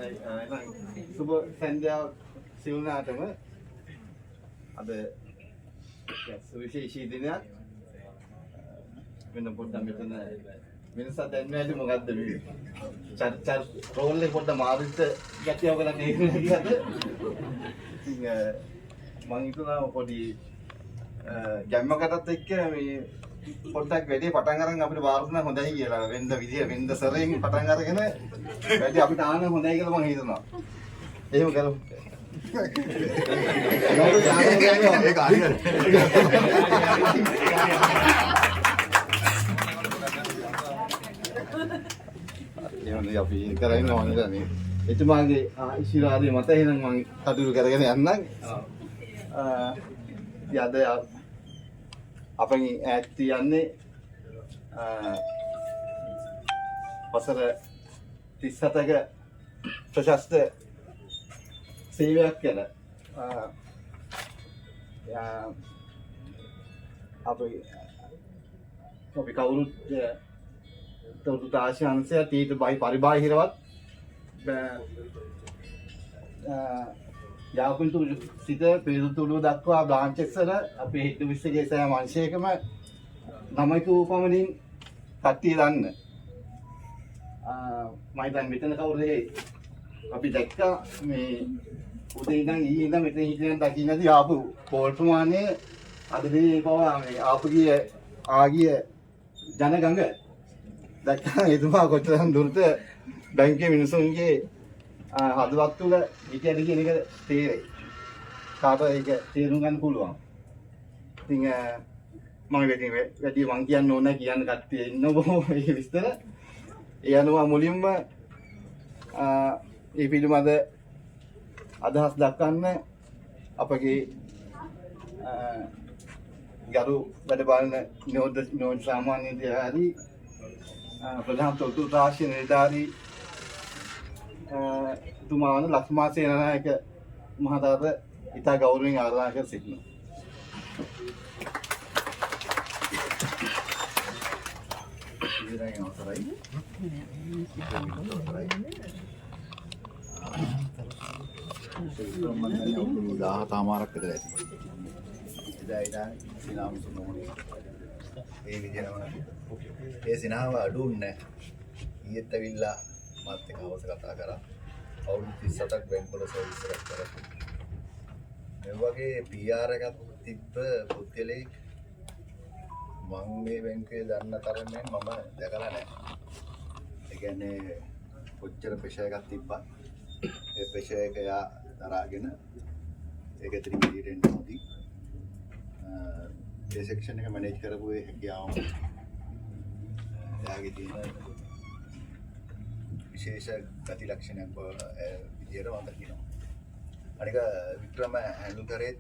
සුබ සන්ධ්‍යාව සිවුනාටම අද සුවිශේෂී දිනයක් වෙන පොඩ්ඩක් මෙතන වෙනසක් දැනෙන්නේ නැති මොකද්ද මේ චර් රෝල් එක පොඩ්ඩක් මාරුච්ච ගැටියව කරලා තේරෙන්නේ කියලාද ඉතින් මම හිතුණා පොඩි ගැම්මකටත් එක්ක මේ පොඩ්ඩක් වැඩි පටන් අරන් අපිට වාර්තා හොඳයි කියලා වෙන්ද විදිය වෙන්ද සරෙන් පටන් අරගෙන වැඩි අපිට ආන හොඳයි කියලා මම හිතනවා. එහෙම කරමු. ඒක හරියට. එහෙනම් අපි කරගෙන ඕනේ නේද? එතුමාගේ ආශිර්වාදය මත එහෙනම් මම කටයුතු කරගෙන යන්නම්. යද අපෙන් ඈත් තියන්නේ වසර 37ක ප්‍රශස්ත සේවයක් කළ අපි කවුරුත් තොරතුරු ආශාංශය ඊට පරිබාහිරවත් යාකුන්තු සිට පිළිතුරු දක්වා බ්‍රාන්චස් වල අපේ හිත විශ්වයේ සෑම අංශයකම නමක උපමනින් කට්ටිය දන්න. මම දැන් මෙතන කවුරුද අපි දැක්කා මේ උදේ ඉඳන් ඊයේ ඉඳන් මෙතන හිටියන් දකින්නදී ආපු පෝල් ප්‍රමාණය අද මේ පවා මේ ආපු ආගිය ජනගඟ දැක්කා එතුමා කොච්චර දුරට බැංකුවේ මිනිසුන්ගේ හදවත් තුළ හිටියද කියන එක තේරෙයි. කාටද ඒක තේරුම් ගන්න පුළුවන්. ඉතින් මම වැඩි මං කියන්න ඕන කියන්න කට්ටිය ඉන්න බොහොම ඒක විස්තර. ඒ අනුව මුලින්ම මේ පිළිබඳ අදහස් දක්වන්න අපගේ ගරු වැඩ බලන නෝඩ් සාමාන්‍ය අධිකාරී ප්‍රධාන තොරතුරු තාක්ෂණ නිලධාරී තුමාන ලක්ෂ්මා සේනානායක මහතාට ඉතා ගෞරවයෙන් ආරාධනා කර සිටිනවා. දාහතමාරක් විතර ඇති. එදා සිනාම සුනෝනේ. ඒ විදිහම ඒ සිනාව අඩුන්නේ ඊයේත් ඇවිල්ලා මාත් එක්ක අවශ්‍ය කතා කරා. අවුරුදු 37ක් බැංකුවල සර්විස් එකක් කරා. මේ වගේ PR එකක් තිබ්බ පුද්ගලෙක් මම මේ බැංකුවේ දන්න තරමෙන් මම දැකලා නැහැ. ඒ කියන්නේ කොච්චර ප්‍රෙෂර් එකක් තිබ්බත් ඒ ප්‍රෙෂර් එක යා දරාගෙන ඒක ඇතුලින් එළියට එන්න ඕනි. ඒ සෙක්ෂන් එක මැනේජ් කරපු ඒ හැකියාව එයාගේ තියෙන විශේෂ ගති ලක්ෂණයක් විදියට මම කියනවා. අනික වික්‍රම හැන්ඩල් කරේත්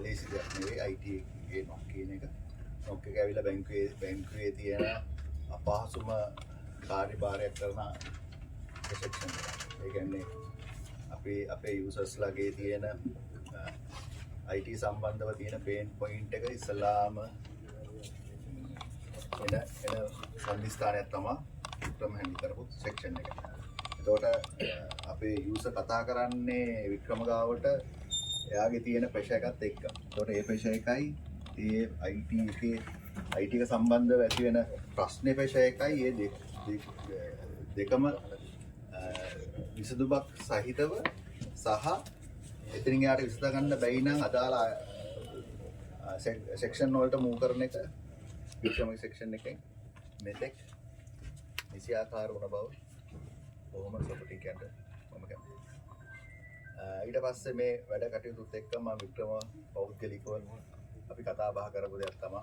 ලේසි දෙයක් නෙවෙයි IT එකේ නොක් කියන එක. නොක් එක ඇවිල්ලා බැංකුවේ තියෙන අපහසුම කාර්යභාරයක් කරන සෙක්ෂන් එක. ඒ කියන්නේ අපේ යූසර්ස්ලාගේ තියෙන IT සම්බන්ධව තියෙන පේන් පොයින්ට් එක ඉස්සලාම එන සම්දිස්ථානයක් තමයි වික්‍රම හැන්ඩල් කරපු සෙක්ෂන් එක. එතකොට අපේ යූසර් කතා කරන්නේ වික්‍රම ගාවට එයාගේ තියෙන ප්‍රෙෂර් එකත් එක්ක. එතකොට ඒ ප්‍රෙෂර් එකයි ඒ IT එක සම්බන්ධව ඇති වෙන ප්‍රශ්නේ ප්‍රෙෂර් එකයි ඒ දෙකම විසඳුමක් සහිතව සහ එතනින් යාට විසඳ ගන්න බැයි නම් අදාළ සෙක්ෂන් වලට මූව් කරන එක වික්‍රමගේ සෙක්ෂන් එකෙන් මෙතෙක් නිසියාකාර වුණ බව බොහොම සතුටින් කියන්න මම කැමතියි. ඊට පස්සේ මේ වැඩ කටයුතුත් එක්ක මම වික්‍රම පෞද්ගලිකව අපි කතා බහ කරපු දෙයක් තමයි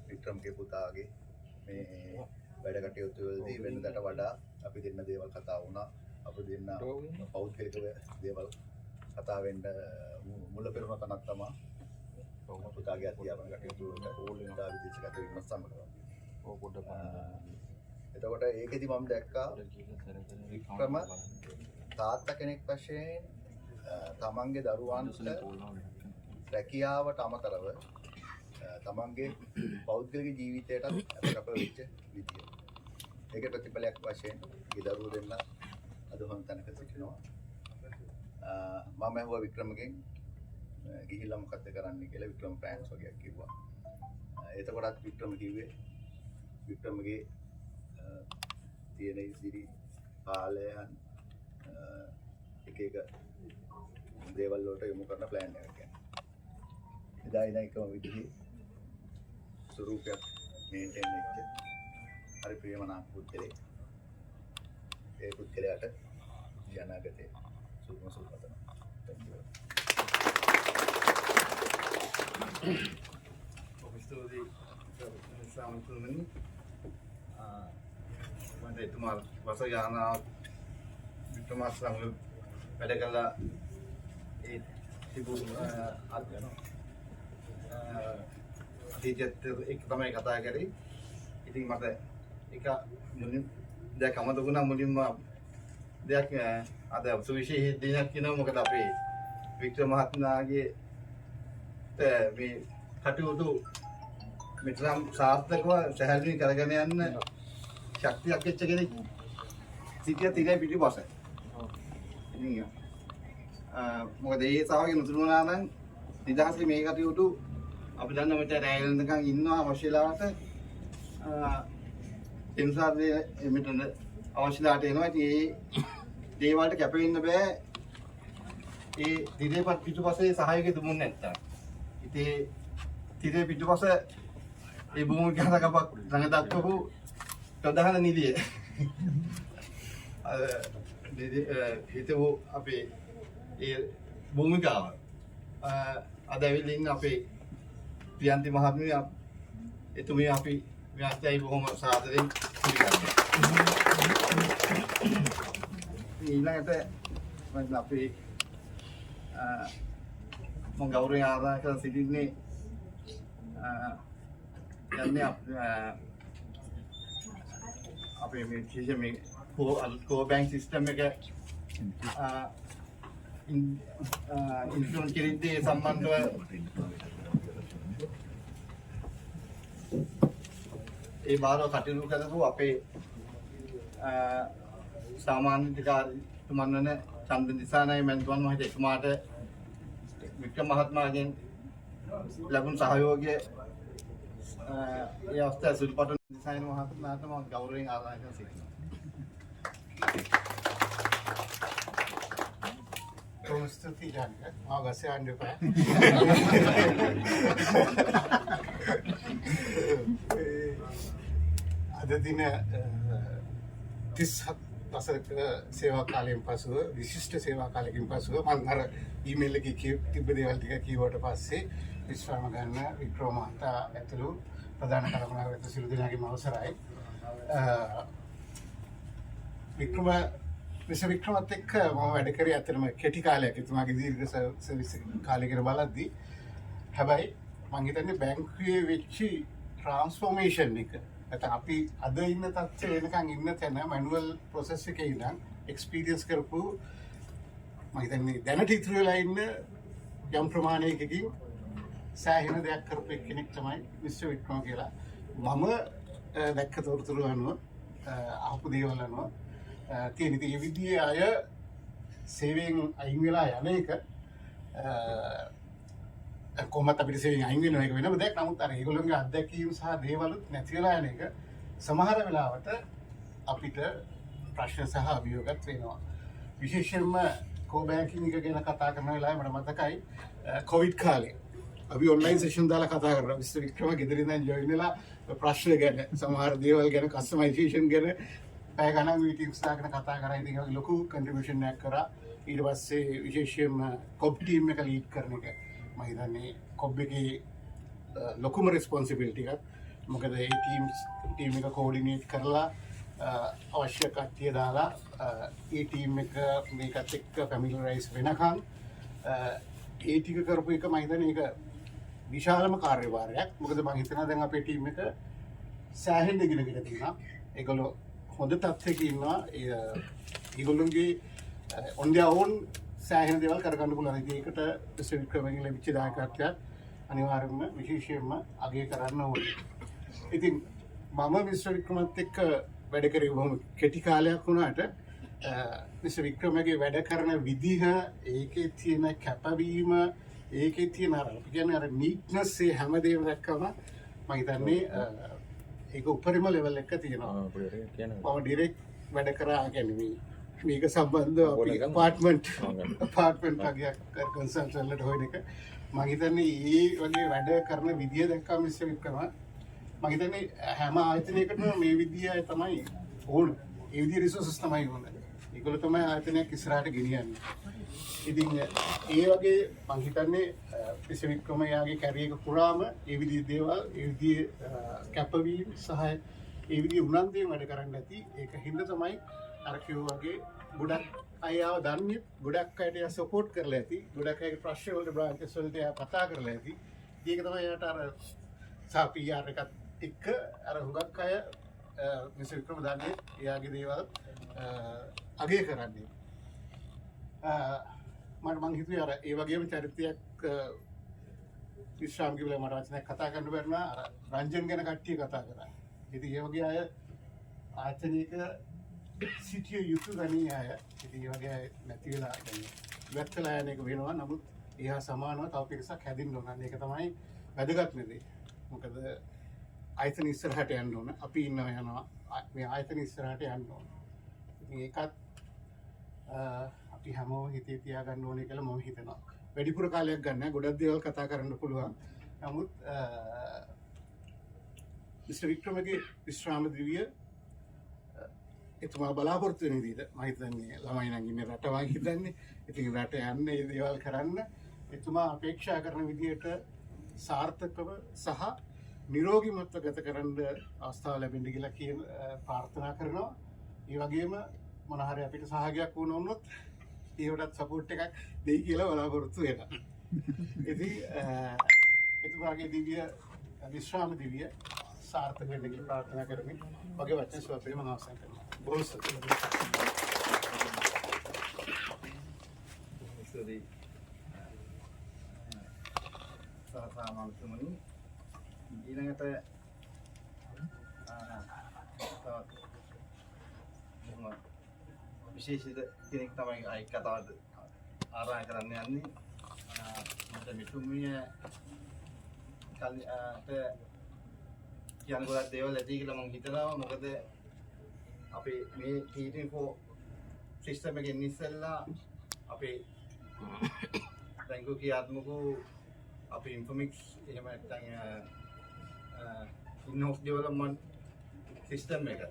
වික්‍රම්ගේ පුතාගේ මේ වැඩ කටයුතු වලදී වෙනදට වඩා අපි දෙන්න දේවල් කතා වුණා. අපි දෙන්න පෞද්ගලික දේවල් කතා වෙන්න මුල පෙරණ තනක් තමයි පුතාගේ අධ්‍යාපන කටයුතු වලට ඕලින්දා විදේශගත වීම සමග. එතකොට ඒකෙදි මම දැක්කා වික්‍රම තාත්තා කෙනෙක් වශයෙන් තමන්ගේ දරුවන්ට රැකියාවට අමතරව තමන්ගේ පෞද්ගලික ජීවිතයටත් අපකප වෙච්ච විදිය. ඒකේ ප්‍රතිඵලයක් වශයෙන් ඒ දරුවෝ දෙන්න අද හොඳ තැනක සිටිනවා. මම ඇහුවා වික්‍රමගෙන් ගිහිල්ලා මොකද්ද කරන්න කියලා. වික්‍රම ප්ලෑන්ස් වගේක් කිව්වා. එතකොටත් වික්‍රම කිව්වේ වික්‍රමගේ තියෙන ඉතිරි කාලයන් එක දේවල් වලට යොමු කරන ප්ලෑන් එකක් ගැන. එදා ඉඳන් එකම විදිහේ ස්වරූපයක් මේන්ටේන් වෙච්ච හරි ප්‍රියමනාප පුද්ගලෙක්. ඒ පුද්ගලයාට ජනාගතේ සුබම සුබපතන. ඔබස්තුති සාමතුමනි මම එතුමා වසයාන වික්‍රමස් සංග වැඩ කළා ඒ තිබුණු අතීතයත් එක්ක තමයි කතා කරේ. ඉතින් මට එක මුලින් දැන් අමතකුණා මුලින්ම දෙයක් අද සුවිශේෂී දිනයක් කියනවා. මොකද අපේ වික්‍රම මහත්මයාගේ මේ කටයුතු මෙතරම් සාර්ථකව සැහැල්ලුවෙන් කරගෙන යන්න ශක්තියක් වෙච්ච කෙනෙක් සිටිය තිරේ පිටිපස්ස. ඉතින් මොකද ඒ සාවගේ නුතුරුනා නම් නිදහසේ මේ කටයුතු අපි දන්න මෙතන රැයලෙන්දකම් ඉන්නවා අවශ්‍යලාට එන්සාරේ මෙතන අවශ්‍යලාට එනවා. ඉතින් ඒ දේවල්ට කැපෙන්න බෑ ඒ තිරේ පිටුපස්සේ සහායකය දුමුන්නේ නැත්තම්. ඉතින් තිරේ පිටුපස්ස ඒ භූමිකාවකපක් ළඟ දක්වපු ප්‍රධාන නිලිය හිතවෝ අපේ ඒ භූමිකාව අද ඇවිල්ලා ඉන්න අපේ ප්‍රියන්ති මහත්මිය එතුමිය අපි ව්‍යාස්තයි බොහොම සාදරයෙන් පිළිගන්නවා. ඊළඟට මම අපේ මම ගෞරවයෙන් ආරාධනා කරන සිටින්නේ යන්නේ අපේ මේ විශේෂ මේ කෝ බැංක් සිස්ටම් එක ඉන්ෆ්ලුවන්ස් කිරීමේ සම්බන්ධව ඒ බාරව කටයුතු කරපු අපේ සාමාන්‍ය අධිකාරිතුමන් වන චන්ද දිසානාය මැතිතුමන් මහතා එතුමාට වික්‍රම මහත්මයාගෙන් ලැබුණු සහයෝගය ඒ අවස්ථාවේ සුළුපටු දිසායන මහත්මයාට මම ගෞරවයෙන් ආරාධනා කරන සිටිනවා. Como ස්තුතියි ජානක. ආගසේ ආන්න එපා. අද දින 37 දශක සේවා කාලයෙන් පසුව විශිෂ්ට සේවා කාලයකින් පසුව මම අර ඊමේල් එකේ තිබ්බ දේවල් ටික කිව්වට පස්සේ විශ්‍රාම ගන්න වික්‍රම මහතා ඇතුළු ප්‍රධාන කළමනාකරුවෝ සියලු දෙනාගේම අවසරයි. වික්‍රමත් එක්ක මම වැඩ කරේ ඇත්තටම කෙටි කාලයක්. එතුමාගේ දීර්ඝ සර්විස් කාලයකට බලද්දී හැබැයි මම හිතන්නේ බැංකුවේ වෙච්ච ට්‍රාන්ස්ෆෝමේෂන් එක නැත්නම් අපි අද ඉන්න තත්ත්වය වෙනකන් ඉන්න තැන මැනුවල් ප්‍රොසෙස් එකේ ඉඳන් එක්ස්පීරියන්ස් කරපු මම හිතන්නේ දැනට ඉතුරු වෙලා ඉන්න යම් ප්‍රමාණයකකින් සෑහෙන දෙයක් කරපු කෙනෙක් තමයි මිස්ටර් වික්‍රම කියලා. මම දැක්ක තොරතුරු අනුව අහපු දේවල් අනුව තියෙන ඉතින් මේ විදිහේ අය සේවයෙන් අයින් වෙලා යන එක කොහොමද අපිට සේවයෙන් අයින් වෙන එක වෙනම දෙයක්. නමුත් අර ඒගොල්ලෝගේ අත්දැකීම් සහ දේවලුත් නැති වෙලා යන එක සමහර වෙලාවට අපිට ප්‍රශ්න සහ අභියෝගත් වෙනවා. විශේෂයෙන්ම කෝ බැංකින් එක ගැන කතා කරන වෙලාවේ මට මතකයි කොවිඩ් කාලේ අපි ඔන්ලයින් සෙෂන් දාලා කතා කරා. මිස්ටර් වික්‍රම ගෙදර ඉඳන් ජොයින් වෙලා ප්‍රශ්න ගැන සමහර දේවල් ගැන කස්ටමයිසේෂන් ගැන පැය ගණන් මීටින්ග්ස් දාගෙන කතා කරා. ඉතින් ඒක ලොකු කන්ට්‍රිබියුෂන් එකක් කරා. ඊට පස්සේ විශේෂයෙන්ම කොබ් ටීම් එක ලීඩ් කරන එක මම හිතන්නේ කොබ් එකේ ලොකුම රෙස්පොන්සිබිලිටි එකක්. මොකද ඒ ටීම් එක කෝඩිනේට් කරලා අවශ්‍ය කට්ටිය දාලා ඒ ටීම් එක මේකත් එක්ක ෆැමිලියරයිස් වෙනකන් ඒ ටික කරපු එක මම හිතන්නේ ඒක විශාලම කාර්යභාරයක්. මොකද මම හිතනවා දැන් අපේ ටීම් එක සෑහෙන ඉගෙනගෙන තියෙනවා. ඒගොල්ලෝ හොඳ තත්ත්වයක ඉන්නවා. ඒගොල්ලෝගේ on their own සෑහෙන දේවල් කරගන්න පුළුවන්. ඒකට මිස්ටර් වික්‍රමගෙන් ලැබිච්ච දායකත්වය අනිවාර්යයෙන්ම විශේෂයෙන්ම අගය කරන්න ඕනේ. ඉතින් මම මිස්ටර් වික්‍රමත් එක්ක වැඩ කරේ බොහොම කෙටි කාලයක් වුණාට මිස්ටර් වික්‍රමගේ වැඩ කරන විදිහ, ඒකේ තියෙන කැපවීම, ඒකේ තියෙන අර කියන්නේ අර නීට්නස් ඒ හැමදේම දැක්කම මම හිතන්නේ ඒක උපරිම ලෙවල් එක තියෙනවා. මම ඩිරෙක්ට් වැඩ කරා කියන්නේ මේක සම්බන්ධව අපි අපාර්ට්මන්ට් වගේ කන්සල්ටන්ට් වලට හොයන එක. මම හිතන්නේ ඒ වගේ වැඩ කරන විදිය දැක්කම මිස්ටර් වික්‍රම මම හිතන්නේ හැම ආයතනයකටම මේ විදිය තමයි ඕන. ඒ විදිය රිසෝසස් තමයි ඕන. ඒගොල්ලෝ තමයි ආයතනයක් ඉස්සරහට ගෙනියන්නේ. ඉතින් ඒ වගේ මම හිතන්නේ මිස්ටර් වික්‍රම යාගේ කැරියර් එක පුරාම ඒ විදිය දේවල්, ඒ විදිය කැපවීම සහ ඒ විදිය උනන්දුවෙන් වැඩ කරන්න ඇති. ඒක හින්දා තමයි අර කිව්වා වගේ ගොඩක් අය ආව දන්නේ, ගොඩක් අයට එයා සපෝට් කරලා ඇති, ගොඩක් අයගේ ප්‍රශ්න වලට බ්‍රාන්චස් වලට එයා කතා කරලා ඇති. ඒක තමයි එයාට අර සාපීආර් එකත් එක්ක අර හුඟක් අය මිස්ටර් වික්‍රම දන්නේ එයාගේ දේවල් අගය කරන්නේ. මම හිතුවේ අර ඒ වගේම චරිතයක් විශ්‍රාම කිව්වල මට වචනයක් කතා කරන්න බැරිනා අර රංජන් ගැන කට්ටිය කතා කරා. ඉතින් ඒ වගේ අය ආයතනයක සිටිය යුතු ගණී අය. ඉතින් ඒ වගේ අය නැති වෙලා ඉවත් වෙලා යන එක වෙනවා. නමුත් ඒහා සමානව තව පිරිසක් හැදින්න ඕන. ඒක තමයි වැදගත්ම දේ. මොකද ආයතන ඉස්සරහට යන්න ඕන. අපි යනවා මේ ආයතන ඉස්සරහට යන්න ඕන. ඉතින් ඒකත් අපි හැමෝම හිතේ තියාගන්න ඕනේ කියලා මම හිතනවා. වැඩිපුර කාලයක් ගන්න ගොඩක් දේවල් කතා කරන්න පුළුවන්. නමුත් මිස්ටර් වික්‍රමගේ විශ්‍රාම දිවිය එතුමා බලාපොරොත්තු වෙන විදිහට මම හිතන්නේ ළමයි නම් ඉන්නේ රට වගේ හිතන්නේ. ඉතින් රට යන්න මේ දේවල් කරන්න එතුමා අපේක්ෂා කරන විදිහට සාර්ථකව සහ නිරෝගීමත්ව ගත කරන්න අවස්ථාව ලැබෙන්න කියලා කියන ප්‍රාර්ථනා කරනවා. ඒ වගේම මොන හරි අපිට සහායයක් වුණොත් ඒකටත් සපෝට් එකක් දෙයි කියලා බලාපොරොත්තු වෙනවා. ඉතින් එතුමාගේ දිව්‍ය විශ්‍රාම දිවිය සාර්ථක වෙන්න කියලා ප්‍රාර්ථනා කරමින් වගේ වචන ස්වපේ මම අවසන් කරනවා. බොහොම ස්තුතියි. සාමාන්‍යතුමනි ඊළඟට විශේෂිත කෙනෙක් තමයි අයි කතාවට ආරාධනා කරන්න යන්නේ. මට මෙතුමිය කියන ගොඩක් දේවල් ඇති කියලා මම හිතනවා. මොකද අපේ මේ T24 සිස්ටම් එකෙන් ඉස්සෙල්ලා අපේ බැංකු ක්‍රියාත්මක අපේ ඉන්ෆොමික්ස් එහෙම නැත්නම් in-house development system එක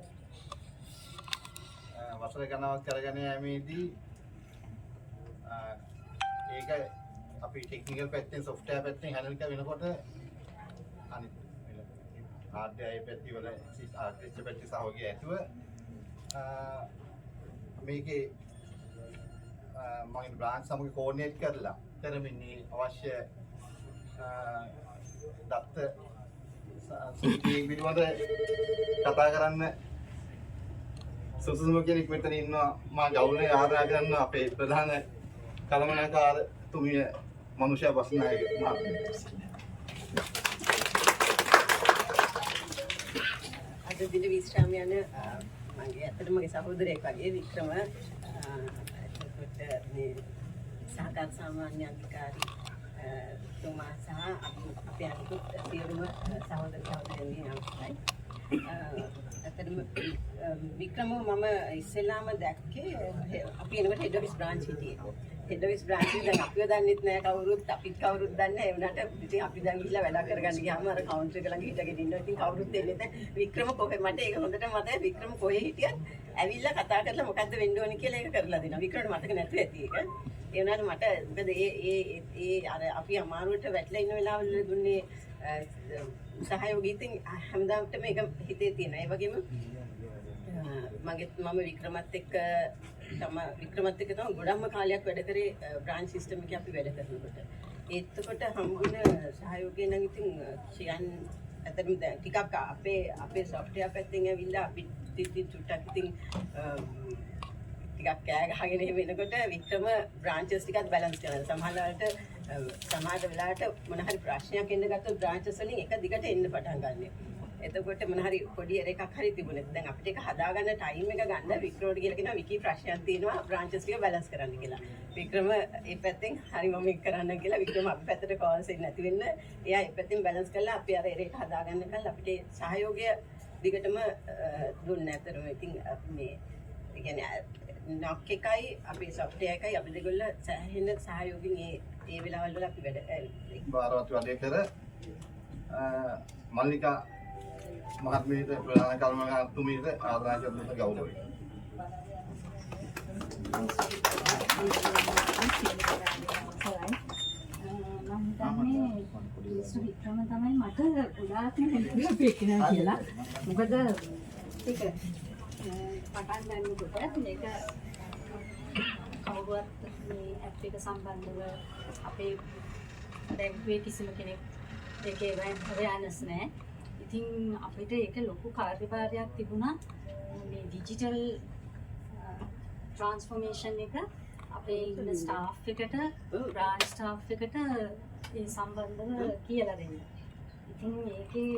වසර ගණනාවක් කරගෙන යෑමේදී ඒක අපි ටෙක්නිකල් පැත්තෙන් සොෆ්ට්වෙයාර් පැත්තෙන් හැන්ඩල් කරන වෙනකොට අනිත් හાર્ඩ්වෙයාර් පැති වල ආර්කිටෙක්චර් පැති සහයෝගය ඇතුව මේකේ මම බ්‍රාන්ච් සමග කෝඩිනේට් කරලා කරමින් අවශ්‍ය දත්ත පිළිබඳ කතා කරන්න සුසුම කෙනෙක් මෙතන ඉන්නවා. මා ගෞරවයෙන් ආදරය කරන අපේ ප්‍රධාන කළමනාකාරතුමිය මනුෂ්‍ය බස්නායක මහත්මිය. අද දින විශ්‍රාම යන මගේ ඇත්තටම මගේ සහෝදරයෙක් වගේ වික්‍රම එතකොට මේ සහකාර සාමාන්‍ය අධිකාරී තුමා සහ අපේ අනිකුත් සියලුම සහෝදර සහෝදරියන් නමස්කාරයි. ඇත්තටම වික්‍රම මම ඉස්සෙල්ලාම දැක්කේ අපි එනකොට හෙඩ් ඔෆිස් බ්‍රාන්ච් හිටියේ. හෙඩ් ඔෆිස් බ්‍රාන්ච් එක දැන් අපිව දන්නෙත් නෑ කවුරුත්, අපිත් කවුරුත් දන්නේ නැහැ. ඒ වුණාට ඉතින් අපි දැන් ගිහිල්ලා වැඩ කරගන්න ගියාම අර කවුන්ටර් එක ළඟ හිටගෙන ඉන්නවා. ඉතින් කවුරුත් දෙන්නේ නැහැ. වික්‍රම කොහෙද මට ඒක හොඳට මතකයි. වික්‍රම කොහේ හිටියත් ඇවිල්ලා කතා කරලා මොකද්ද වෙන්න ඕනේ කියලා ඒක කරලා දෙනවා. වික්‍රමට මතක නැතුව ඇති ඒක. ඒ වුණාට මට මොකද ඒ අර අපි අමාරුවට වැටලා ඉන්න වෙලාවල දුන්නේ සහයෝගී. ඉතින් හැමදාම මේක හිතේ තියෙනවා. ඒ වගේම මම වික්‍රමත් එක්ක තමයි ගොඩක්ම කාලයක් වැඩ කරේ බ්‍රාන්ච් සිස්ටම් එකේ අපි වැඩ කරනකොට. එතකොට හම්බුන සහයෝගය නම් ඉතින් කියන්න ඇත්තටම දැන් ටිකක් අපේ සොෆ්ට්වෙයාර් පැත්තෙන් ඇවිල්ලා අපි චුට්ටක් ඉතින් ටිකක් කෑ ගහගෙන වෙනකොට වික්‍රම බ්‍රාන්චස් ටිකක් බැලන්ස් කරනවා. සමහර වෙලාවට මොන හරි ප්‍රශ්නයක් එන්න ගත්තොත් බ්‍රාන්චස් වලින් එක දිගට එන්න පටන් ගන්නවා. එතකොට මොන හරි පොඩි එකක් හරි තිබුණේ. දැන් අපිට ඒක හදාගන්න ටයිම් එක ගන්න වික්‍රෝඩ් කියලා කියනවා විකි ප්‍රශ්නයක් තියෙනවා බ්‍රාන්චස් ටික බැලන්ස් කරන්න කියලා. වික්‍රම ඒ පැත්තෙන් හරි මම ඒක කරන්න කියලා වික්‍රම අපේ පැත්තට කෝල්ස් එන්නේ නැති වෙන්න එයා ඒ පැත්තෙන් බැලන්ස් කරලා අපි අර ඒක හදාගන්න කල් අපිට සහයෝගය දිගටම දුන්නේ අතරම ඉතින් මේ ඒ කියන්නේ නොක් එකයි අපේ සොෆ්ට්වෙයාර් එකයි අපි දෙගොල්ල සෑහෙන සහයෝගයෙන් ඒ වෙලාවල් වල අපි වැඩ භාරවත් වැඩ කර මල්ලිකා මහත්මියට ප්‍රධාන කර්මකාරතුමියට ආරාධනා කරන ගෞරවය. වික්‍රම තමයි මට ගොඩාක්ම හෙල්ප් වෙලා කියලා. මොකද ඒක පටන් ගන්නකොට මේක කවුරුවත් මේ ඇප් එක සම්බන්ධව අපේ බැංකුවේ කිසිම කෙනෙක් ඒකේ අවයනස් නැහැ. ඉතින් අපිට ඒක ලොකු කාර්යභාරයක් තිබුණා මේ ඩිජිටල් ට්‍රාන්ස්ෆෝමේෂන් එක අපේ ඉන්න ස්ටාෆ් එකට බ්‍රාන්ච් ස්ටාෆ් එකට ඒ සම්බන්ධව කියලා දෙන්න. ඉතින් මේකේ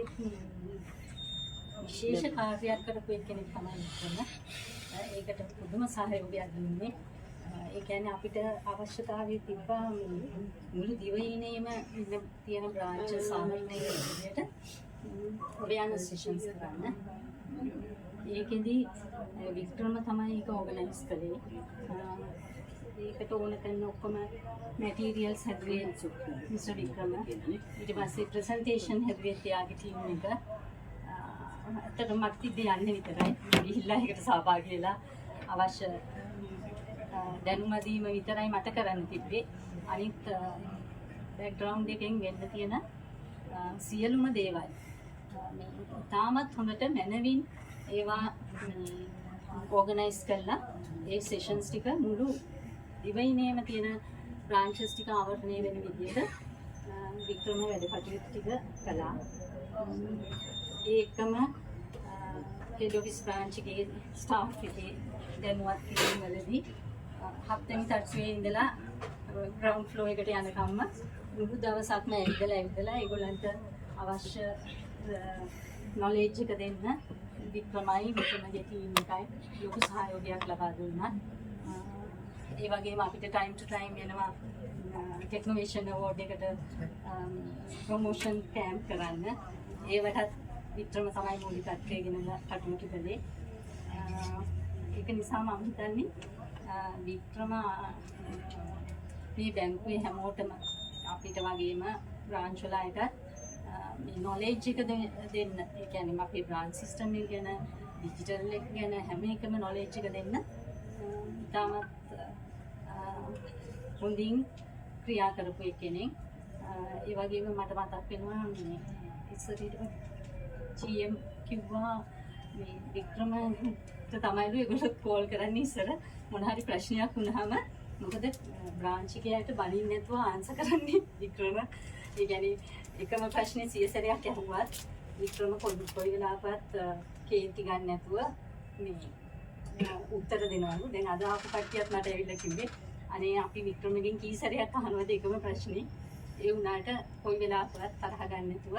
විශේෂ කාර්යයක් කරපු කෙනෙක් තමයි වික්‍රම. ඒකට පුදුම සහයෝගයක් දුන්නේ. ඒ කියන්නේ අපිට අවශ්‍යතාවය තිබ්බා මුළු දිවයිනේම ඉන්න තියෙන බ්‍රාන්චස් සාමර්ථ්‍ය විදිහට අවයර්නස් සෙෂන්ස් කරන්න. ඒකෙදි වික්‍රම තමයි ඒක ඕගනයිස් කළේ. ඒකට ඕන කරන ඔක්කොම මැටීරියල්ස් හැදුවේ මිස්ටර් වික්‍රම. ඊට පස්සේ ප්‍රසන්ටේෂන් හැදුවේ එයාගේ ටීම් එක. ඇත්තටම මට තිබ්බේ යන්නේ විතරයි. ගිහිල්ලා ඒකට සහභාගී වෙලා අවශ්‍ය දැනුම දීම විතරයි මට කරන්න තිබ්බේ. අනිත් බෑග්ග්‍රවුන්ඩ් එකෙන් වෙන්න තියෙන සියලුම දේවල් තාමත් හොඳට මැනවින් ඒවා ඕගනයිස් කරලා ඒ සෙෂන්ස් ටික මුළු දිවයිනේම තියෙන බ්‍රාන්චස් ටික ආවරණය වෙන විදිහට වික්‍රම වැඩ කටයුතු ටික කළා. ඒකම හෙඩ් ඔෆිස් බ්‍රාන්ච් එකේ ස්ටාෆ් එකේ දැනුවත් කිරීම වලදී හත්වෙනි තට්ටුවේ ඉඳලා ග්‍රවුන්ඩ් ෆ්ලෝ එකට යනකම්ම මුළු දවසක්ම ඇවිදලා ඒගොල්ලන්ට අවශ්‍ය නොලෙජ් එක දෙන්න වික්‍රමගේ ටීම් එකයි ලොකු සහයෝගයක් ලබා දුන්නා. ඒ වගේම අපිට ටයිම් ටු ටයිම් යනවා ටෙක්නොවේෂන් අවෝඩ් එකට ප්‍රොමෝෂන් කැම්ප් කරන්න. ඒවටත් වික්‍රම තමයි මූලිකත්වයේ ගෙනලා කටයුතු කළේ. ඒක නිසා මම හිතන්නේ වික්‍රම මේ බැංකුවේ හැමෝටම අපිට වගේම බ්‍රාන්ච් වල අයට මේ නොලෙජ් එක දෙන්න. ඒ කියන්නේ අපේ බ්‍රාන්ච් සිස්ටම් එක ගැන ඩිජිටල් එක ගැන හැම එකම නොලෙජ් එක දෙන්න. ඉතාමත් හොඳින් ක්‍රියා කරපු කෙනෙක්. ඒ වගේම මට මතක් වෙනවා මේ ඉස්සරහට GM කිව්වා මේ වික්‍රමට තමයිලු ඒගොල්ලෝ කෝල් කරන්නේ ඉස්සර මොන හරි ප්‍රශ්නයක් වුණාම මොකද බ්‍රාන්ච් එකේ අයට බලින් නැතුව ආන්සර් කරන්නේ වික්‍රම. ඒ කියන්නේ එකම ප්‍රශ්නේ 100 සැරයක් අහුවත් වික්‍රම කොයි වෙලාවකවත් කේන්ති ගන්න නැතුව මේ උත්තර දෙනවලු. දැන් අද ආපු කට්ටියත් මට ඇවිල්ලා කිව්වේ අනේ අපි වික්‍රමගෙන් කී සැරයක් අහනවද එකම ප්‍රශ්නේ. ඒ වුණාට කොයි වෙලාවකවත් තරහ ගන්න නැතුව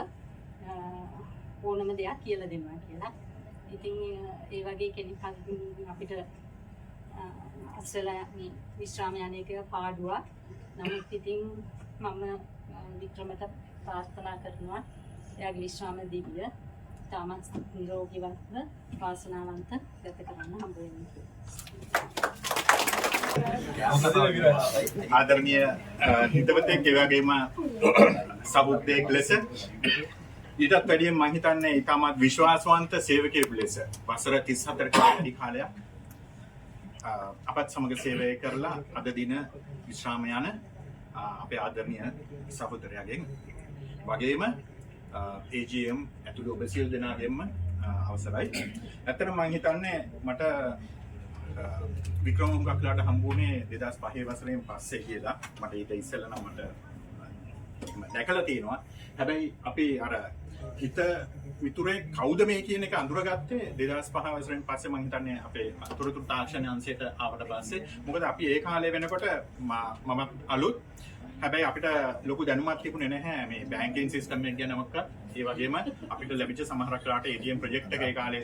ඕනම දෙයක් කියලා දෙනවා කියලා. ඉතින් ඒ වගේ කෙනෙක් අපිට අස්සලා විශ්‍රාම යන එක පාඩුවක්. නමුත් ඉතින් මම වික්‍රමට ප්‍රාර්ථනා කරනවා එයාගේ විශ්‍රාම දිවිය තාමත් නිරෝගීවත්ව වාසනාවන්ත ගත කරන්න හම්බ වෙන්න. ආදරණීය හිතවතෙක් ඒ වගේම සහෘදයෙක් ලෙස ඊටත් වැඩියෙන් මම හිතන්නේ ඊටමත් විශ්වාසවන්ත සේවකයෙකු ලෙස වසර 34ක වැඩි කාලයක් අපත් සමග සේවය කරලා අද දින විශ්‍රාම යන අපේ ආදරණීය සහෝදරයාගෙන් වගේම AGM ඇතුළු ඔබ සියලු දෙනාගෙන්ම අවසරයි. ඇත්තටම මම හිතන්නේ මට වික්‍රම හුඟක්ලාට හම්බුනේ 2005 වසරෙන් පස්සේ කියලා. මට ඊට ඉස්සෙල්ලා නම් මට දැකලා තියෙනවා. හැබැයි අපි අර හිත මිතුරේ කවුද මේ කියන එක අඳුරගත්තේ 2005 වසරෙන් පස්සේ. මම හිතන්නේ අපේ අතුරුතු තාක්ෂණ අංශයට ආවට පස්සේ. මොකද අපි ඒ කාලේ වෙනකොට මම අලුත් හැබැයි අපිට ලොකු දැනුමක් තිබුණේ නැහැ මේ බැංකින් සිස්ටම් එක ගැන මොකක්ද. ඒ වගේම අපිට ලැබිච්ච සමහරක් වෙලාවට ATM ප්‍රොජෙක්ට් එකේ කාලේ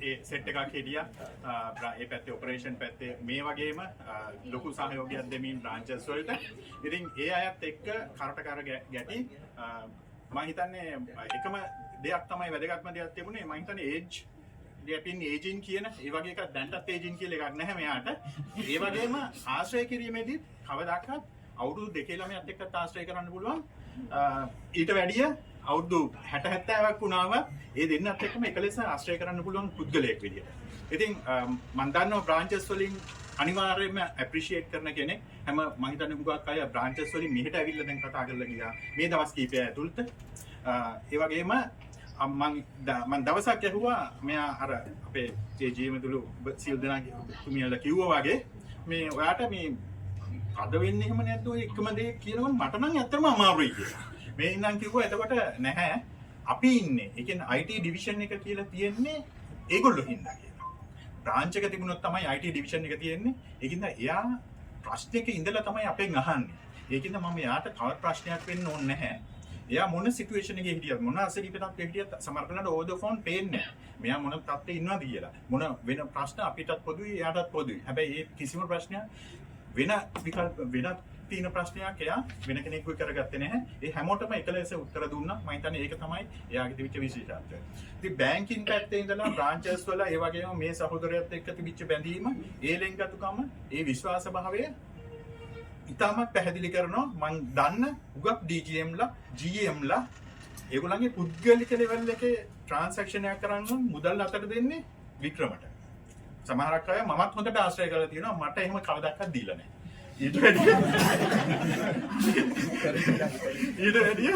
ඒ සෙට් එකක් හිටියා. ඒ පැත්තේ ඔපරේෂන් පැත්තේ මේ වගේම ලොකු සහයෝගයක් දෙමින් බ්‍රාන්චස් වලට. ඉතින් ඒ අයත් එක්ක කරට කර ගැටි මම හිතන්නේ එකම දෙයක් තමයි වැදගත්ම දෙයක් තිබුණේ. මම හිතන්නේ ඒජ් ගැපින් ඒජින් කියන ඒ වගේ එකක් දැන්ටත් ඒජින් කියලා එකක් නැහැ මෙයාට. ඒ වගේම ආශ්‍රය කිරීමේදී කවදාකවත් අවුරුදු 2 ළමයාත් එක්කත් ආශ්‍රය කරන්න පුළුවන්. ඊට වැඩිය අවුරුදු 60 70ක් වුණාම ඒ දෙන්නත් එක්කම එක ලෙස ආශ්‍රය කරන්න පුළුවන් පුද්ගලයෙක් විදියට. ඉතින් මම දන්නවා බ්‍රාන්චස් වලින් අනිවාර්යයෙන්ම ඇප්‍රීෂিয়েට් කරන කෙනෙක් හැම මම හිතන්නේ මුගක් අය බ්‍රාන්චස් වලින් මෙහෙට ඇවිල්ලා දැන් කතා කරලා ගියා මේ දවස් කීපය ඇතුළත. ඒ වගේම මම දවසක් ඇහුවා මෙයා අර අපේ ජීවිතුළු සියලු දෙනා තුමියලා කිව්වා වගේ මේ ඔයාට මේ අද වෙන්නේ එහෙම නැද්ද ඔය එකම දේ කියනවනේ මට නම් ඇත්තටම අමාරුයි කියලා. මේ ඉඳන් කිව්වා එතකොට නැහැ අපි ඉන්නේ. ඒ කියන්නේ IT ඩිවිෂන් එක කියලා තියෙන්නේ ඒගොල්ලෝ හින්දා කියලා. බ්‍රාන්ච් එක තිබුණොත් තමයි IT ඩිවිෂන් එක තියෙන්නේ. ඒකින්ද එයා ප්‍රශ්නයක ඉඳලා තමයි අපෙන් අහන්නේ. ඒකින්ද මම එයාට තවත් ප්‍රශ්නයක් වෙන්න ඕනේ නැහැ. එයා මොන සිටුේෂන් එකේ හිටියත් මොන අසනීපයක් හිටියත් සමහර වෙලාවට ඕවර් ද ෆෝන් පේන්නේ නැහැ. මෙයා මොන තත්ත්වයේ ඉන්නවද කියලා. මොන වෙන ප්‍රශ්න අපිටත් පොදුයි එයාටත් පොදුයි. හැබැයි මේ කිසිම ප්‍රශ්නයක් වෙන විකල්ප වෙනත් තියෙන ප්‍රශ්නයක් එයා වෙන කෙනෙකුයි කරගත්තේ නැහැ. ඒ හැමෝටම එක ලෙස උත්තර දුන්නා. මම හිතන්නේ ඒක තමයි එයාගේ තිබිච්ච විශේෂත්වය. ඉතින් බැංකින් පැත්තේ ඉඳලා බ්‍රාන්චස් වල ඒ වගේම මේ සහෝදරයත් එක්ක තිබිච්ච බැඳීම, ඒ ලෙන්ගතුකම, ඒ විශ්වාස භාවය ඉතාමත් පැහැදිලි කරනවා. මම දන්න උගක් DGMලා, GMලා ඒගොල්ලන්ගේ පුද්ගලික ලෙවල් එකේ ට්‍රාන්සැක්ෂන් එකක් කරන්න මුදල් අතට දෙන්නේ වික්‍රමට. සමහරක් අය මමත් හොඳට ආශ්‍රය කරලා තියෙනවා. මට එහෙම කවදාවත් දීලා නැහැ. ඊට වැඩිය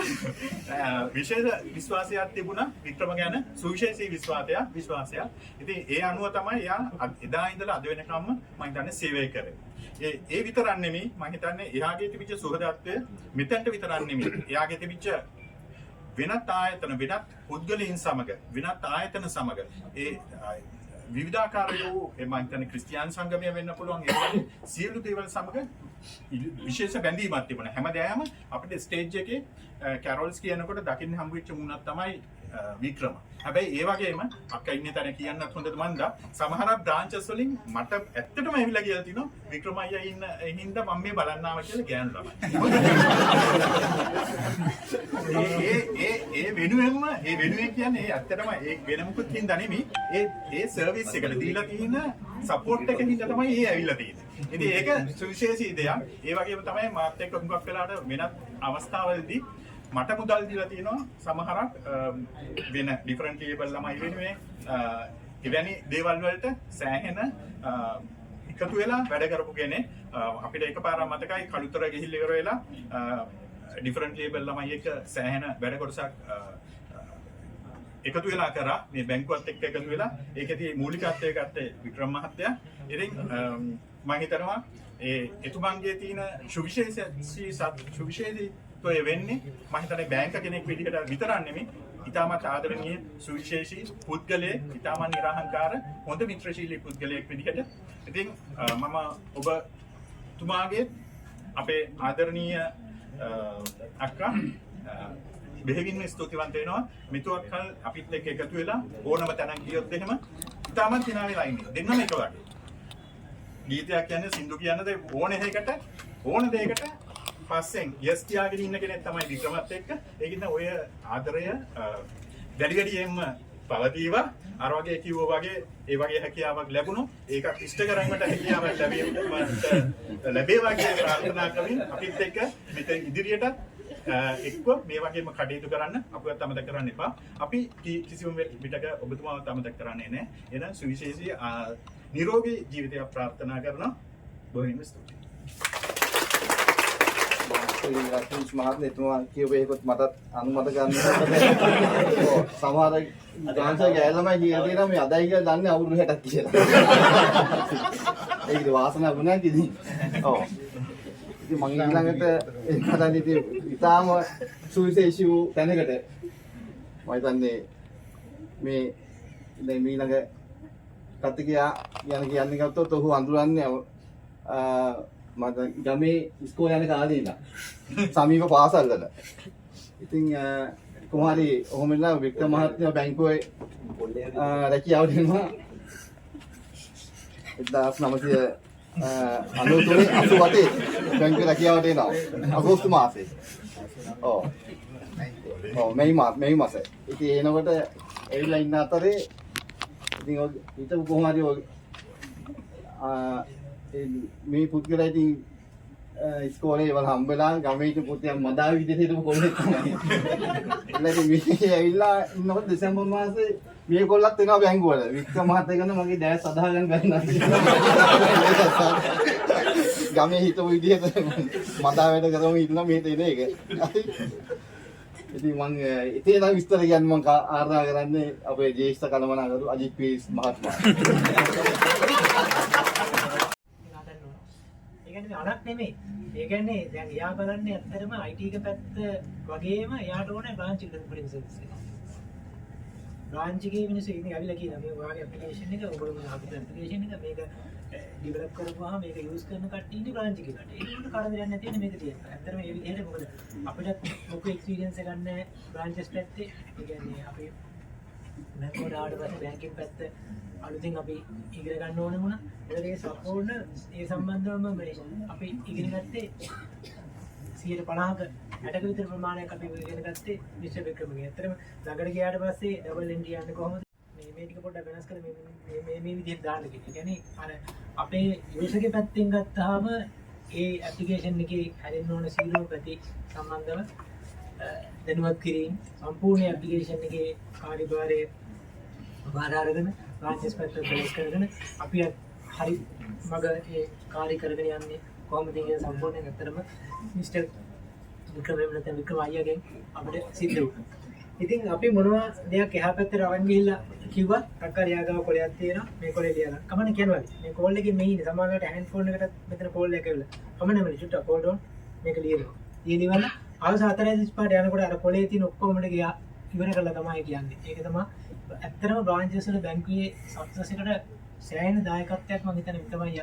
විශේෂ විශ්වාසයක් තිබුණා වික්‍රම ගැන. සුවිශේෂී විශ්වාසයක්. ඉතින් ඒ අනුව තමයි එයා එදා ඉඳලා අද වෙනකම්ම මම හිතන්නේ සේවය කරේ. ඒ විතරක් නෙමෙයි මම හිතන්නේ එයාගේ තිබිච්ච සුහදත්වය මෙතෙන්ට විතරක් නෙමෙයි. එයාගේ තිබිච්ච වෙනත් ආයතන වෙනත් පුද්ගලයන් සමග වෙනත් ආයතන සමග ඒ විවිධාකාරය වූ මම හිතන්නේ ක්‍රිස්තියානි සංගමය වෙන්න පුළුවන් ඒ වගේ සියලු දේවල් සමග විශේෂ බැඳීමක් තිබුණා. හැමදාම අපිට ස්ටේජ් එකේ කැරොල්ස් කියනකොට දකින්න හම්බ වෙච්ච මුණක් තමයි වික්‍රම. හැබැයි ඒ වගේම අක්කා ඉන්න තැන කියන්නත් හොඳට මන්දා සමහර බ්‍රාන්චස් වලින් මට ඇත්තටම ඇවිල්ලා කියලා තිනවා වික්‍රම අයියා ඉන්න හින්දා මම මේ බලන්න ආවා කියලා ගෑනු ළමයි. ඒ වෙනුවෙන් කියන්නේ ඇත්තටම ඒ වෙන මොකුත් හින්දා නෙමෙයි ඒ සර්විස් එකට දීලා තියෙන සපෝට් එක හින්දා තමයි ඒ ඇවිල්ලා තියෙන්නේ. ඉතින් ඒක සුවිශේෂී දෙයක්. ඒ වගේම තමයි මාත් එක්ක හුඟක් වෙලාට වෙනත් අවස්ථාවලදී මට මුදල් දීලා තියෙනවා සමහරක් වෙන ඩිෆරන්ට් ලේබල් ළමයි වෙනුවෙන් එවැනි දේවල් වලට සෑහෙන එකතු වෙලා වැඩ කරපු කෙනෙක්. අපිට එකපාරක් මතකයි කළුතර ගිහිල්ලා ඉවර වෙලා ඩිෆරන්ට් ලේබල් ළමයි එක්ක සෑහෙන වැඩ කොටසක් එකතු වෙලා කරා මේ බැංකුවත් එක්ක එකතු වෙලා ඒකේදී මූලිකත්වය ගත්තේ වික්‍රම මහත්තයා. ඉතින් මම හිතනවා එතුමන්ගේ තියෙන සුවිශේෂී ඔය වෙන්නේ මම හිතන්නේ බැංක කෙනෙක් විදිහට විතරක් නෙමෙයි ඉතාමත් ආදරණීය සුවිශේෂී පුද්ගලයෙක්, ඉතාමත් නිර්හංකාර හොඳ මිත්‍රශීලී පුද්ගලයෙක් විදිහට. ඉතින් මම ඔබ තුමාගේ අපේ ආදරණීය අක්කා බෙහෙවින්ම ස්තුතිවන්ත වෙනවා. මෙතුවක් කල් අපිත් එක්ක එකතු වෙලා ඕනම තැනක් ගියොත් එහෙම ඉතාමත් hina වෙලා ඉන්නේ. දෙන්නම එක වගේ. ගීතයක් කියන්නේ සින්දු කියනද ඕන එකකට ඕන දෙයකට පස්සෙන් යස් කියාගෙන ඉන්න කෙනෙක් තමයි වික්‍රමත් එක්ක. ඒකින්ද ඔය ආදරය වැඩියෙන්ම පවතිවා. අර වගේ කිව්වා වගේ ඒ වගේ හැකියාවක් ලැබුණොත් ඒකත් ඉෂ්ට කරගන්නට හැකියාවක් ලැබේවා කියලා ප්‍රාර්ථනා කරමින් අපිත් එක්ක මෙතන ඉදිරියට එක්ව මේ වගේම කටයුතු කරන්න අපිවත් අමතක කරන්න එපා. අපි කිසිම විටක ඔබතුමාවත් අමතක කරන්නේ නැහැ. එහෙනම් සුවිශේෂී නිරෝගී ජීවිතයක් ප්‍රාර්ථනා කරනවා. බොහොම ස්තුතියි. රාජ්‍යංශ මහත්මයා එතුමා කියපු එකත් මටත් අනුමත ගන්න. සමහර ගාන්සර් ගෑල්ලමයි කියලා තියෙනවා මේ අදයි කියලා දන්නේ අවුරුදු 60ක් කියලා. ඒකේ වාසනාවක් වුණා ඉතින්. ඔව්. ඉතින් මම ඊළඟට හදන්නේ ඉතින් ඉතාලම සුවිශේෂී වූ තැනකට මම හිතන්නේ මේ දැන් ඊළඟ කතිකයා කියන්නේ ගත්තොත් ඔහු අඳුරන්නේ මම ගමේ ඉස්කෝලේ යන කාලේ ඉඳන් සමීප පාසල් වල. ඉතින් කොහොමරි ඔහොම ඉඳලා වික්ටර් මහත්මයා බැංකුවේ රැකියාව දෙනවා 1993 බැංකුවේ රැකියාවට එනවා අගෝස්තු මාසේ. ඔව්. ඔව් මේ මාසේ. ඉතින් එනකොට ඇවිල්ලා ඉන්න අතරේ ඉතින් හිතපු කොහොමරි මේ පුද්ගලයා ඉතින් ඉස්කෝලේ වල හම්බෙලා ගමේ ඉන්න පුතේ මදාවි විදිහට හිටපු කොල්ලෙක් තමයි. ඊළඟට මේ ඇවිල්ලා ඉන්නකොට දෙසැම්බර් මාසේ මේ කොල්ලත් එනවා බැංකුවල. වික්ටර් මහත්තයා ගන්න මගේ දැස් අදාගන්න බැන්නා. ගමේ හිටපු විදිහට මදා වැඩ කරමු ඉන්නවා මේ තේන එක. ඉතින් මම ඉතින් නම් විස්තර කියන්නේ මම ආරාධනා කරන්නේ අපේ ජ්‍යෙෂ්ඨ කළමනාකරු අජිත් පීස් මහත්මයා. අනක් නෙමෙයි. ඒ කියන්නේ දැන් එයා බලන්නේ ඇත්තටම IT එක පැත්ත වගේම එයාට ඕනේ බ්‍රාන්ච් එකට ප්‍රින්සිපල්ස් එක. බ්‍රාන්ච් එකේ මිනිස්සු ඉතින් ඇවිල්ලා කියනවා මේ ඔයාගේ ඇප්ලිකේෂන් එක ඔයගොල්ලෝ අපිට ඇප්ලිකේෂන් එක මේක ඩෙවලොප් කරපුවාම මේක යූස් කරන කට්ටිය ඉන්නේ බ්‍රාන්ච් එකකට. ඒකට කරදරයක් නැති වෙන මේක තියෙනවා. ඇත්තටම මේ විදිහට මොකද අපිට මොකක් එක්ස්පීරියන්ස් එකක් නැහැ බ්‍රාන්චස් පැත්තේ. ඒ කියන්නේ අපි බැංකුවට ආවට පස්සේ බැංකින් පැත්ත අලුතින් අපි ඉගෙන ගන්න ඕන වුණා. ඒකේ සම්පූර්ණ ඒ සම්බන්ධවම අපි ඉගෙන ගත්තේ 50%ක 60ක විතර ප්‍රමාණයක් අපි ඉගෙන ගත්තේ මිස්ටර් වික්‍රමගේ. ඇත්තටම ළඟට ගියාට පස්සේ ඩබල් එන්ට්‍රි යන්නේ කොහොමද? මේ ටික පොඩ්ඩක් වෙනස් කරලා මේ විදිහට දාන්න කිව්වා. ඒ කියන්නේ අර අපේ යූසර්ගේ පැත්තෙන් ගත්තාම ඒ ඇප්ලිකේෂන් එකේ හැදෙන්න ඕන සීරෝ පැති සම්බන්ධව දැනුවත් කිරීම සම්පූර්ණ ඇප්ලිකේෂන් එකේ කාර්යභාරය බාර අරගෙන බ්‍රාන්චස් පැත්ත බේස් කරගෙන අපි හරි මග ඒ කාර්ය කරගෙන යන්නේ කොහොමද කියන සම්පූර්ණයෙන් අතරම මිස්ටර් වික්‍රම නැත්නම් වික්‍රම අයියාගෙන් අපිට සිද්ධ වුණා. ඉතින් අපි මොනවා දෙයක් එහා පැත්තට අරන් ගිහිල්ලා කිව්වා අක්කා ලියාගාව කොලයක් තියෙනවා මේ කොලේ ලියලා. කමන්න කියනවා. මේ කෝල් එකේ මේ ඉන්නේ සමහරවිට හෑන්ඩ් ෆෝන් එකටත් මෙතන කෝල් එකක් ඇවිල්ලා. කමන්න මේ චුට්ටක් කෝල් ඩවුන් මේක ලියනවා. ලියලිවල අවස 4:35 යනකොට අර කොලේ තියෙන ඔක්කොම ටික ඉවර කරලා තමයි කියන්නේ. ඒක තමයි ඇත්තටම බ්‍රාන්චස් වල බැංකුවේ සක්සස් එකට සෑහෙන දායකත්වයක් මම හිතන්නේ තමයි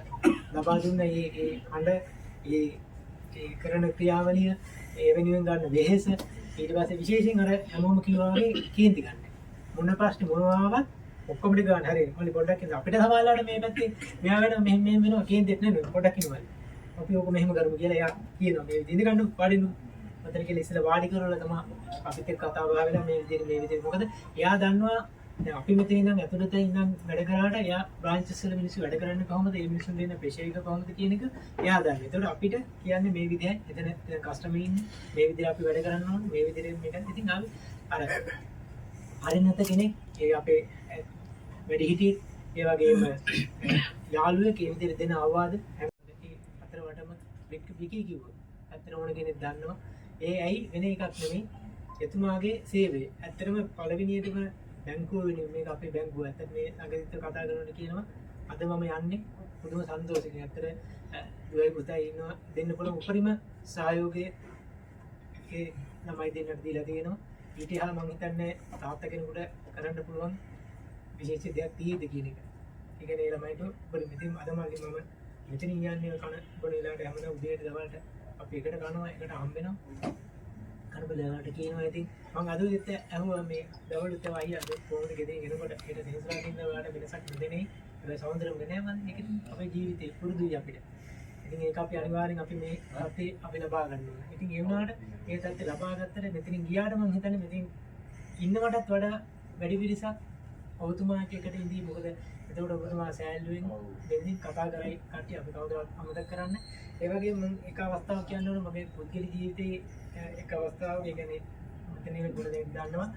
ලබා දුන්න මේ හඬ ඒ කරන ක්‍රියාවලිය ඒ වෙනුවෙන් ගන්න වෙහෙස ඊට පස්සේ විශේෂයෙන් අර හැමෝම කිව්වා වගේ කේන්ති ගන්න. මොන ප්‍රශ්නේ මොනවා ආවත් ඔක්කොම ටික ගන්න හරියට. මොලි පොඩ්ඩක් ඉන්න අපිට සමාජලාට මේ පැත්තේ මෙයා වෙන මෙහෙම වෙනවා කේන්තිත් නෙමෙයි පොඩ්ඩක් ඉන්නවලු. අපි ඕක මෙහෙම කරමු කියලා එයා කියනවා. මේ විදිහට ගන්න පාඩිනු මතන කියලා ඉස්සෙල්ලා වාඩි කරවලා තමයි අපිත් එක්ක කතා බහ වෙලා මේ විදිහට මොකද එයා දන්නවා දැන් අපි මෙතන ඉඳන් ඇතුළත ඉඳන් වැඩ කරාට එයා බ්‍රාන්චස් වල මිනිස්සු වැඩ කරන්නේ කොහොමද ඒ මිනිස්සුන් දෙන ප්‍රෙෂර් එක කොහොමද කියන එක එයා දන්නවා. ඒතකොට අපිට කියන්නේ මේ විදිහයි එතන කස්ටමර් ඉන්නේ මේ විදිහට අපි වැඩ කරන්න ඕනේ මේ විදිහට මේක ඉතින් අපි අර හරිනත කෙනෙක් ඒ අපේ වැඩි හිටියෙක් ඒ වගේම යාළුවෙක් ඒ විදිහට දෙන අවවාද හැම අතර වටම විකි කිව්වා. අතන ඕන කෙනෙක් දන්නවා. ඒ ඇයි වෙන එකක් නෙමෙයි එතුමාගේ සේවය. ඇත්තටම පළවෙනියටම බැංකුව වෙනුවෙන් මේක අපේ බැංකුව. ඇත්තට මේ ළඟදිත් කතා කරනකොට කියනවා අද මම යන්නේ පුදුම සන්තෝෂකින්. ඇත්තට දුවයි පුතයි ඉන්නවා දෙන්න පුළුවන් උපරිම සහයෝගය ඒ ළමයි දෙන්නට දීලා තියෙනවා. ඊට එහා මම හිතන්නේ තාත්තා කෙනෙකුට කරන්න පුළුවන් විශේෂ දෙයක් තියෙද කියන එක. ඒ කියන්නේ ළමයිට බලමු. ඉතින් අද මම මෙතන යන්නේ කන බොන වෙලාවට හැමදාම උදේට දවල්ට අපි එකට කනවා එකට හම්බ වෙනවා. කන බලලාට කියනවා ඉතින් මම අද උදේට අහුවා මේ දවල්ට අයියා අද ෆෝන් එකේ ගෙදරින් එනකොට ඒක සෙන්සරකින් දාලාට වෙනසක් නෙදෙනේ. ඒක සෞන්දර්යම නෑ මම ඒක අපේ ජීවිතේ පුරුදුයි අපිට. ඉතින් ඒක අපි අනිවාර්යෙන් අපි මේ තත්ත්වය අපි ලබා ගන්න ඕනේ. ඉතින් ඒ වුණාට මේ තත්ත්වය ලබා ගත්තට මෙතනින් ගියාට මම හිතන්නේ මෙතනින් ඉන්නවටත් වඩා වැඩි පිරිසක් ඔබතුමාට එකට ඉඳී මොකද එතකොට ඔබතුමා සෑල්ලුවෙන් දෙන්නින් කතා කරයි කට්ටිය අපි කවදාවත් අමතක කරන්න. ඒ වගේම මම එක අවස්ථාවක් කියන්න ඕන මගේ පුද්ගලික ජීවිතයේ එක අවස්ථාවක් ඒ කියන්නේ මෙතන ඉන්න පොඩ දෙයක් දාන්නවා.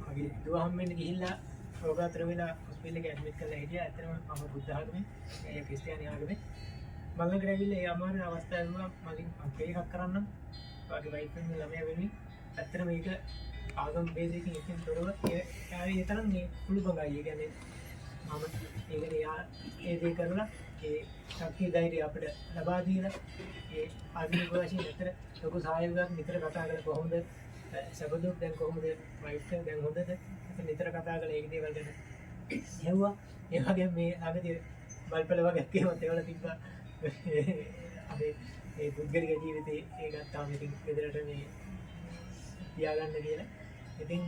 මගේ දුව හම්බෙන්න ගිහිල්ලා රෝගාතුර වෙලා හොස්පිටල් එකේ ඇඩ්මිට් කරලා හිටියා. ඇත්තටම මම බුද්ධ ආගමේ ඒ ක්‍රිස්තියානි ආගමේ මම ළඟට ඇවිල්ලා ඒ අමාරු අවස්ථාවෙම මගෙන් අපේ එකක් කරන්නම්. වාගේ වයිෆ් එක ළමයා වෙනුයි. ඇත්තටම මේක ආගම බේසිකින් එකෙන් තොරව ඒ තරම් මේ පුළුබඟයි. ඒ කියන්නේ මම ඒකනේ ඒ දේ කරලා ඒ ශක්තිය ධෛර්යය අපිට ලබා දීලා ඒ ආධුනික වශයෙන් ඇතර ලොකු සහයෝගයක් නිතර කතා කරලා කොහොමද සබදුක් දැන් කොහොමද වයිෆ් එක දැන් හොඳද නිතර කතා කරලා ඒක දේවල් ගැන හෙව්වා. ඒ වගේ මේ අගදී බල්පල වගේ ඒවත් ඒවල තිබ්බා අපේ ඒ පුද්ගලික ජීවිතේ ඒ ගත්තාම ඉතින් ගෙදරට මේ තියාගන්න කියලා. ඉතින්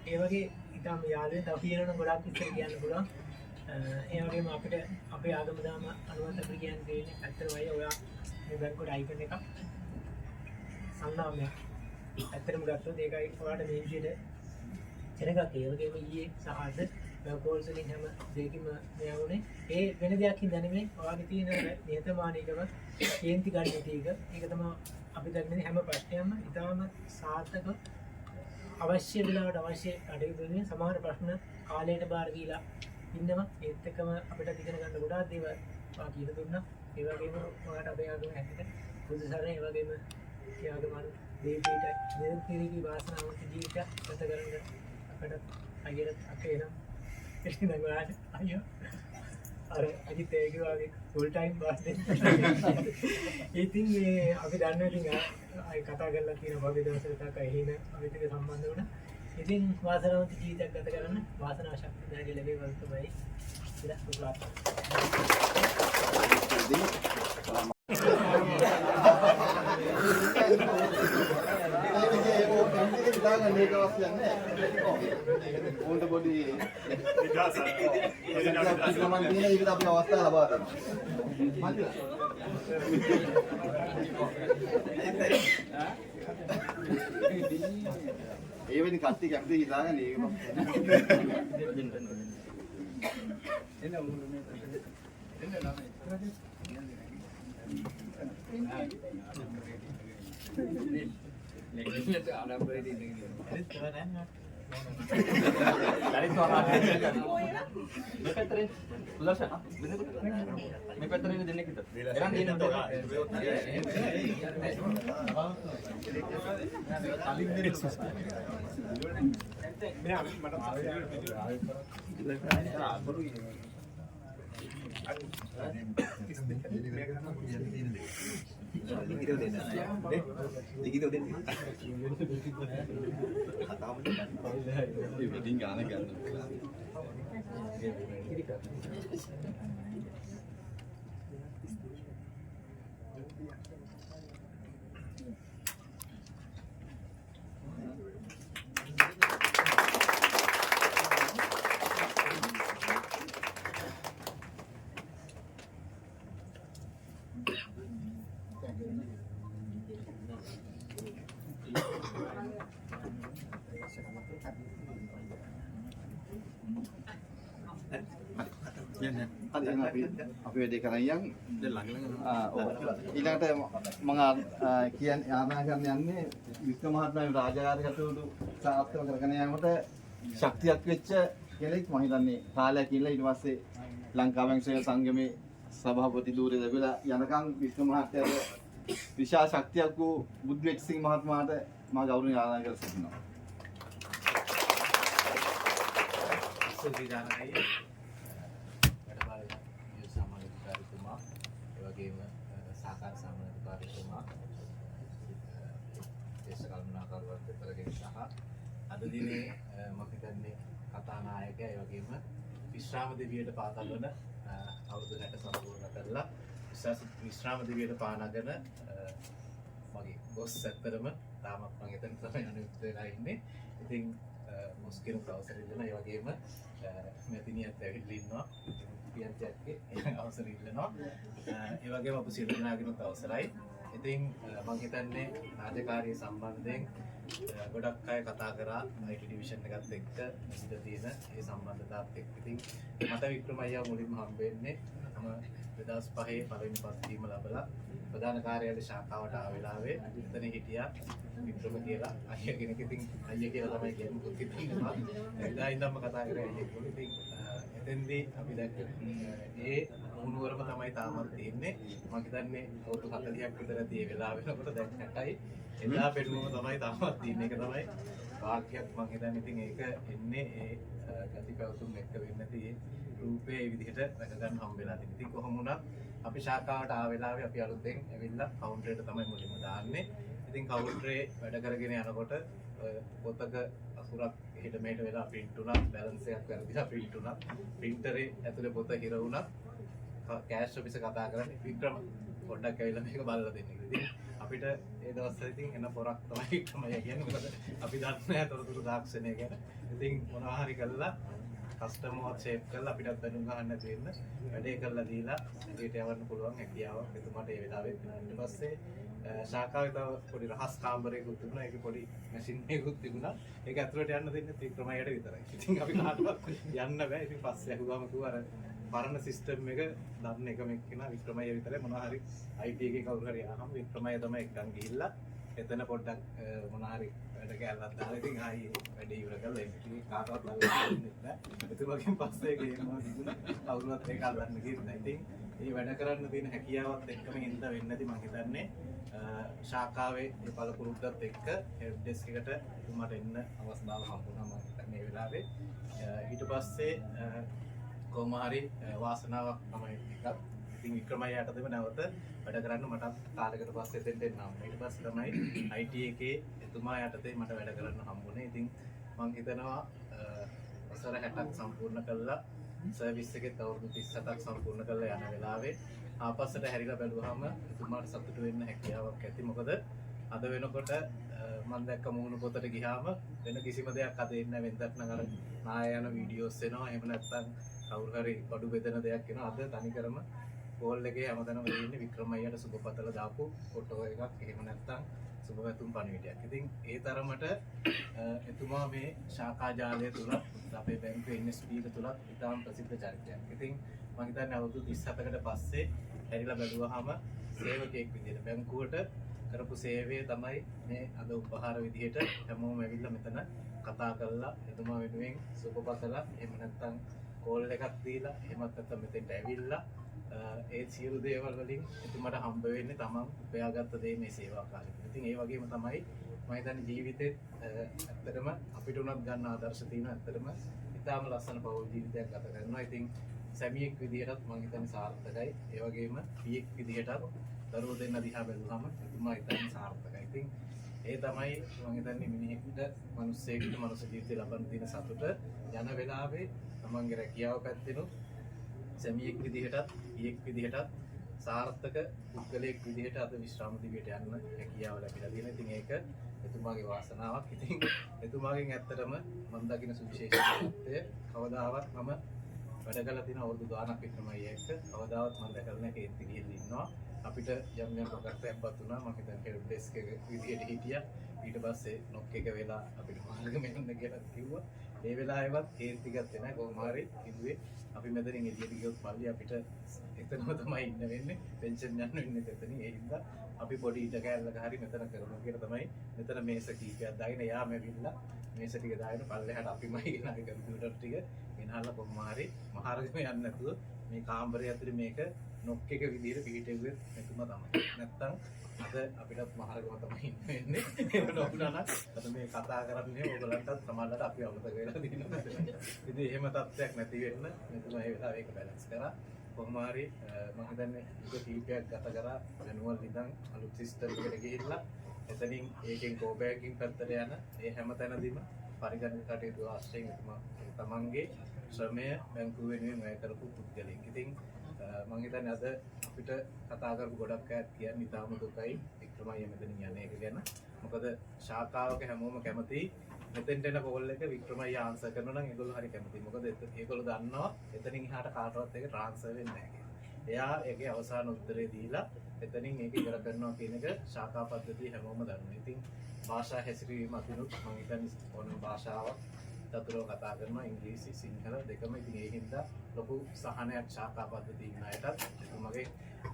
ඒ වගේ ඉතාලම යාළුවෙන් තව කියනවනම් ගොඩාක් විස්තර කියන්න පුළුවන්. ඒ වගේම අපිට අපේ ආගම දාම අනුවත් අපිට කියන්න තියෙන්නේ ඇත්තටම අය ඔයා මේ බැංකුවට අයිකන් එකක් සංනාමයක්. ඇත්තටම ගත්තොත් ඒකයි ඔයාලට මේ විදිහට දැනගත්ත. ඒ වගේම ඊයේ සහද කෝල්ස් වලින් හැම දෙයකින්ම මෙයා වුණේ ඒ වෙන දෙයක් හින්දා නෙමෙයි ඔයාගේ තියෙන නිහතමානීකම කේන්ති ගන්න නැති එක. ඒක තමයි අපි දන්නේ හැම ප්‍රශ්නයක්ම ඉතාලම සාර්ථකව අවශ්‍ය වෙලාවට අවශ්‍ය කටයුතු වෙන සමහර ප්‍රශ්න කාලයට බාර දීලා ඉන්නවා. ඒත් එක්කම අපිට ඉගෙන ගන්න ගොඩාක් දේවල් ඔයා කියලා දුන්නා. ඒ වගේම ඔයාලට අපේ ආගම හැටියට බුදු සරණ ඒ වගේම ත්‍යාගමන දීපීට නිරන්තරී වාසනාවන්ත ජීවිතයක් ගත කරන්න අපිට අයියට අපේනම් එන්න ගාන අයියෝ අර අනිත් ඒකේ වගේ ෆුල් ටයිම් බාස්ට් ඉතින් මේ අපි දන්නවා ඉතින් අය කතා කරලා තියෙන වගේ දවසකට තක එහෙම අපිට සම්බන්ධ වුණා. ඉතින් වාසනාවන්ත ජීවිතයක් ගත කරන්න වාසනාව ශක්තිය නැගී ලැබේවා තමයි ඉතින් ඕන්ට පොඩි මම කියන විදිහට අපි අවස්ථාව ලබා දෙනවා. ඒ වෙනි කට්ටිය කැමති හිතාගෙන ඒක අපි වැඩේ කරන් යන් ඊළඟට මම කියන්නේ ආරාධනා කරන්න යන්නේ වික්‍රම මහත්මයාගේ රාජකාරිකතුළු සාර්ථක කරගෙන යාමට ශක්තියක් වෙච්ච කෙනෙක් මම හිතන්නේ කාලයක් ඉඳලා ඊට පස්සේ ලංකාවෙන් සංගමේ සභාපති ධූරය ලැබිලා යනකම් වික්‍රම මහත්මයාට විශාල ශක්තියක් වූ බුද්ධෙක් සිංහ මහත්මයාට මම ගෞරවයෙන් ආරාධනා කර සිටිනවා. සහකාර සම්මානිතකාරීතුමා දේශ කල්පනාකරුවන් දෙපළගෙන් සහ අද දිනේ මම හිතන්නේ කතානායකයා ඒ වගේම විශ්‍රාම දෙවියට පාතල් වන අවුරුදු 60 සම්පූර්ණ කරලා විශ්‍රාම දෙවියට පානගෙන මගේ බොස් ඇත්තටම තාමත් මම එතන තමයි අනුත් වෙලා ඉන්නේ. ඉතින් මොස්කිරු අවසර ඉල්ලන ඒ වගේම මෙතිනියත් ඇවිල්ලා ඉන්නවා. පියන්තියක්ගේ අවසර ඉල්ලනවා. ඒ වගේම අප සියලු දෙනාගෙනුත් අවසරයි. ඉතින් මම හිතන්නේ රාජකාරිය සම්බන්ධයෙන් ගොඩක් අය කතා කරා IT ඩිවිෂන් එකත් එක්ක ඉඳ තියෙන ඒ සම්බන්ධතාවත් එක්ක. ඉතින් මට වික්‍රම අයියා මුලින්ම හම්බ වෙන්නේ මම 2005 පළවෙනි පස් වීම ලැබලා ප්‍රධාන කාර්යාලය ශාඛාවට ආව වෙලාවේ එතන හිටියා වික්‍රම කියලා අයියා කෙනෙක්. ඉතින් අයියා කියලා තමයි කියන්නේ පුත් ඉතින්නවා. එදා ඉඳන්ම කතා කරේ අයියා කියලා. ඉතින් එතෙන්දී අපි දැක්ක ඒ මුණුවරම තමයි තාමත් තියෙන්නේ. මම හිතන්නේ අවුරුදු 40ක් විතර tie වෙලා වෙනකොට දැන් 60යි. එදා පෙරුමම තමයි තාමත් තියෙන්නේ. ඒක තමයි වාක්‍යයක් මම හිතන්නේ. ඉතින් ඒක එන්නේ ඒ ගති පැවතුම් එක්ක වෙන්නේ නැති ඒ රූපේ ඒ විදිහට රැක ගන්න හම්බ වෙලා තියෙනවා. ඉතින් කොහොම වුණත් අපි ශාඛාවට ආව වෙලාවේ අපි අලුතෙන් ඇවිල්ලා කවුන්ටරේට තමයි මුලින්ම දාන්නේ. ඉතින් කවුන්ටරේ වැඩ කරගෙන යනකොට පොතක අසුරක් එහෙට මෙහෙට වෙලා print උනා, balance එකක් වැරදිලා print උනා. printerේ ඇතුලේ පොත හිර වුණා. කෑෂ් ඔෆිස් කතා කරන්නේ වික්‍රම පොඩ්ඩක් ඇවිල්ලා මේක බලලා දෙන්න කියලා. ඉතින් අපිට ඒ දවස්වල ඉතින් එන පොරක් තමයි වික්‍රමය කියන්නේ. මොකද අපි දන්නේ නැහැ තොරතුරු තාක්ෂණය ගැන. ඉතින් මොනවා හරි කළා කස්ටමර්වත් ෂේප් කරලා අපිටත් දැනුම් ගන්න නැති වෙන්න වැඩේ කරලා දීලා එළියට යවන්න පුළුවන් හැකියාවක් එතුමාට ඒ වෙලාවෙත් තිබුණා. ඊට පස්සේ ශාඛාවේ තව පොඩි රහස් කාමරයකුත් තිබුණා. ඒකේ පොඩි මැෂින් එකකුත් තිබුණා. ඒක ඇතුළට යන්න දෙන්නේ වික්‍රමයට විතරයි. ඉතින් අපි කාටවත් යන්න බෑ. ඉතින් පස්සේ අහුවාම කිව්වා අර පරණ සිස්ටම් එක දන්න එකම එක්කෙනා වික්‍රමය විතරයි. මොනවා හරි IT එකේ කවුරු හරි ආවම වික්‍රමය තමයි එක්කන් ගිහිල්ලා එතන පොඩ්ඩක් මොනවා හරි වැඩ කැලලක් දාලා ඉතින් ආයි වැඩ ඉවර කරලා ඒක කාටවත් අල්ලන්නේ නැහැ. එතුමගෙන් පස්සේ ගේනවා තිබුණා. කවුරුවත් ඒක අල්ලන්න ගියේ නැහැ. ඉතින් මේ වැඩ කරන්න තියෙන හැකියාවත් එක්කම හින්ද වෙන්නේ නැති මම හිතන්නේ ශාඛාවේ මේ පළපුරුද්දත් එක්ක හෙල්ප් ඩෙස්ක් එකට එතුමාට එන්න අවස්ථාව හම්බුණා මම හිතන්නේ මේ වෙලාවේ. ඊට පස්සේ කොහොම හරි වාසනාවක් තමයි එකක්. ඉතින් වික්‍රමය යටතේම නැවත වැඩ කරන්න මටත් කාලයකට පස්සේ දෙන්න එන්නම්. ඊට පස්සේ තමයි IT එකේ එතුමා යටතේ මට වැඩ කරන්න හම්බුනේ. ඉතින් මම හිතනවා වසර 60ක් සම්පූර්ණ කළා සර්විස් එකේ අවුරුදු 37ක් සම්පූර්ණ කළා යන වෙලාවේ ආපස්සට හැරිලා බැලුවාම එතුමාට සතුටු වෙන්න හැකියාවක් ඇති. මොකද අද වෙනකොට මම දැක්ක මුහුණු පොතට ගියාම වෙන කිසිම දෙයක් අද එන්නේ වෙන්දක් නම් අර නාය යන වීඩියෝස් එනවා. එහෙම නැත්නම් කවුරු හරි බඩු බෙදෙන දෙයක් එනවා. අද තනිකරම කෝල් එකේ හැමතැනම දෙන්නේ වික්‍රමయ్యට සුබපතල දාපු ෆොටෝ එකක්. එහෙම නැත්නම් සුබපැතුම් පණිවිඩයක්. ඉතින් ඒ තරමට එතුමා මේ ශාඛා ජාලය තුල අපේ බැංකුවේ NSB එක තුල ඉතාම ප්‍රසිද්ධ චරිතයක්. ඉතින් මම හිතන්නේ අවුරුදු 37කට පස්සේ හැරිලා බැලුවාම සේවකයෙක් විදිහට බැංකුවට කරපු සේවය තමයි මේ අද උපහාර විදිහට හැමෝම ඇවිල්ලා මෙතන කතා කරලා එතුමා වෙනුවෙන් සුබපතලා එහෙම නැත්නම් කෝල් එකක් දීලා එහෙමත් නැත්නම් මෙතෙන්ට ඇවිල්ලා ඒ සියලු දේවල් වලින් එතුමාට හම්බ වෙන්නේ තමන් උපයාගත්ත දේ මේ සේවා කාලෙක. ඉතින් ඒ වගේම තමයි මම හිතන්නේ ජීවිතේ ඇත්තටම අපිට උනත් ගන්න ආදර්ශ තියෙනවා. ඇත්තටම ඉතාම ලස්සන පෞල් ජීවිතයක් ගත කරනවා. ඉතින් සැමියෙක් විදිහටත් මම හිතන්නේ සාර්ථකයි. ඒ වගේම පියෙක් විදිහටත් දරුවෝ දෙන්න දිහා බැලුවම එතුමා ඉතාම සාර්ථකයි. ඉතින් ඒ තමයි මම හිතන්නේ මිනිහෙකුට මිනිස්සෙකුට මනුස්ස ජීවිතය ලබන්න තියෙන සතුට යන වෙලාවේ තමන්ගේ රැකියාව පැත්තෙනුත් සැමියෙක් විදිහටත් පියෙක් විදිහටත් සාර්ථක පුද්ගලයෙක් විදිහට අද විශ්‍රාම දිවියට යන්න හැකියාව ලැබිලා තියෙනවා. ඉතින් ඒක එතුමාගේ වාසනාවක්. ඉතින් එතුමාගෙන් ඇත්තටම මම දකින සුවිශේෂීත්වය කවදාවත් මම වැඩ කරලා තියෙන අවුරුදු ගාණක් විතරමයි එක්ක කවදාවත් මම දැකලා නැහැ. කේන්ති ගිහින් ඉන්නවා. අපිට යම් යම් ප්‍රකටයක් වුණා. මම හිතන්නේ හෙල්ප් ඩෙස්ක් එක විදිහට හිටියා. ඊට පස්සේ නොක් එක වෙලා අපිට මාර්ගම එන්න කියලා කිව්වා. ඒ වෙලාවෙවත් කේන්ති ගත්තේ නැහැ. කොහොම හරි කිව්වේ අපි මෙතනින් එළියට ගියොත් පල්ලි අපිට එතනම තමයි ඉන්න වෙන්නේ. පෙන්ෂන් යන්න වෙන්නේ එතනින්. ඒ හින්දා අපි පොඩි ඉඩ කෑල්ලක හරි මෙතන කරනවා කියලා තමයි මෙතන මේස කීපයක් දාගෙන යාම ඇවිල්ලා මේස ටික දාගෙන පල්ලෙහාට අපිමයි ගෙනාවේ කම්පියුටර් ටික ගෙනහල්ලා කොහොම හරි මහරගම යන්නේ නැතුව මේ කාමරය ඇතුලේ මේක නොක් එක විදිහට පිහිටෙව්වේ එතුමා තමයි. නැත්තම් අද අපිටත් මහරගම තමයි ඉන්න වෙන්නේ. ඒක නොවුනා නම් අද මේ කතා කරන්නේ ඕගලන්ටත් සමහරවිට අපි අමතක වෙලා දිනවා. ඉතින් එහෙම තත්ත්වයක් නැති වෙන්න මෙතුමා ඒ වෙලාවේ ඒක බැලන්ස් කරා. කොහොම හරි මම හිතන්නේ ඒක කීපයක් ගත කරා මැනුවල් ඉඳන් අලුත් සිස්ටම් එකට ගිහිල්ලා එතනින් ඒකෙන් ගෝ බෑකින් පැත්තට යන ඒ හැම තැනදීම පරිගණක කටයුතු ආශ්‍රයෙන් එතුමා තමන්ගේ ශ්‍රමය බැංකුව වෙනුවෙන් වැය කරපු පුද්ගලෙක්. ඉතින් මම හිතන්නේ අද අපිට කතා කරපු ගොඩක් අය කියන්නේ ඉතාම දුකයි වික්‍රමయ్య මෙතනින් යන්නේ ඒක ගැන. මොකද ශාඛාවක හැමෝම කැමතියි මෙතෙන්ට එන කෝල් එක වික්‍රමయ్య ආන්සර් කරනවා නම් ඒගොල්ලෝ හරි කැමතියි. මොකද ඒගොල්ලෝ දන්නවා එතනින් එහාට කාටවත් ඒක ට්‍රාන්ස්ෆර් වෙන්නේ නැහැ කියලා. එයා ඒකේ අවසාන උත්තරේ දීලා එතනින් ඒක ඉවර කරනවා කියන එක ශාඛා පද්ධතිය හැමෝම දන්නවා. ඉතින් භාෂා හැසිරීම අතිනුත් මම හිතන්නේ ඕනම භාෂාවක් චතුරව කතා කරනවා ඉංග්‍රීසි සිංහල දෙකම. ඉතින් ඒ හින්දා ලොකු සහනයක් ශාඛා පද්ධතිය ඉන්න අයටත් එතුමගේ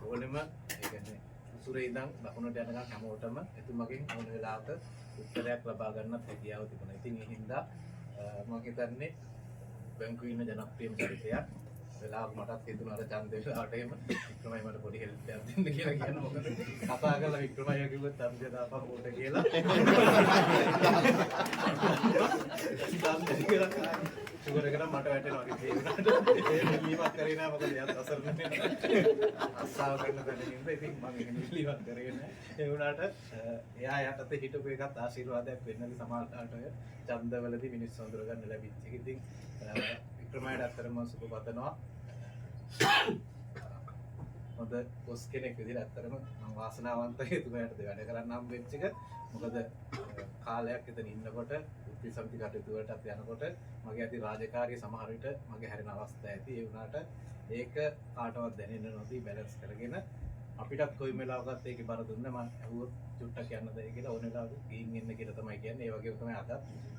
ඕනෙම ඒ කියන්නේ උසුරේ ඉඳන් දකුණට යනකම් හැමෝටම එතුමගෙන් ඕන වෙලාවක උත්තරයක් ලබා ගන්නත් හැකියාව තිබුණා. ඉතින් ඒ හින්දා මම හිතන්නේ බැංකුවේ ඉන්න ජනප්‍රියම චරිතයක්. වෙලාවක මටත් හිතුණා අර ඡන්ද වෙලාවට එහෙම වික්‍රමయ్య මට පොඩි හෙල්ප් එකක් දෙන්න කියලා කියන මොකද කතා කරලා වික්‍රමయ్య කිව්වොත් ඡන්දය දාපන් කොට කියලා. සුගර එකට මට වැටෙනවා වගේ තේරුණාට ඒ නිලිමක් කරේ නෑ. මොකද එයාත් අසරණ වෙනවා. අස්සාව කරන දැනින්ද ඉතින් මම එහෙම නිලිමක් කරේ නෑ. ඒ වුණාට එයා යටතේ හිටපු එකත් ආශිර්වාදයක් වෙන්නදී සමාජාට ඔය ඡන්දවලදී මිනිස්සු හඳුර ගන්න ලැබිච්ච එක. ඉතින් වික්‍රමయ్యට අත්‍තරම සුබ පතනවා. හොඳ බොස් කෙනෙක් විදිහට ඇත්තටම මම වාසනාවන්තයි එතුමාට වැඩ කරන්න හම් වෙච්ච එක. මොකද කාලයක් එතන ඉන්නකොට වෘත්ති සමිති කටයුතු වලටත් යනකොට මගේ අති රාජකාරී සමහර විට මගේ හැරෙන අවස්ථා ඇති. ඒ වුණාට ඒක කාටවත් දැනෙන්න නොදී බැලන්ස් කරගෙන අපිටත් කොයි වෙලාවකත් ඒකේ බර දුන්න මම ඇහුවොත් චුට්ටක් යන්නද කියලා ඕන වෙලාවක ගිහින් එන්න කියලා තමයි කියන්නේ. ඒ වගේම තමයි අදත්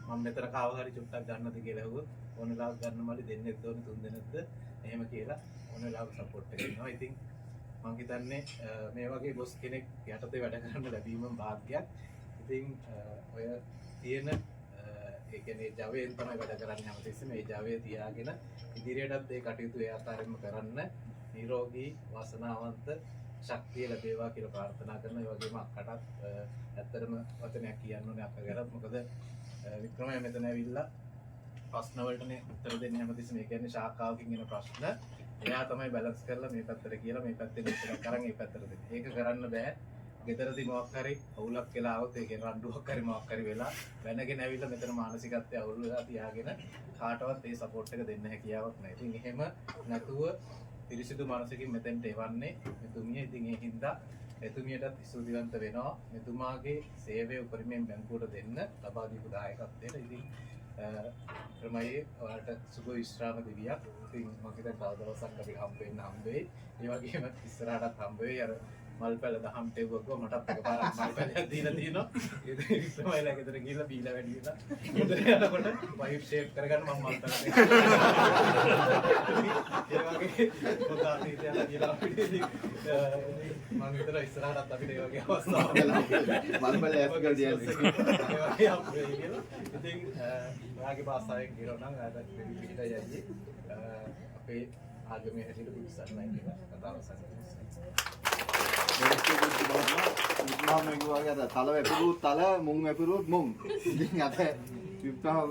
මම මෙතන කාව හරි චුට්ටක් ගන්නද කියලා ඇහුවොත් ඕන වෙලාවක ගන්න මල්ලි දෙන්නෙක් දෝන තුන් දෙනෙක්ද එහෙම කියලා ඕන වෙලාවක සපෝට් එක දෙනවා. ඉතින් මම හිතන්නේ මේ වගේ බොස් කෙනෙක් යටතේ වැඩ කරන්න ලැබීම භාග්‍යයක්. ඉතින් ඔය තියෙන ඒ කියන්නේ ජවයෙන් තමයි වැඩ කරන්නේ හැමතිස්සෙම. මේ ජවය තියාගෙන ඉදිරියටත් ඒ කටයුතු ඒ අතරින්ම කරන්න නිරෝගී වාසනාවන්ත ශක්තිය ලැබේවා කියලා ප්‍රාර්ථනා කරනවා. ඒ වගේම අක්කටත් ඇත්තටම වචනයක් කියන්න ඕනේ අක්ක ගැන. මොකද වික්‍රමයා මෙතන ඇවිල්ලා ප්‍රශ්න වලටනේ උත්තර දෙන්නේ හැමතිස්සෙම. ඒ කියන්නේ ශාඛාවකින් එන ප්‍රශ්න එයා තමයි බැලන්ස් කරලා මේ පැත්තට කියලා මේ පැත්තෙන් උත්තරයක් අරන් ඒ පැත්තට දෙන්නේ. ඒක කරන්න බෑ. ගෙදරදී මොකක් හරි අවුලක් වෙලා આવොත් ඒ කියන්නේ රණ්ඩුවක් හරි මොකක් හරි වෙලා වෙනගෙන ඇවිල්ලා මෙතන මානසිකත්වය අවුල් වෙලා තියාගෙන කාටවත් ඒ සපෝට් එක දෙන්න හැකියාවක් නැහැ. ඉතින් එහෙම නැතුව පිරිසිදු මනසකින් මෙතෙන්ට එවන්නේ මෙතුමිය. ඉතින් ඒ හින්දා එතුමියටත් ස්තුතිවන්ත වෙනවා. මෙතුමාගේ සේවය උපරිමයෙන් බැංකුවට දෙන්න ලබා දීපු දායකත්වයට. ඉතින් ක්‍රමයේ ඔයාලට සුබ විශ්‍රාම දිවියක්. ඉතින් මම හිතන්නේ තව දවසක් අපි හම්බ වෙන්න හම්බෙයි. ඒ වගේම ඉස්සරහටත් හම්බ වෙයි. අර මල්පැල දහම් ටෙව්වක මටත් එකපාරක් මල්පැලයක් දීලා තියෙනවා. ඒක ඉස්සමයිලා ගෙදර ගිහලා බීලා වැඩි වෙලා ගෙදර යනකොට වයිෆ් ෂේප් කරගන්න මම මල්පැල දෙන්න. ඒ වගේ පොත අතීතයක් කියලා අපිට මම හිතලා ඉස්සරහටත් අපිට ඒ වගේ අවස්ථාවක් මල්පැල ඇස් කරලා දියන්නේ. ඒ වගේ අපේ කියලා. ඉතින් ඔයාගේ භාෂාවෙන් කියනවා නම් ආයෙත් පිටිට යයි. අපේ ආගමේ හැටියට බුදුසසුනයි කියලා කතාව සංකල්ප. විප්ලවම කිව්වාගේ අර තල වැපිරුත් තල මුං වැපිරුත් මුං. ඉතින් අද විප්ලව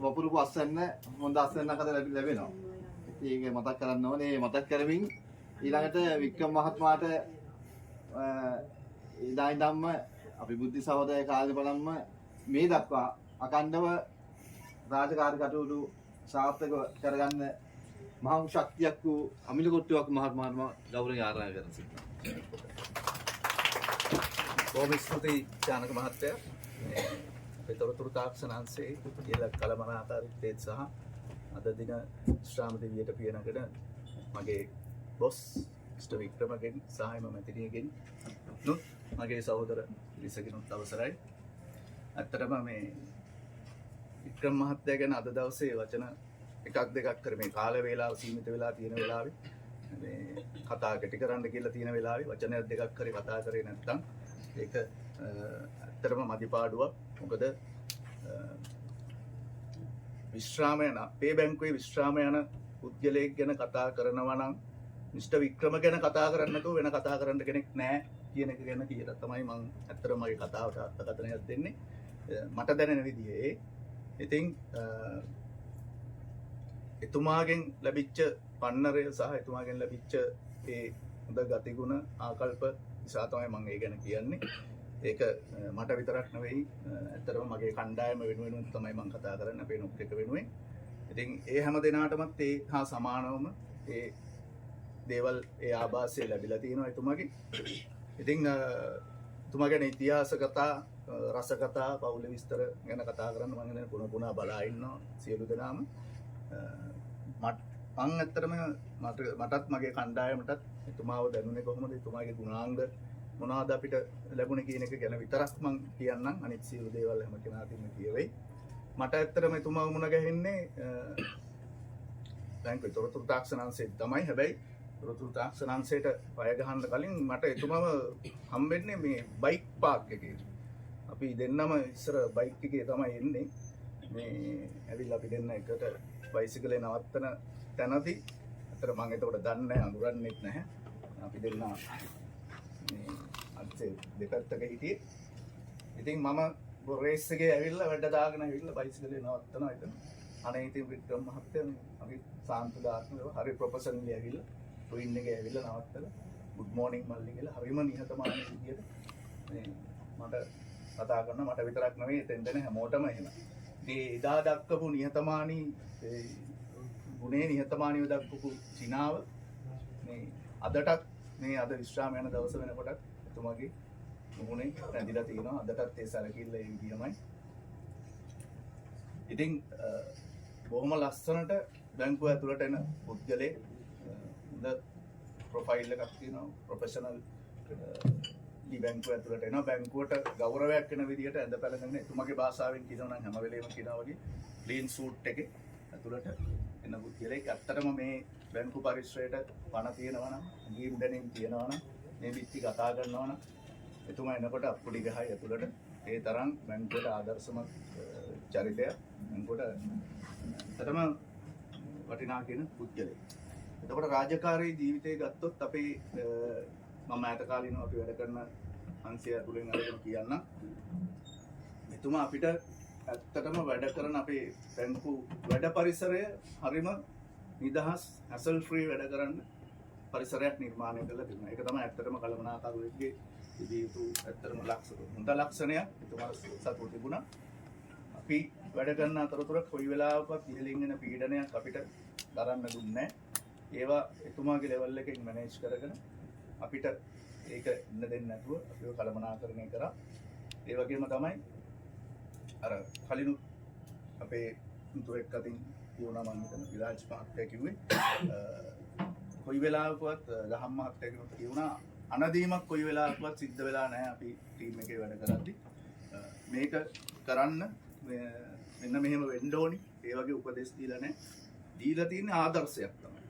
වපුරුපු අස්සන්න හොඳ අස්සන්නක් අද ලැබෙනවා. ඉතින් ඒක මතක් කරන්න ඕනේ. මතක් කරමින් ඊළඟට වික්‍රම මහත්මයාට ඉදා ඉඳන්ම අපි බුද්ධි සහෝදය කාලේ බලන්න මේ දක්වා අකණ්ඩව රාජකාරී කටයුතු සාර්ථක කරගන්න මහා ශක්තියක් වූ අමිල කොට්ටුවක් මහත්මයා ගෞරවයෙන් ආරාධනා කරන සිටිනවා. බොහොම ස්තුතියි ජානක මහත්තයා. අපේ තොරතුරු තාක්ෂණාංශයේ කියලා කලමනාකාරීත්වයේ සහ අද දින ශ්‍රාම දෙවියට පියනකට මගේ බොස් මිස්ටර් වික්‍රමගෙන් සහාය මැතිණියගෙන් නුත් මගේ සහෝදර ලිසගෙනුත් අවසරයි. ඇත්තටම මේ වික්‍රම මහත්තයා ගැන අද දවසේ වචන එකක් දෙකක් කර මේ කාල වේලාව සීමිත වෙලා තියෙන වෙලාවේ මේ කතා කෙටි කරන්න කියලා තියෙන වෙලාවේ වචන දෙකක් කරේ කතා කරේ නැත්නම් ඒක ඇත්තටම මදිපාඩුවක්. මොකද විශ්‍රාම යන අපේ බැංකුවේ විශ්‍රාම යන පුද්ගලයෙක් ගැන කතා කරනවා නම් මිස්ටර් වික්‍රම ගැන කතා කරන්න නැතුව වෙන කතා කරන්න කෙනෙක් නැහැ කියන එක ගැන කියලා තමයි මම ඇත්තටම මගේ කතාවට අර්ථකථනයක් දෙන්නේ මට දැනෙන විදිහේ. ඉතින් එතුමාගෙන් ලැබිච්ච පන්නරය සහ එතුමාගෙන් ලැබිච්ච ඒ හොඳ ගතිගුණ ආකල්ප නිසා තමයි මම ඒ ගැන කියන්නේ. ඒක මට විතරක් නෙවෙයි ඇත්තටම මගේ කණ්ඩායම වෙනුවෙන් තමයි මම කතා කරන්නේ අපේ නොක් එක වෙනුවෙන්. ඉතින් ඒ හැම දිනාටමත් ඒ හා සමානවම ඒ දේවල් ඒ ආభాසය ලැබිලා තියෙනවා එතුමාගෙන්. ඉතින් එතුමා ගැන ඉතිහාස කතා රස කතා පවුල විස්තර ගැන කතා කරන්න මම හිතන්නේ පුන බලා ඉන්නවා සියලු දෙනාම. මම ඇත්තටම මටත් මගේ කණ්ඩායමටත් එතුමාව දැනුනේ කොහොමද, එතුමාගේ ගුණාංග මොනවද අපිට ලැබුණේ කියන එක ගැන විතරක් මම කියන්නම්. අනිත් සියලු දේවල් හැම කෙනාටම කියවෙයි. මට ඇත්තටම එතුමාව මුණ ගැහෙන්නේ බැංකුවේ තොරතුරු තාක්ෂණාංශයේ තමයි. හැබැයි තොරතුරු තාක්ෂණාංශයට පය ගහන්න කලින් මට එතුමාව හම්බෙන්නේ මේ බයික් පාක් එකේ. අපි දෙන්නම ඉස්සර බයික් එකේ තමයි එන්නේ. මේ ඇවිල්ලා අපි දෙන්න එකට බයිසිකලේ නවත්තන තැනදී අතර මම එතකොට දන්නේ නැහැ, අඳුරන්නේත් නැහැ. අපි දෙන්න මේ අත්සේ දෙපැත්තක හිටියේ. ඉතින් මම රේස් එකේ ඇවිල්ලා වැඩ දාගෙන ඇවිල්ලා බයිසිකලේ නවත්තනවා එතන. අනේ ඉතින් වික්‍රම මහත්තයා අපි සාන්තදාත්මකව හරි ප්‍රොෆෙෂනලි ඇවිල්ලා ට්වින් එකේ ඇවිල්ලා නවත්තලා good morning මල්ලි කියලා හරිම නිහතමානී විදියට මේ මට කතා කරනවා. මට විතරක් නෙවෙයි එතෙන් දෙන හැමෝටම එහෙම. මේ එදා දක්වපු නිහතමානී ගුණේ නිහතමානීව දක්වපු සිනාව මේ අදටත් මේ අද විශ්‍රාම යන දවස වෙනකොට එතුමාගේ මුහුණේ රැඳිලා තියෙනවා. අදටත් ඒ සැලකිල්ල ඒ විදිහමයි. ඉතින් බොහොම ලස්සනට බැංකුව ඇතුළට එන පුද්ගලයෙක් හොඳ ප්‍රොෆයිල් එකක් තියෙනවා. ප්‍රොෆෙෂනල් බැංකුව ඇතුළට එනවා. බැංකුවට ගෞරවයක් වෙන විදිහට ඇඳ පැළඳගෙන එතුමාගේ භාෂාවෙන් කියනවා නම් හැම වෙලේම කියනවා වගේ ක්ලීන් සූට් එකේ ඇතුළට එන පුද්ගලයෙක්. ඇත්තටම මේ බැංකු පරිශ්‍රයට පණ තියෙනවා නම්, ගීම් දැනීම් තියෙනවා නම්, මේ පිටි කතා කරනවා නම් එතුමා එනකොට අප්පුඩි ගහයි ඇතුළට. ඒ තරම් බැංකුවට ආදර්ශමත් චරිතයක්. බැංකුවට ඇත්තටම වටිනා කියන පුද්ගලයෙක්. එතකොට රාජකාරී ජීවිතය ගත්තොත් අපේ මම ඈත කාලිනව අපි වැඩ කරන අංශය ඇතුළෙන් අරගෙන කියන්න. එතුමා අපිට ඇත්තටම වැඩ කරන අපේ බැංකු වැඩ පරිසරය හරිම නිදහස්, හැසල් ෆ්‍රී වැඩ කරන්න පරිසරයක් නිර්මාණය කරලා තිබුණා. ඒක තමයි ඇත්තටම කළමනාකරුවෙක්ගේ ඉදිරි යුතු ඇත්තටම හොඳ ලක්ෂණයක්. එතුමාට සතුටු තිබුණා. අපි වැඩ කරන අතරතුර කොයි වෙලාවකවත් ඉහළින් එන පීඩනයක් අපිට දරන්න දුන්නේ නැහැ. ඒවා එතුමාගේ ලෙවල් එකෙන් මැනේජ් කරගෙන අපිට ඒක ඉන්න දෙන්නේ නැතුව අපිව කළමනාකරණය කරා. ඒ වගේම තමයි අර කලිනුත් අපේ මුතුෙක් අතින් කියනවා මම හිතන විරාජ් මහත්තයා කිව්වේ කොයි වෙලාවකවත් ගහම් මහත්තයා කෙනෙක් කියුණා අනදීමක් කොයි වෙලාවකවත් සිද්ධ වෙලා නැහැ අපි ටීම් එකේ වැඩ කරද්දි. මේක කරන්න මෙන්න මෙහෙම වෙන්න ඕනි. ඒ වගේ උපදෙස් දීලා නැහැ. දීලා තියෙන ආදර්ශයක් තමයි.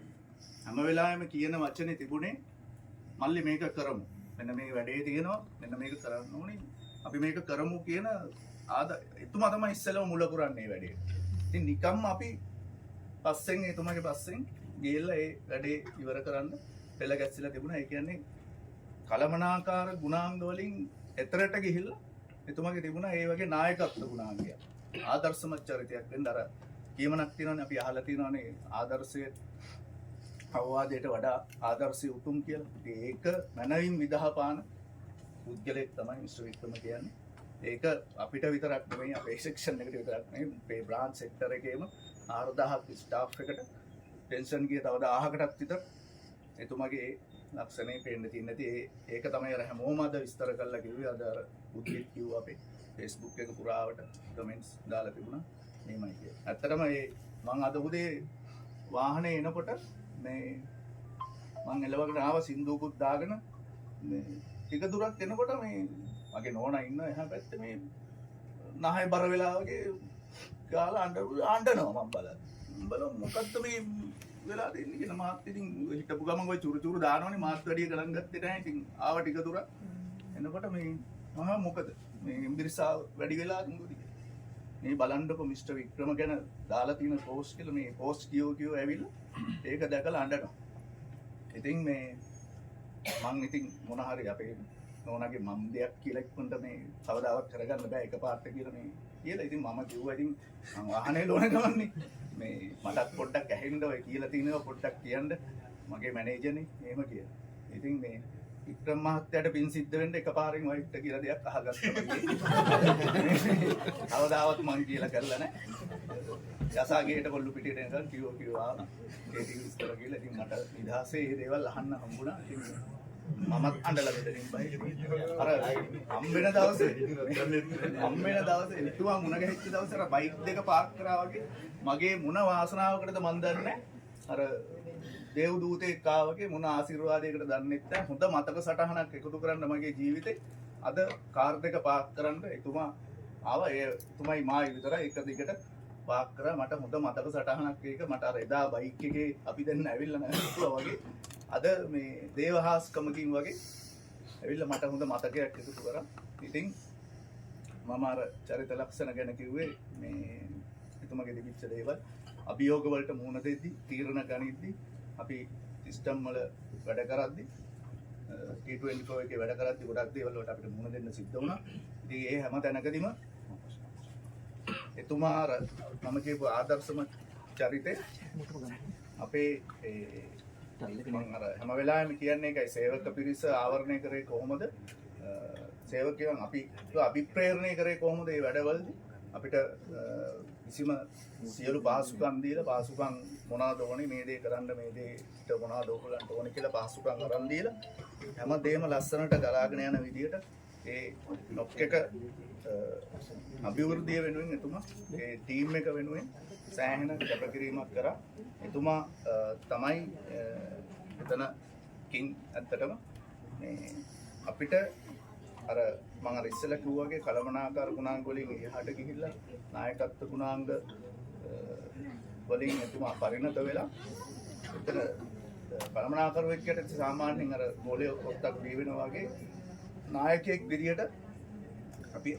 හැම වෙලාවෙම කියන වචනේ තිබුණේ මල්ලි මේක කරමු. මෙන්න මේ වැඩේ තියෙනවා. මෙන්න මේක කරන්න ඕනේ. අපි මේක කරමු කියන එතුමා තමයි ඉස්සෙල්ලම මුල පුරන්නේ වැඩේ. ඉතින් නිකම්ම අපි පස්සෙන් එතුමාගේ පස්සෙන් ගිහලා ඒ වැඩේ ඉවර කරන්න පෙළ ගැස්සිලා තිබුණා. ඒ කියන්නේ කලමනාකාර ගුණාංග වලින් එතරට ගිහිල්ලා එතුමාගේ තිබුණා ඒ වගේ නායකත්ව ගුණාංගයක්. ආදර්ශමත් චරිතයක් වෙන්න අර කියමනක් තියෙනවානේ අපි අහලා තියෙනවානේ ආදර්ශයේ අවවාදයට වඩා ආදර්ශය උතුම් කියලා. ඒක මනවින් විදහාපාන පුද්ගලයෙක් තමයි මිස්ටර් වික්‍රම කියන්නේ. ඒක අපිට විතරක් නෙමෙයි අපේ සෙක්ෂන් එකට විතරක් නෙමෙයි අපේ බ්‍රාන්ච් සෙක්ටර් එකේම 4000ක් ස්ටාෆ් එකට පෙන්ෂන් ගිය තව 1000කටත් විතර එතුමාගේ ලක්ෂණේ පේන්න තියෙන නැති ඒක තමයි අර හැමෝම අද විස්තර කරලා කිව්වේ. අද අර බුද්ධිත් කිව්වා අපේ Facebook එක පුරාවට කමෙන්ට්ස් දාලා තිබුණා මේමයි කිය. ඇත්තටම මම අද උදේ වාහනේ එනකොට මේ මම එළවගෙන ආව සින්දුවකුත් දාගෙන මේ ටික දුරක් එනකොට මේ මගේ නෝනා ඉන්න එහා පැත්තේ මේ නහය බර වෙලා වගේ ගාලා අඬනවා. මම බලමු මොකද්ද මේ වෙලා දෙන්නේ කියන මාත් ඉතින් හිටපු ගමන් ඔය චුරු චුරු දානවනේ මාත් වැඩිය ගණන් ගත්තේ නැහැ. ඉතින් ආව ටික දුර එනකොට මේ මම මොකද මේ ඉම්බිරිසාව වැඩි වෙලා දුන්නුද මේ බලන්නකො මිස්ටර් වික්‍රම ගැන දාලා තියෙන පෝස්ට් කියලා මේ පෝස්ට් කියෝ ඇවිල්ලා ඒක දැකලා අඬනවා. ඉතින් මේ මං ඉතින් මොන හරි අපේ නෝනාගේ මම් දෙයක් කියලා එක්කන්ට මේ කවදාවත් කරගන්න බෑ එකපාරට කියලා මේ කියලා. ඉතින් මම කිව්වා ඉතින් මං වාහනේ ලෝන ගමන්නේ මේ මටත් පොඩ්ඩක් ඇහෙන්න ඔය කියලා තියෙනවා පොඩ්ඩක් කියන්න මගේ මැනේජර්නේ එහෙම කියලා. ඉතින් මේ වික්‍රම මහත්තයාට පින් සිද්ධ වෙන්න එකපාරින් වයිට් කියලා දෙයක් අහගත්තා. කවදාවත් මං කියලා කරලා නැහැ. යසාගේට කොල්ලු පිටියට එනකන් කිව්වා ඒ ටික විස්තර කියලා. ඉතින් මට නිදහසේ මේ දේවල් අහන්න හම්බුණා. ඉතින් මමත් අඬලා දෙදෙනින් බයි අර හම්බෙන දවසේ එතුමා මුණ ගැහිච්ච දවසේ අර බයික් දෙක පාක් කරා වගේ මගේ මුණ වාසනාවකටද මන් දන්නේ අර දේව දූතෙක් ආවගේ මුණ ආශිර්වාදයකට දන්නෙත් නැහැ. හොඳ මතක සටහනක් එකතු කරන්න මගේ ජීවිතේ අද කාර් දෙක පාක් කරන්න එතුමා ආවා. එතුමයි මායි විතරයි එක දිගට පාක් කරා. මට හොඳ මතක සටහනක් ඒක මට අර එදා බයික් එකේ අපි දැන් ඇවිල්ලා නැහැ වගේ අද මේ දේවහාස්කමකින් වගේ ඇවිල්ලා මට හොඳ මතකයක් එකතු කරා. ඉතින් මම අර චරිත ලක්ෂණ ගැන කිව්වේ මේ එතුමගේ තිබිච්ච දේවල් අභියෝග වලට මුහුණ දෙද්දි තීරණ ගනිද්දි අපි සිස්ටම් වල වැඩ කරද්දි T24 එකේ වැඩ කරද්දි ගොඩක් දේවල් වලට අපිට මුහුණ දෙන්න සිද්ධ වුණා. ඉතින් ඒ හැම තැනකදීම එතුමා අර මම කියපු ආදර්ශම චරිතේ අපේ මම අර හැම වෙලාවෙම කියන්නේ ඒකයි සේවක පිරිස ආවරණය කරේ කොහොමද? සේවකයන් අපි අභිප්‍රේරණය කරේ කොහොමද මේ වැඩවලදී? අපිට කිසිම සියලු පහසුකම් දීලා පහසුකම් මොනවද ඕනේ මේ දේ කරන්න මේ දේට මොනවද ඕගලන්ට ඕනේ කියලා පහසුකම් අරන් දීලා හැමදේම ලස්සනට ගලාගෙන යන විදිහට ඒ නොක් එක අභිවෘද්ධිය වෙනුවෙන් එතුමා ඒ ටීම් එක වෙනුවෙන් සෑහෙන කැපකිරීමක් කරා. එතුමා තමයි එතන කිං ඇත්තටම මේ අපිට අර මම අර ඉස්සෙල්ලා කිව්වා වගේ කලමනාකාර ගුණාංග වලින් එහාට ගිහිල්ලා නායකත්ව ගුණාංග වලින් එතුමා පරිණත වෙලා එතන කලමනාකාර වෙච්චට සාමාන්‍යයෙන් අර ගෝලයේ ඔත්තක් දී වෙනවා වගේ නායකයෙක් විදියට අපි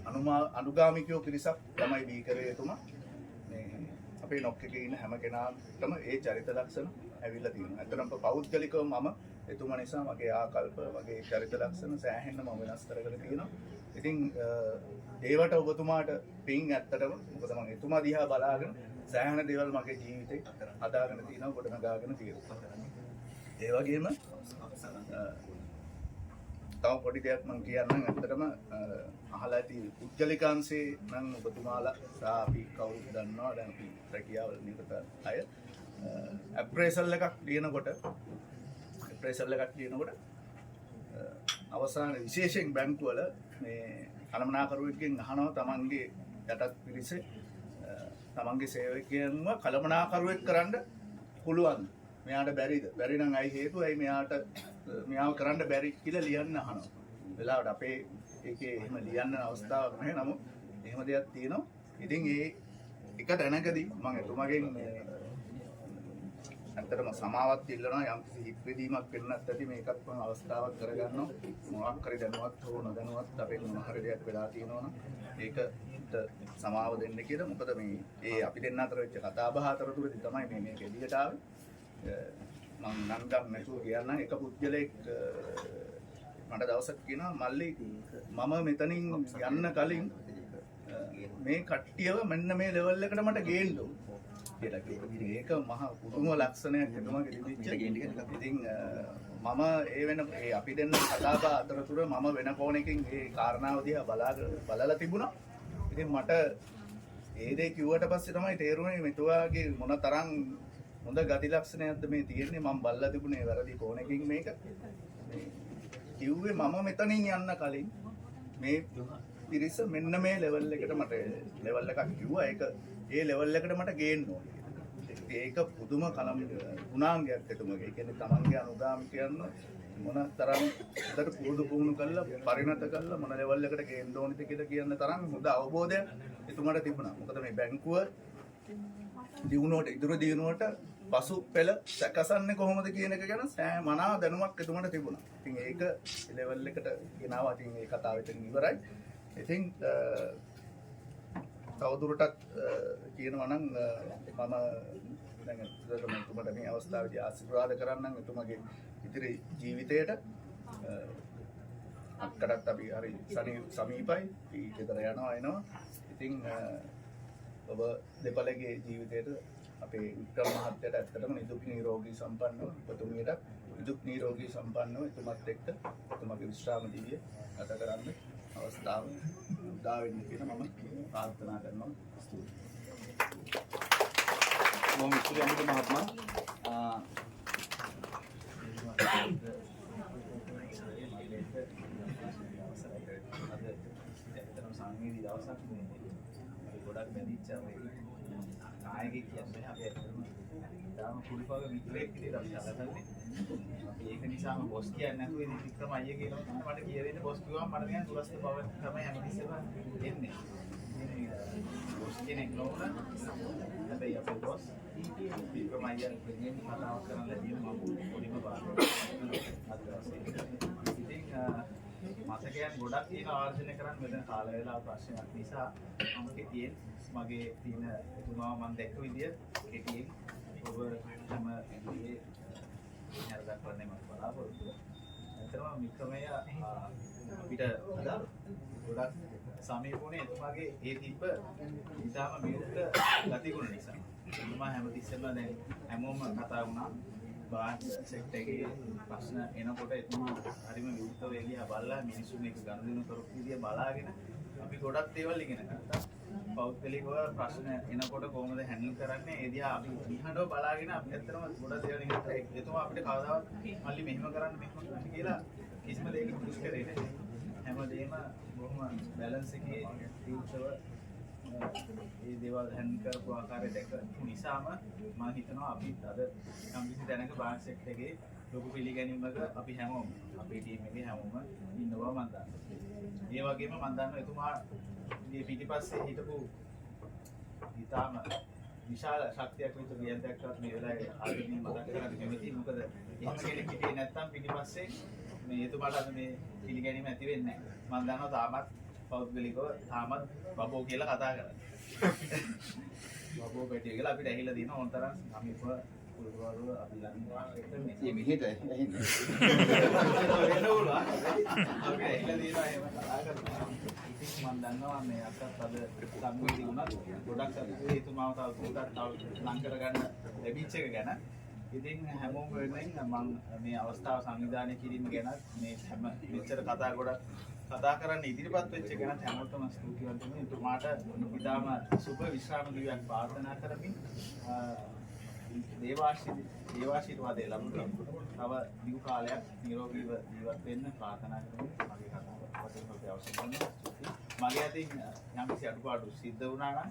අනුගාමිකයෝ පිරිසක් තමයි දී කරේ එතුමා. මේ අපේ නොක් එකේ ඉන්න හැම කෙනාටම ඒ චරිත ලක්ෂණ ඇවිල්ලා තියෙනවා. ඇත්තටම පෞද්ගලිකව මම එතුමා නිසා මගේ ආකල්ප වගේ චරිත ලක්ෂණ සෑහෙන්න මම වෙනස් කරගෙන තියෙනවා. ඉතින් ඒවට ඔබතුමාට පින් ඇත්තටම මොකද මම එතුමා දිහා බලාගෙන සෑහෙන දේවල් මගේ ජීවිතේ හදාගෙන තියෙනවා ගොඩනගාගෙන තියෙනවා. ඒ වගේම තව පොඩි දෙයක් මම කියන්නම්. ඇත්තටම අහලා ඇති පුද්ගලිකාංශේ නම් ඔබතුමාලා සහ අපි කවුරුද දන්නවා දැන් අපි රැකියාවල නිරත අය ඇප්‍රේසල් එකක් ලියනකොට අවසාන විශේෂයෙන් බැංකුවල මේ කළමනාකරුවෙක්ගෙන් අහනවා තමන්ගේ යටත් පිරිස තමන්ගේ සේවකයන්ව කළමනාකරුවෙක් කරන්න පුළුවන්. මෙයාට බැරිද? බැරි නම් අයි හේතුව ඇයි මෙයාව කරන්න බැරි කියලා ලියන්න අහනවා. වෙලාවට අපේ ඒකේ එහෙම ලියන්න අවස්ථාවක් නැහැ. නමුත් එහෙම දෙයක් තියෙනවා. ඉතින් ඒ එක තැනකදී මම එතුමාගෙන් ඇත්තටම සමාවත් ඉල්ලනවා යම් කිසි හිත්විදීමක් වෙන්නත් ඇති මේකත් මම අවස්ථාවක් කරගන්නවා. මොනවක් හරි දැනුවත් හෝ නොදැනුවත් අපේ මොන හරි දෙයක් වෙලා තියෙනවා නම් ඒකට සමාව දෙන්න කියලා. මොකද මේ ඒ අපි දෙන්න අතර වෙච්ච කතා බහ අතරතුරදී තමයි මේක එළියට ආවේ. මම නම් ගන්න නැතුව කියන්න එක පුද්ගලෙක් මට දවසක් කියනවා මල්ලි මම මෙතනින් යන්න කලින් මේ කට්ටියව මෙන්න මේ ලෙවල් එකට මට ගේන්න ඕන කියලා කිව්වා. ඒක මහා පුදුම ලක්ෂණයක් එතුමාගේ තිබිච්ච. ඉතින් මම ඒ වෙන ඒ අපි දෙන්න කතා බහ අතරතුර මම වෙන කෝණකින් ඒ කාරණාව දිහා බලලා තිබුණා. ඉතින් මට ඒ දේ කිව්වට පස්සේ තමයි තේරුනේ මෙතුවාගේ මොන තරම් හොඳ ගති ලක්ෂණයක්ද මේ තියෙන්නේ. මම බලලා තිබුණේ වැරදි කෝණකින් මේක. කිව්වේ මම මෙතනින් යන්න කලින් මේ පිරිස මෙන්න මේ ලෙවල් එකට මට ලෙවල් එකක් කිව්වා. ඒක ඒ ලෙවල් එකට මට ගේන්න ඕනේ. ඒක පුදුම ගුණාංගයක් එතුමගේ. ඒ කියන්නේ තමන්ගේ අනුගාමිකයන් මොන තරම් හොඳට පුරුදු කරලා පරිණත කරලා මොන ලෙවල් එකට ගේන්න ඕනද කියලා කියන තරම් හොඳ අවබෝධයක් එතුමාට තිබුණා. මොකද මේ බැංකුව දිනුවට ඉදිරි දිනුවට පසු පෙළ සැකසන්නේ කොහොමද කියන එක ගැන මනා දැනුමක් එතුමාට තිබුණා. ඉතින් ඒක ලෙවල් එකට ගෙනාවා. ඉතින් ඒ කතාව එතන ඉවරයි. ඉතින් තවදුරටත් කියනවා නම් මම දැන් එතුමාට මේ අවස්ථාවේදී ආශිර්වාද කරන්නම් එතුමාගේ ඉදිරි ජීවිතයට. අක්කටත් අපි හරි සමීපයි. ඊටතර යනවා එනවා. ඉතින් ඔබ දෙපළගේ ජීවිතයට අපේ වික්‍රම මහත්තයට ඇත්තටම නිදුක් නිරෝගී සම්පන්නව ඔබතුමියට නිදුක් නිරෝගී සම්පන්නව එතුමත් එක්ක එතුමාගේ විශ්‍රාම දිවිය ගත කරන්න අවස්ථාව උදා වෙන්න කියලා මම ප්‍රාර්ථනා කරනවා. මම ඉස්තුලියන්ට මහත්මයා සංගීත දවසක් ගොඩක් බැඳිච්ච අපේ නායකයෙක් කියන්නේ අපි ඇත්තටම තාම කුලිපග විතරක් විදිහට අපි අල්ලගන්නේ. අපි ඒක නිසාම බොස් කියන්නේ නැතුව ඉතින් වික්‍රම අයියා කියනවා මට කියවෙන්නේ බොස් කිව්වම මට නිකන් දුරස්ත බව තමයි හැමතිස්සෙම එන්නේ. බොස් කෙනෙක් නෝන හැබැයි අපේ බොස් වික්‍රම අයියා කෙනෙක් කතාවක් කරන්න ලැබීම මම පොඩිම බාරනවා. ඉතින් මතකයන් ගොඩක් තියෙන ආර්ජනය කරන්න මෙතන කාල වේලා ප්‍රශ්නයක් නිසා මම කෙටියෙන් මගේ තියෙන එතුමාව මම දැක්ක විදිය කෙටියෙන් ඔබ හැම ඉන්නේ හරදක් කරන්නේ මම බලාපොරොත්තු වෙනවා. ඇත්තටම වික්‍රමය අපිට ගොඩක් සමීපුනේ එතුමාගේ ඒ තිබ්බ ඉතාලම විරුද්ධ ගතිගුණ නිසා. එතුමා හැමතිස්සෙම දැන් හැමෝම කතා වුණා බාහිර සෙට් එකේ ප්‍රශ්න එනකොට එතුමා හරිම විවෘතව එළිය බලලා මිනිස්සු මේක ගනුදෙනු කරපු විදිය බලාගෙන අපි ගොඩක් දේවල් ඉගෙන ගත්තා. පෞද්ගලිකව ප්‍රශ්න එනකොට කොහොමද හැන්ඩල් කරන්නේ ඒ දිහා අපි නිහඬව බලාගෙන අපි ඇත්තටම ගොඩක් දේවල් ඉගෙන ගත්තා. එතුමා අපිට කවදාවත් මල්ලි මෙහෙම කරන්න කියලා කිසිම දෙයකට පුෂ් කරේ නැහැ. හැමදේම බොහොම බැලන්ස් එකේ තීක්ෂව ඒ දේවල් හැන්ඩල් කරපු ආකාරය දැක නිසාම මම හිතනවා අපි අද කම්පියුටර් දැනක බාහිර සෙට් එකේ ලොකු පිළිගැනීමක අපි හැමෝම අපේ ටීම් එකේ හැමෝම ඉන්නවා මම දන්නවා. ඒ වගේම මම දන්නවා එතුමාගේ පිටිපස්සේ හිටපු ඊටාම විශාල ශක්තියක් විතර විද්‍යාවක්වත් මේ වෙලාවේ ආදීනී මතක් කරගන්න කැමතියි. මොකද එහෙම කෙනෙක් හිටියේ නැත්නම් පිටිපස්සේ මේ එතුමාට අද මේ පිළිගැනීම ඇති වෙන්නේ නැහැ. මම දන්නවා තාමත් පෞද්ගලිකව තාමත් බබෝ කියලා කතා කරන්නේ. බබෝ පැටිය කියලා අපිට ඇහිලා දින ඕනතරම් සමීප පුරුදුවල අපි දන්නවා එක්කනේ. මේ මෙහෙට ඇහින්නේ. වෙන උලා අපිට ඇහිලා දිනවා එහෙම කතා කරනවා. ඉතින් මම දන්නවා මේ අක්කත් අද සංවේදී වුණත් ගොඩක් සතුටුයි එතුමාව තව ලං කරගන්න ලැබිච්ච එක ගැන. ඉතින් හැමෝම වෙනුවෙන් මම මේ අවස්ථාව සංවිධානය කිරීම ගැන මේ හැම මෙච්චර කතා කරන්න ඉදිරිපත් වෙච්ච ගැන හැමෝටම ස්තුතිවන්ත වෙනවා. එතුමාට ඉතාම සුබ විශ්‍රාම දිනයක් ප්‍රාර්ථනා කරමින් දේවාශිර්වාදය ලැබුණා. තව දිගු කාලයක් නිරෝගීව ජීවත් වෙන්න ප්‍රාර්ථනා කරමින් මගේ කතාව වශයෙන් ඔබට අවසන් කරනවා. මගේ අතින් යම්කිසි අඩුපාඩු සිද්ධ වුණා නම්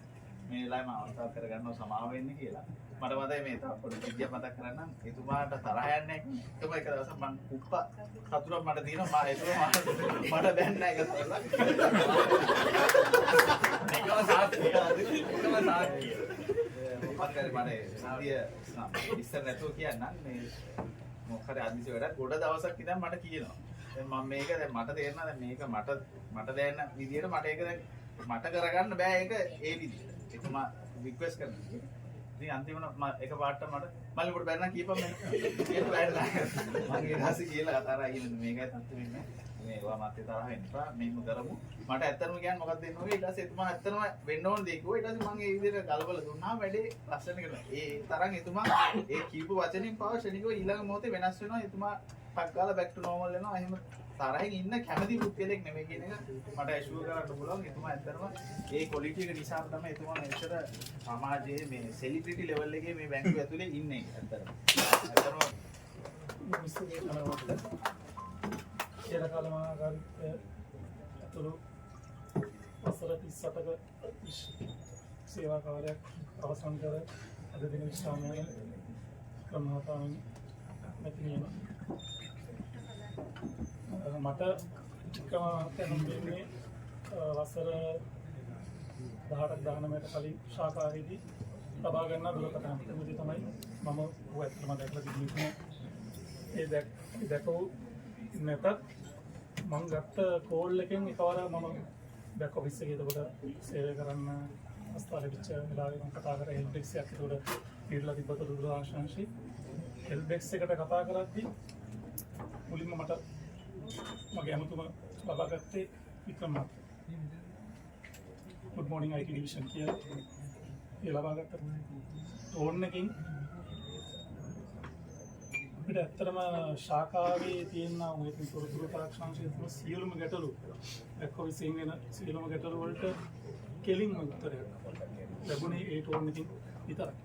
මේ වෙලාවේ මම අවස්ථාව කරගන්නවා සමාව වෙන්න කියලා. මට මතකයි මේ තව පොඩි විදියක් මතක් කරන්නම්. එතුමාට තරහ යන්නේ එකම එක දවසක් මම කුප්පා සතුටක් මට දිනවා මට බැන්න එක තමයි. එකම සාක්ෂිය. මොකක්ද මට සාදිය ඉස්සර නැතුව කියන්නම් මේ මොකක් හරි අදිසි වැඩක් ගොඩ දවසක් ඉඳන් මට කියනවා. දැන් මම මේක දැන් මට තේරෙනවා දැන් මේක මට දැනෙන විදියට මට ඒක දැන් මට කරගන්න බෑ ඒක ඒ විදියට. එතුමා රික්වෙස්ට් කරනවා. ඉතින් අන්තිමට එක පාටට මට මල්ලිපොඩ බැලන කීපම් කියලා බැලලා මම ඊට පස්සේ කියලා තරහා ඉන්නේ මේකයි තත්ත්වෙ වෙන්නේ. මේවා මැත්තේ තරහ වෙන්න එපා මෙහෙම කරමු. මට ඇත්තටම කියන්නේ මොකක්ද දෙන්න ඕනේ ඊට පස්සේ එතුමා ඇත්තටම වෙන්න ඕන දේ කිව්වා. ඊට පස්සේ මම ඒ විදිහට ගලබල දුන්නා වැඩේ ලස්සන කරනවා. ඒ තරම් එතුමා ඒ කියපු වචනින් පාව ශනිකව ඊළඟ මොහොතේ වෙනස් වෙනවා. එතුමා ටක් ගාලා බැක් ටු නෝමල් වෙනවා. එහෙම තරහින් ඉන්න කැමති පුද්ගලෙක් නෙමෙයි කියන එක මට ඇෂුවර් කරන්න පුළුවන්. එතුමා ඇත්තටම ඒ ක්වොලිටි එක නිසා තමයි එතුමා මෙච්චර සමාජයේ මේ සෙලිබ්‍රිටි ලෙවල් එකේ මේ බැංකුව ඇතුලේ ඉන්නේ ඇත්තටම. කියලා කාලමාකාරීත්වය ඇතුළු වසර 38ක සේවා කාලයක් අවසන් කර අද දින විශ්‍රාමය ක්‍රමහතාවෙන් මෙතනියම මට තැනුම්බෙන්නේ වසර 18ක් 19කට කලින් ශාකාවේදී ලබා ගන්න දුරකථන පිටුමදී තමයි මම ඇත්තටම දැකලා තිබුණේ. ඒ දැකෝ නැතත් මම ගත්ත කෝල් එකෙන් එකවර මම බැක් ඔෆිස් එකේ එතකොට සේවය කරන්න අවස්ථාව ලැබිච්ච වෙලාවේ මම කතා කරේ හෙල්ප් එකක් එතකොට පිරලා තිබ්බත දුරාංශංශي හෙල්ප් එකට කතා කරද්දී මුලින්ම මට මගේ අමුතුම ලබා ගත්තේ Vikrama good morning IT division කියලා ඒ ලබා ගත්ත ටෝන් එකකින් අපිට ඇත්තටම ශාකාවේ තියෙන මේ තොරතුරු තාක්ෂණයේ තියෙන සියලුම ගැටලු එක්කෝ විසින් වෙන සියලුම ගැටලු වලට කෙලින්ම උත්තරයක් ලැබුණේ ඒ ටෝන් එකකින් විතරයි.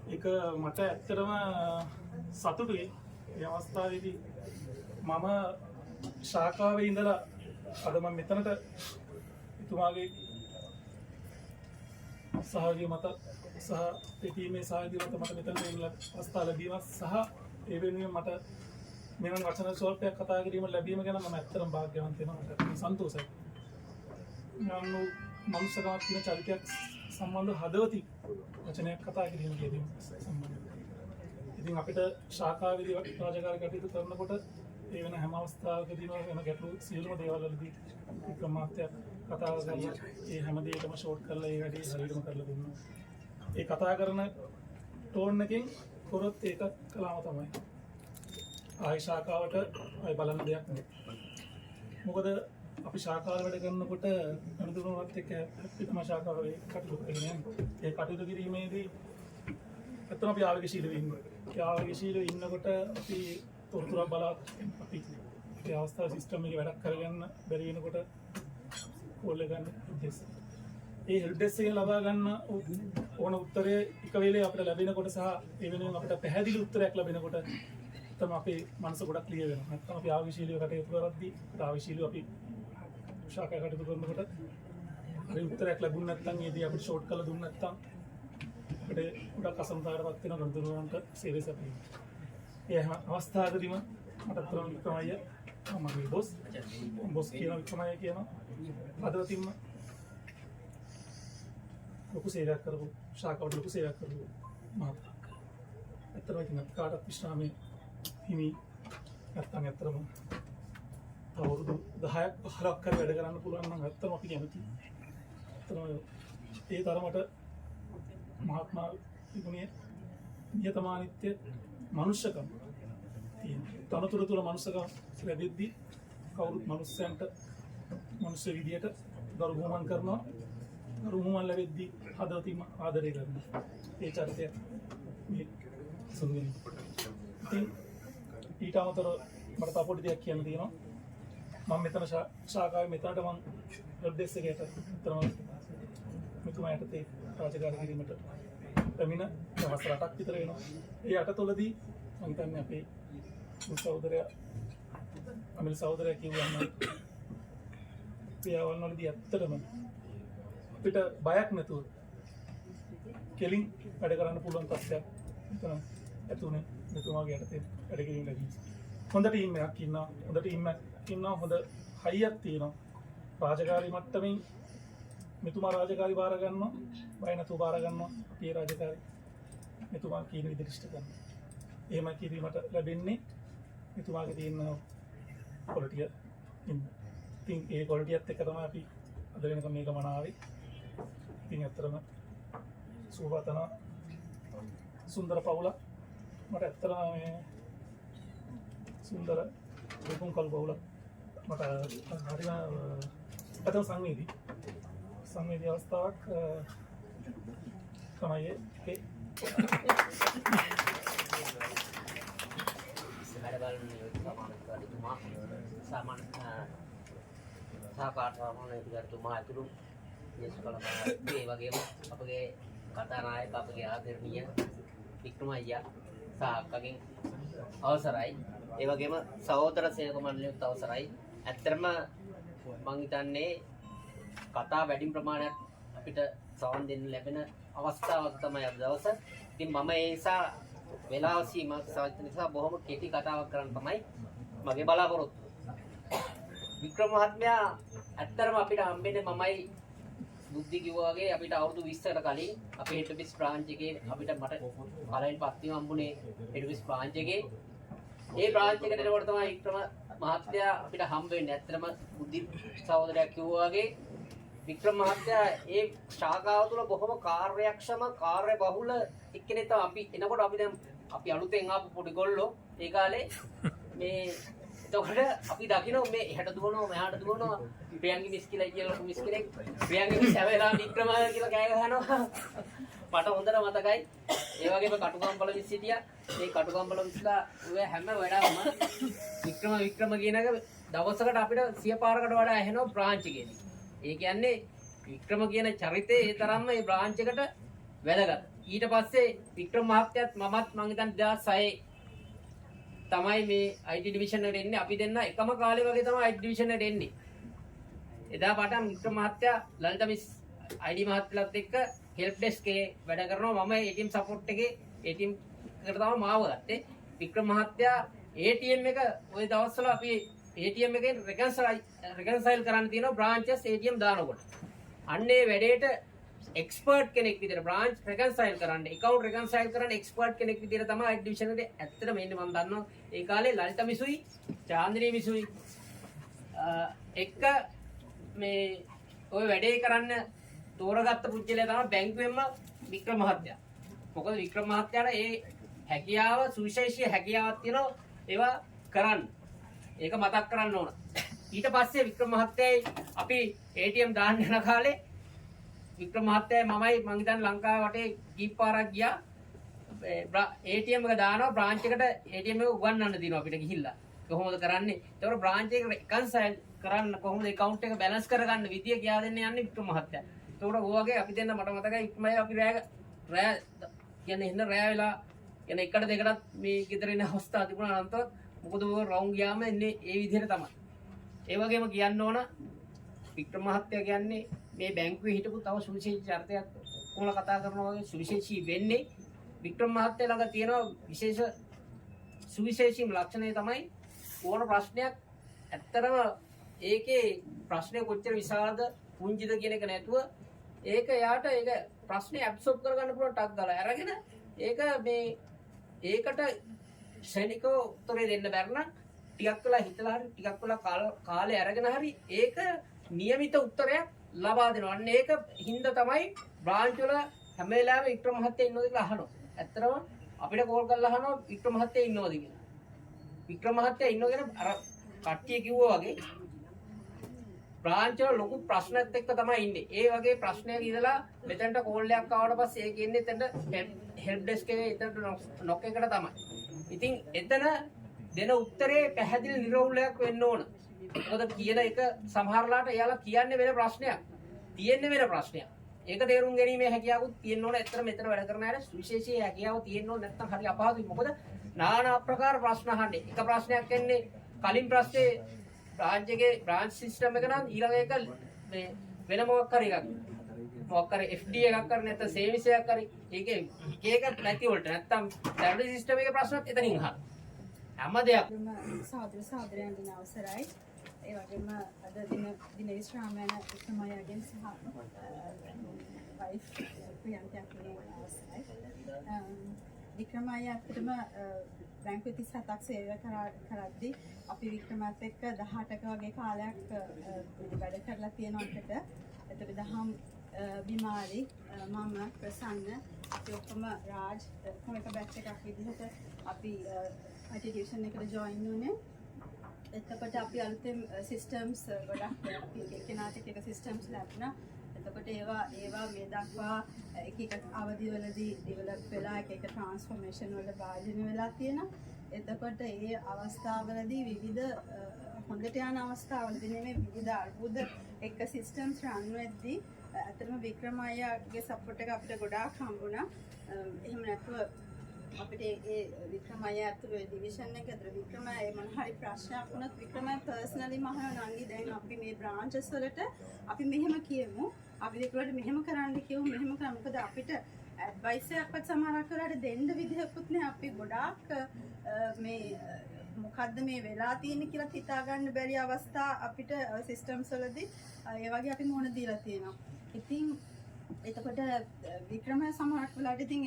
ඒක මට ඇත්තටම සතුටුයි. මේ අවස්ථාවේදී මම ශාකාවේ ඉඳලා අද මම මෙතනට එතුමාගේ සහාය මත සහ ටීමේ සහාය මත මට මෙතන ඉන්න අවස්ථාව ලැබීම සහ ඒ වෙනුවෙන් මට මෙවන් වචන ස්වල්පයක් කතා කිරීම ලැබීම ගැන මම ඇත්තටම වාග්යවන්ත වෙනවා. මට සන්තෝෂයි. මම මනුස්සකමක් තියෙන චරිතයක් සම්බන්ධ හදවති වචනයක් කතා කිරීම කියන සම්බන්ධයි. ඉතින් අපිට ශාකාවේදී රාජකාරී කටයුතු කරනකොට ඒ වෙන හැම අවස්ථාවකදීම වෙන ගැටලු සියලුම දේවල් වලදී වික්‍රමාත්‍ය කතා කරලා ඒ හැම දෙයකම ෂෝට් කරලා ඒ වැඩේ හරියටම කරලා දුන්නා. ඒ කතා කරන ටෝන් එකෙන් කරොත් ඒක කලාව තමයි. ආයි ශාකාවට ආයි බලන්න දෙයක් නෑ. මොකද අපි ශාකාව වැඩ කරනකොට අනුදුනවත් එක්ක අපිටම ශාකාවේ කටයුතු කරගෙන ඒ කටයුතු කිරීමේදී ඇත්තම අපි ආවේගශීලී වෙන්නේ. යාගශීලව ඉන්නකොට අපි තොරතුරක් බලා අපි ඒ අවස්ථාව සිස්ටම් එකේ වැඩක් කරගන්න බැරි වෙනකොට කෝල් එක ගන්න උද්දේශ. ඒ හෙල්ප් ඩෙස්ක් එකෙන් ලබා ගන්න ඕන උත්තරය එක වෙලේ අපිට ලැබෙනකොට සහ ඒ වෙනුවෙන් අපිට පැහැදිලි උත්තරයක් ලැබෙනකොට තමයි අපේ මනස ගොඩක් ක්ලියර් වෙනවා. නැත්නම් අපි ආවිශීලීව කටයුතු කරද්දී ආවිශීලීව අපි ශාකා කටයුතු කරනකොට හරි උත්තරයක් ලැබුණ නැත්නම් ඒදී අපිට ෂෝට් කරලා දුන්න නැත්නම් අපිට ගොඩක් අසමතාවයකට වෙන ගොඩනගනට සේවස් අපි. ඒ හැම අවස්ථාවකදීම මට අතරම වික්‍රමయ్య මගේ බොස් කියන වික්‍රමయ్య කියන හදවතින්ම ලොකු සේවයක් කරපු ශාකාවට ලොකු සේවයක් කරපු මහත්මයා. ඇත්තටම ඉතින් අපි කාටත් විශ්‍රාමයේ හිමි නැත්නම් ඇත්තටම අවුරුදු 10ක් 15ක් කර වැඩ කරන්න පුළුවන් නම් ඇත්තටම අපි කැමතියි. ඇත්තටම ඒ තරමට මහත්මයා තිබුණේ නියතමානිත්‍ය මනුෂ්‍යකම තියෙන. තනතුර තුළ මනුෂ්‍යකම ලැබෙද්දී කවුරුත් මනුස්සයන්ට මනුෂ්‍ය විදියට ගරු බුහුමන් කරනවා. ගරු බුහුමන් ලැබෙද්දී හදවතින්ම ආදරය කරනවා. ඒ චරිතය මේ සුන්දරයි. ඉතින් ඊට අමතරව මට තව පොඩි දෙයක් කියන්න තියෙනවා. මම මෙතන ශාකාවේ මෙතනට මම හෙල්ප් ඩෙස්ක් එකට විතරම මෙතුමා යටතේ රාජකාරී කිරීමට පැමිණ දවස් 8ක් විතර වෙනවා. ඒ 8 තුළදී මම හිතන්නේ අපේ සහෝදරයා අමිල් සහෝදරයා කිව්වම පියාවල් වලදී ඇත්තටම අපිට බයක් නැතුව කෙලින් වැඩ කරන්න පුළුවන් තත්ත්වයක් මෙතන ඇතුනේ මෙතුමාගේ යටතේ වැඩ කිරීම ලැබී. හොඳ ටීම් එකක් ඉන්නවා. හොඳ ටීම් එකක් ඉන්නවා. හොඳ හයියක් තියෙනවා. රාජකාරී මට්ටමින් මෙතුමා රාජකාරී බාර ගන්නවා. බය නැතුව බාර ගන්නවා. අපි ඒ රාජකාරී මෙතුමා කියන විදිහට ඉෂ්ට කරනවා. එහෙම කිරීමට ලැබෙන්නේ මෙතුමාගේ තියෙන ක්වොලිටිය. ඉතින් ඒ ක්වොලිටියත් එක්ක තමයි අපි අද වෙනකම් මේක මනාවේ. ඉතින් ඇත්තටම සුවතන සුන්දර පවුලක් මට ඇත්තටම මේ සුන්දර දුකුම් කල් පවුලක් මට හරිම අතම සංවේදී අවස්ථාවක් තමයි ඒ සාමාන්‍ය සහකාරතුමා ඇතුළු ඒ වගේම අපගේ කතානායක අපගේ ආදරණීය වික්‍රමయ్య සාක්කගෙන් අවසරයි. ඒ වගේම සහෝදර සේවක මණ්ඩලයත් අවසරයි. ඇත්තටම මම හිතන්නේ කතා වැඩි ප්‍රමාණයක් අපිට සවන් දෙන්න ලැබෙන අවස්ථාවක් තමයි අද දවස. ඉතින් මම ඒ නිසා වෙලාව සීමාවක් සවිත නිසා බොහොම කෙටි කතාවක් කරන්න තමයි මගේ බලාපොරොත්තුව. වික්‍රම මහත්මයා ඇත්තටම අපිට හම්බෙන්නේ මමයි බුද්ධි කිව්වා වගේ අපිට අවුරුදු 20කට කලින් අපේ හෙඩ් ඔෆිස් බ්‍රාන්ච් එකේ අපිට මට පළවෙනි පත්තිම හම්බුනේ හෙඩ් ඔෆිස් බ්‍රාන්ච් එකේ. ඒ බ්‍රාන්ච් එකට එනකොට තමයි වික්‍රම මහත්තයා අපිට හම්බ වෙන්නේ. ඇත්තටම බුද්ධි සහෝදරයා කිව්වා වගේ වික්‍රම මහත්තයා ඒ ශාඛාව තුළ බොහොම කාර්යක්ෂම කාර්යබහුල එක්කෙනෙක් තමයි. අපි එනකොට අපි අලුතෙන් ආපු පොඩි ගොල්ලෝ ඒ කාලේ මේ එතකොට අපි දකින්න මේ එහාට දුවනවා මෙහාට දුවනවා ප්‍රියංගි මිස් කියලා කියලා මිස් කෙනෙක් ප්‍රියංගි මිස් හැවෙලා වික්‍රම කියලා කෑ ගහනවා. මට හොඳට මතකයි. ඒ වගේම කටුකම්බල මිස් හිටියා. මේ කටුකම්බල මිස්ලා ඔය හැම වැඩම වික්‍රම කියන එක දවසකට අපිට 100 පාරකට වඩා ඇහෙනවා බ්‍රාන්ච් එකේදී. ඒ කියන්නේ වික්‍රම කියන චරිතය ඒ තරම්ම මේ බ්‍රාන්ච් එකට වැදගත්. ඊට පස්සේ වික්‍රම මහත්තයත් මමත් මං හිතන්නේ 2006 තමයි මේ IT ඩිවිෂන් එකට එන්නේ. අපි දෙන්න එකම කාලේ වගේ තමයි IT ඩිවිෂන් එකට එන්නේ. එදා පටන් වික්‍රම මහත්තයා ලලිත මිස් ID මහත්තයලත් එක්ක හෙල්ප් ඩෙස්ක් එකේ වැඩ කරනවා. මම ATM සපෝට් එකේ ATM එකට තමයි මාව ගත්තේ. වික්‍රම මහත්තයා ATM එක ওই දවස්වල අපි ATM එකෙන් reconcile කරන්න තියෙනවා branches ATM දානකොට. අන්නේ වැඩේට එක්ස්පර්ට් කෙනෙක් විදිහට branch reconcile කරන්න, account reconcile කරන්න එක්ස්පර්ට් කෙනෙක් විදිහට තමයි IT division එකේ ඇත්තටම ඉන්නේ. මම දන්නවා ඒ කාලේ ලලිත මිසුයි, චාන්ද්‍රී මිසුයි එක්ක මේ ওই වැඩේ කරන්න තෝරගත්ත පුජ්‍යලයා තමයි බැංකුවෙන්ම වික්‍රම මහත්තයා. මොකද වික්‍රම මහත්තයාට ඒ හැකියාව සුවිශේෂී හැකියාවක් තියෙනවා ඒවා කරන්න. ඒක මතක් කරන්න ඕන. ඊට පස්සේ වික්‍රම මහත්තයයි අපි ATM දාන්න යන කාලේ වික්‍රම මහත්තයයි මමයි මං හිතන්නේ ලංකාව වටේ කීප පාරක් ගියා. ATM එක දානවා බ්‍රාන්ච් එකට ATM එක උගන්වන්න දිනවා අපිට ගිහිල්ලා. කොහොමද කරන්නේ? ඒතකොට බ්‍රාන්ච් එක reconcile කරන්න කොහොමද account එක balance කරගන්න විදිය කියා දෙන්න යන්නේ වික්‍රම මහත්තයා. ඒතකොට ඔය වගේ අපි දෙන්න මට මතකයි ඉක්මයි අපි රෑ කියන්නේ එන්න රෑ වෙලා කියන්නේ එකට දෙකටත් මේ ගෙදර ඉන්න අවස්ථා තිබුණා අනන්තවත් මොකද ඔය රවුන්ඩ් ගියාම එන්නේ ඒ විදිහට තමයි. ඒ වගේම කියන්න ඕන වික්‍රම මහත්තයා කියන්නේ මේ බැංකුවේ හිටපු තව සුවිශේෂී චරිතයක් කොහොමද කතා කරනවා වගේ සුවිශේෂී වෙන්නේ වික්‍රම මහත්තයා ළඟ තියෙන සුවිශේෂීම ලක්ෂණය තමයි ඕන ප්‍රශ්නයක් ඇත්තටම ඒකේ ප්‍රශ්නය කොච්චර විශාලද පුංචිද කියන එක නැතුව ඒක යාට ඒක ප්‍රශ්නේ ඇබ්සෝබ් කරගන්න පුළුවන් ටක් ගාලා අරගෙන ඒක මේ ඒකට ශනිකව උත්තරේ දෙන්න බැරි නම් ටිකක් වෙලා හිතලා හරි ටිකක් වෙලා කාලේ අරගෙන හරි ඒක નિયમિત උත්තරයක් ලබා දෙනවා. අන්න ඒක හින්දා තමයි බ්‍රාන්ච් වල හැම වෙලාවෙම වික්‍රම මහත්තයා ඉන්නවද කියලා අහනවා. ඇත්තටම අපිට කෝල් කරලා අහනවා වික්‍රම මහත්තයා ඉන්නවද කියලා. වික්‍රම මහත්තයා ඉන්නව කියන අර කට්ටිය කිව්වා වගේ බ්‍රාන්ච් වල ලොකු ප්‍රශ්නත් එක්ක තමයි ඉන්නේ. ඒ වගේ ප්‍රශ්නයක ඉඳලා මෙතනට කෝල් එකක් ආවට පස්සේ ඒක ඉන්නේ එතනට හෙල්ප් ඩෙස්ක් එකේ එතනට නොක් එකට තමයි. ඉතින් එතන දෙන උත්තරේ පැහැදිලි නිරවුලයක් වෙන්න ඕන. මොකද කියන එක සමහරලාට එයාලා කියන්නේ වෙන ප්‍රශ්නයක්. තියෙන්නේ වෙන ප්‍රශ්නයක්. ඒක තේරුම් ගැනීමේ හැකියාවකුත් තියෙන්න ඕන. ඇත්තට මෙතන වැඩ කරන අය විශේෂී හැකියාව තියෙන්න ඕන. නැත්නම් හරි අපහසුයි. මොකද নানা ආකාර ප්‍රශ්න අහන්නේ. එක ප්‍රශ්නයක් එන්නේ කලින් ප්‍රශ්නේ බ්‍රාන්ච් සිස්ටම් එක නම් ඊළඟ එක මේ වෙන මොකක් හරි එකක්. මොකක් හරි FD එකක් කරන්නේ නැත්නම් සේවිස් එකක් හරි. ඒකේ එක නැති වලට නැත්නම් සර්විස් සිස්ටම් එකේ ප්‍රශ්නත් එතනින් අහන. හැම දෙයක් සාදර සාදරයන් දින අවසරයි. ඒ වගේම අද දින විශ්‍රාමයන වික්‍රමයාගෙන් සහ වයිෆ් ප්‍රියන්තයක් අවසරයි. වික්‍රමයා ඇත්තටම බැංකුවේ 37ක් සේවය කරද්දී අපි වික්‍රමත් එක්ක 18ක වගේ කාලයක් වැඩ කරලා තියෙනවා අපිට. එතකොට දහම් බිමාරි මම ප්‍රසන්න අපි ඔක්කොම රාජ් කොහොම එක බැච් එකක් විදිහට අපි IT ටියුෂන් එකට ජොයින් වුණේ. එතකොට අපි අලුතෙන් සිස්ටම්ස් ගොඩක් කෙනාට එක සිස්ටම්ස් ලැබුණා. එතකොට ඒවා මේ දක්වා එක අවධිවලදී ඩෙවලොප් වෙලා එක ට්‍රාන්ස්ෆෝමේෂන් වලට භාජනය වෙලා තියෙනවා. එතකොට ඒ අවස්ථාවලදී විවිධ හොඳට යන අවස්ථාවලදී නෙමෙයි විවිධ අර්බුද එක සිස්ටම්ස් රන් වෙද්දී අතරම වික්‍රම අයියාගේ සපෝට් එක අපිට ගොඩාක් හම්බුණා. එහෙම නැතුව අපිට ඒ වික්‍රම අයියා ඇතුළු ඩිවිෂන් එක ඇතුළු වික්‍රම අයියා මොන හරි ප්‍රශ්නයක් වුණත් වික්‍රම අයියා පර්සනලි මහනවා නංගි දැන් අපි මේ බ්‍රාන්චස් වලට අපි මෙහෙම කියමු. අපි ඒකට මෙහෙම කරන්න කියමු මෙහෙම කරමු. මොකද අපිට ඇඩ්වයිස් එකක්වත් සමහරක් වෙලාවට දෙන්න විදිහකුත් නෑ. අපි ගොඩාක් මේ මොකද්ද මේ වෙලා තියෙන්නේ කියලා හිතා ගන්න බැරි අවස්ථා අපිට සිස්ටම්ස් වලදී ඒ වගේ අපි මොන දීලා තියෙනවා. ඉතින් එතකොට වික්‍රම සමහරක් වෙලාවට ඉතින්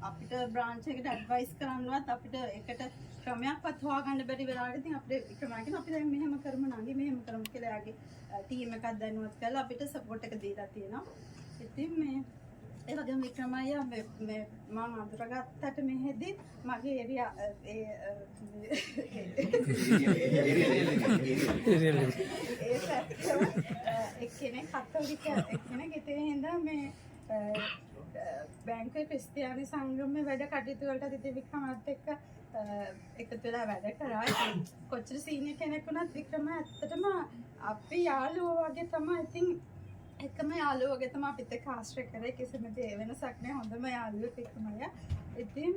අපිට බ්‍රාන්ච් එකට ඇඩ්වයිස් කරන්නවත් අපිට එකට ක්‍රමයක්වත් හොයාගන්න බැරි වෙලාවට ඉතින් අපිට වික්‍රම කියන අපි දැන් මෙහෙම කරමු නංගි මෙහෙම කරමු කියලා යාගේ ටීම් එකක් දැනුවත් කරලා අපිට සපෝට් එක දීලා තියෙනවා. ඉතින් මේ ඒ වගේම වික්‍රම අයියා මේ මම අඳුරගත්තට මෙහෙදි මගේ ඒරියා එක්කෙනෙක් කතෝලික එක්කෙනෙක් ඉතින් හින්දා මේ බැංකුවේ ක්‍රිස්තියානි සංගමයේ වැඩ කටයුතු වලට ඉතින් වික්‍රමත් එක්ක එකතු වෙලා වැඩ කරා. කොච්චර සීනියර් කෙනෙක් වුණත් වික්‍රම ඇත්තටම අපි යාළුවෝ වගේ තමයි. ඉතින් එකම යාළුවෝ වගේ තමයි අපිත් එක්ක ආශ්‍රය කරේ. කිසිම දේ වෙනසක් නෑ. හොඳම යාළුවෙක් වික්‍රම අයියා. ඉතින්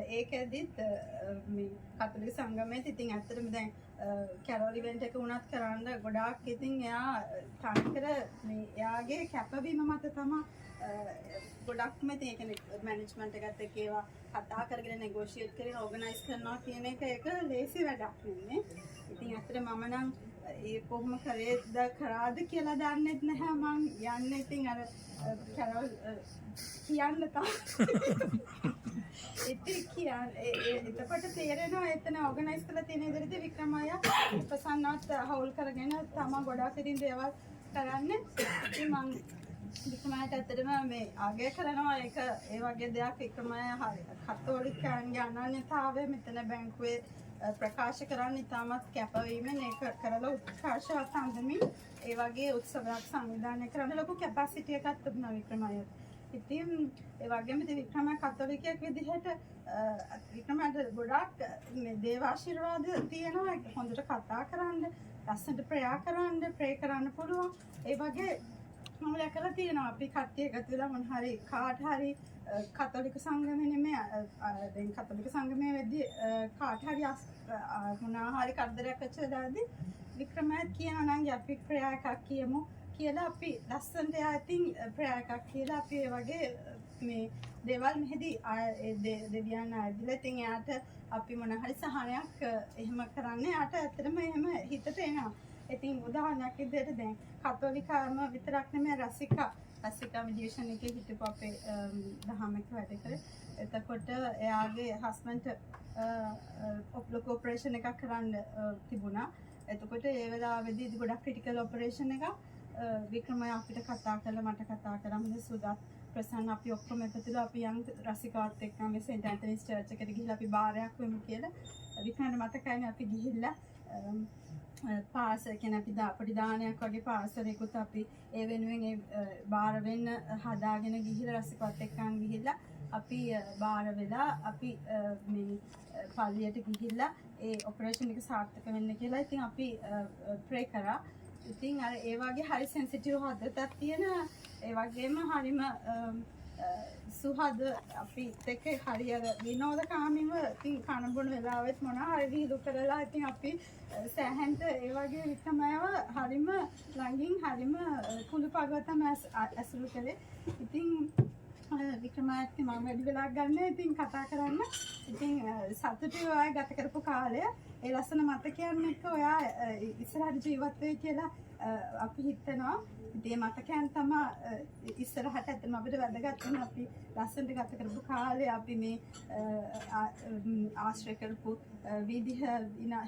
ඒකෙදිත් මේ කතෝලික සංගමයේත් ඉතින් ඇත්තටම දැන් කැරෝල් ඉවෙන්ට් එක වුණත් කරන්න ගොඩාක් ඉතින් එයා තනිකර මේ එයාගේ කැපවීම මත තමයි ගොඩක්ම ඉතින් ඒ කියන්නේ මැනේජ්මන්ට් එකත් එක්ක ඒවා කතා කරගෙන නෙගෝෂিয়েට් කරගෙන ඕගනයිස් කරනවා කියන එක ලේසි වැඩක් නෙමෙයි. ඉතින් ඇත්තට මම නම් ඒ කොහොම කරාද කියලා දන්නෙත් නැහැ. මං යන්නේ ඉතින් අර කැරෝල් කියන්න තමයි. එතකොට තේරෙනවා එතන ඕගනයිස් කරලා තියෙන විදිහට වික්‍රම අයියා ප්‍රසන්නවත් හවුල් කරගෙන තමයි ගොඩාක් ඉතින් දේවල් කරන්නේ. ඉතින් මං වික්‍රම අයියාට ඇත්තටම මේ ආගය කරනවා ඒක ඒ වගේ දෙයක් වික්‍රම අයියා හරි කතෝලිකයන්ගේ අනන්‍යතාවය මෙතන බැංකුවේ ප්‍රකාශ කරන්න ඉතාමත් කැපවීමෙන් ඒක කරලා උත්කර්ෂවත් අන්දමින් ඒ වගේ උත්සවයක් සංවිධානය කරන්න ලොකු කැපැසිටි එකක් තිබුණා වික්‍රම අයියාට. ඉතින් ඒ වගේම ඉතින් වික්‍රම කතෝලිකයෙක් විදිහට වික්‍රමට ගොඩාක් මේ දේව ආශිර්වාද තියෙනවා. හොඳට කතා කරන්න, ලස්සනට ප්‍රේ කරන්න පුළුවන්. ඒ වගේ මම දැකලා තියෙනවා අපි කට්ටිය එකතු වෙලා මොන හරි කාට හරි කතෝලික සංගමේ නෙමෙයි දැන් කතෝලික සංගමේ වෙද්දී කාට හරි මොනවා හරි කරදරයක් වෙච්ච දාදී වික්‍රමයත් කියනවා නම් අපි ප්‍රයා එකක් කියමු කියලා අපි ලස්සනට ඉතින් ප්‍රයා එකක් කියලා අපි ඒ වගේ මේ දේවල් මෙහෙදී දෙවියන් ආදිලා ඉතින් එයාට අපි මොන හරි සහනයක් එහෙම කරන්නේ යාට ඇත්තටම එහෙම හිතට එනවා. ඉතින් උදාහරණයක් විදිහට දැන් කතෝලිකම විතරක් නෙමෙයි රසිකා මිඩියේෂන් එකේ හිටපු අපේ දහමක වැඩ කරේ. එතකොට එයාගේ හස්බන්ඩ් ලොකු ඔපරේෂන් එකක් කරන්න තිබුණා. එතකොට ඒ වෙලාවේදී ගොඩක් ක්‍රිටිකල් ඔපරේෂන් එකක් වික්‍රමය අපිට කතා කළා මට කතා කරා මොකද සුදත් ප්‍රසන්න අපි ඔක්කොම එකතුලා අපි යන් රසිකාවත් එක්ක මේ සෙන්ට් ඇන්තනිස් චර්ච් එකට ගිහිල්ලා අපි බාරයක් වෙමු කියලා වික්‍රමට මතකයිනේ අපි ගිහිල්ලා පාසල් කියන අපි පොඩි දානයක් වගේ පාසලෙකුත් අපි ඒ වෙනුවෙන් ඒ බාර වෙන්න හදාගෙන ගිහිල්ලා රසිකාවත් එක්කන් ගිහිල්ලා අපි බාර වෙලා අපි මේ පල්ලියට ගිහිල්ලා ඒ ඔපරේෂන් එක සාර්ථක වෙන්න කියලා ඉතින් අපි ප්‍රේ කරා. ඉතින් අර ඒ වගේ හරි සෙන්සිටිව් හදවතක් තියෙන ඒ වගේම හරිම සුහද අපි දෙක හරි අර විනෝදකාමීව ඉතින් කන බොන වෙලාවෙත් මොනවා හරි විහිළු කරලා ඉතින් අපි සෑහෙන්ට ඒ වගේ වික්‍රමයව හරිම ළඟින් හරිම කුළුපගව තමයි ඇසුරු කළේ. ඉතින් වික්‍රමයත් මම වැඩි වෙලාවක් ගන්න ඉතින් කතා කරන්න. ඉතින් සතුටුයි ඔයා ගත කරපු කාලය. ඒ ලස්සන මතකයන් එක්ක ඔයා ඉස්සරහට ජීවත් වෙයි කියලා අපි හිතනවා. ඉතින් මතකයන් තමයි ඉස්සරහට ඇත්තම අපිට වැදගත් වෙන අපි ලස්සනට ගත කරපු කාලේ අපි මේ ආශ්‍රය කරපු විදිහ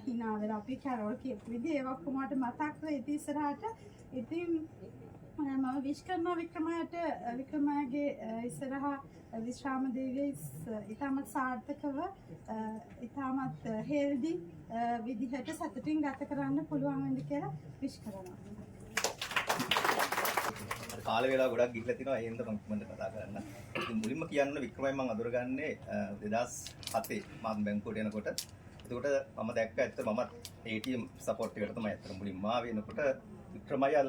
hina වෙලා අපි කැරෝල් කියපු විදිහ ඒවා කොහොමද මතක් වෙයි ඉතින් ඉස්සරහට. ඉතින් මම විශ් කරනවා වික්‍රමයට වික්‍රමයාගේ ඉස්සරහා විශ්‍රාම දේවිය ඉතාමත් සාර්ථකව ඉතාමත් හෙල්දි විදිහට සතුටින් ගත කරන්න පුළුවන් වෙන්න කියලා විශ් කරනවා. කාල වේලා ගොඩක් ගිහිල්ලා තිනවා ඒ හින්දා මම කතා කරන්න. ඉතින් මුලින්ම කියන්න වික්‍රමයි මම අඳුරගන්නේ 2007 මම බැංකුවට එනකොට. එතකොට මම දැක්ක ඇත්ත මම ATM සපෝට් එකට තමයි ඇත්තට මුලින්ම ආවේ. එනකොට වික්‍රමයි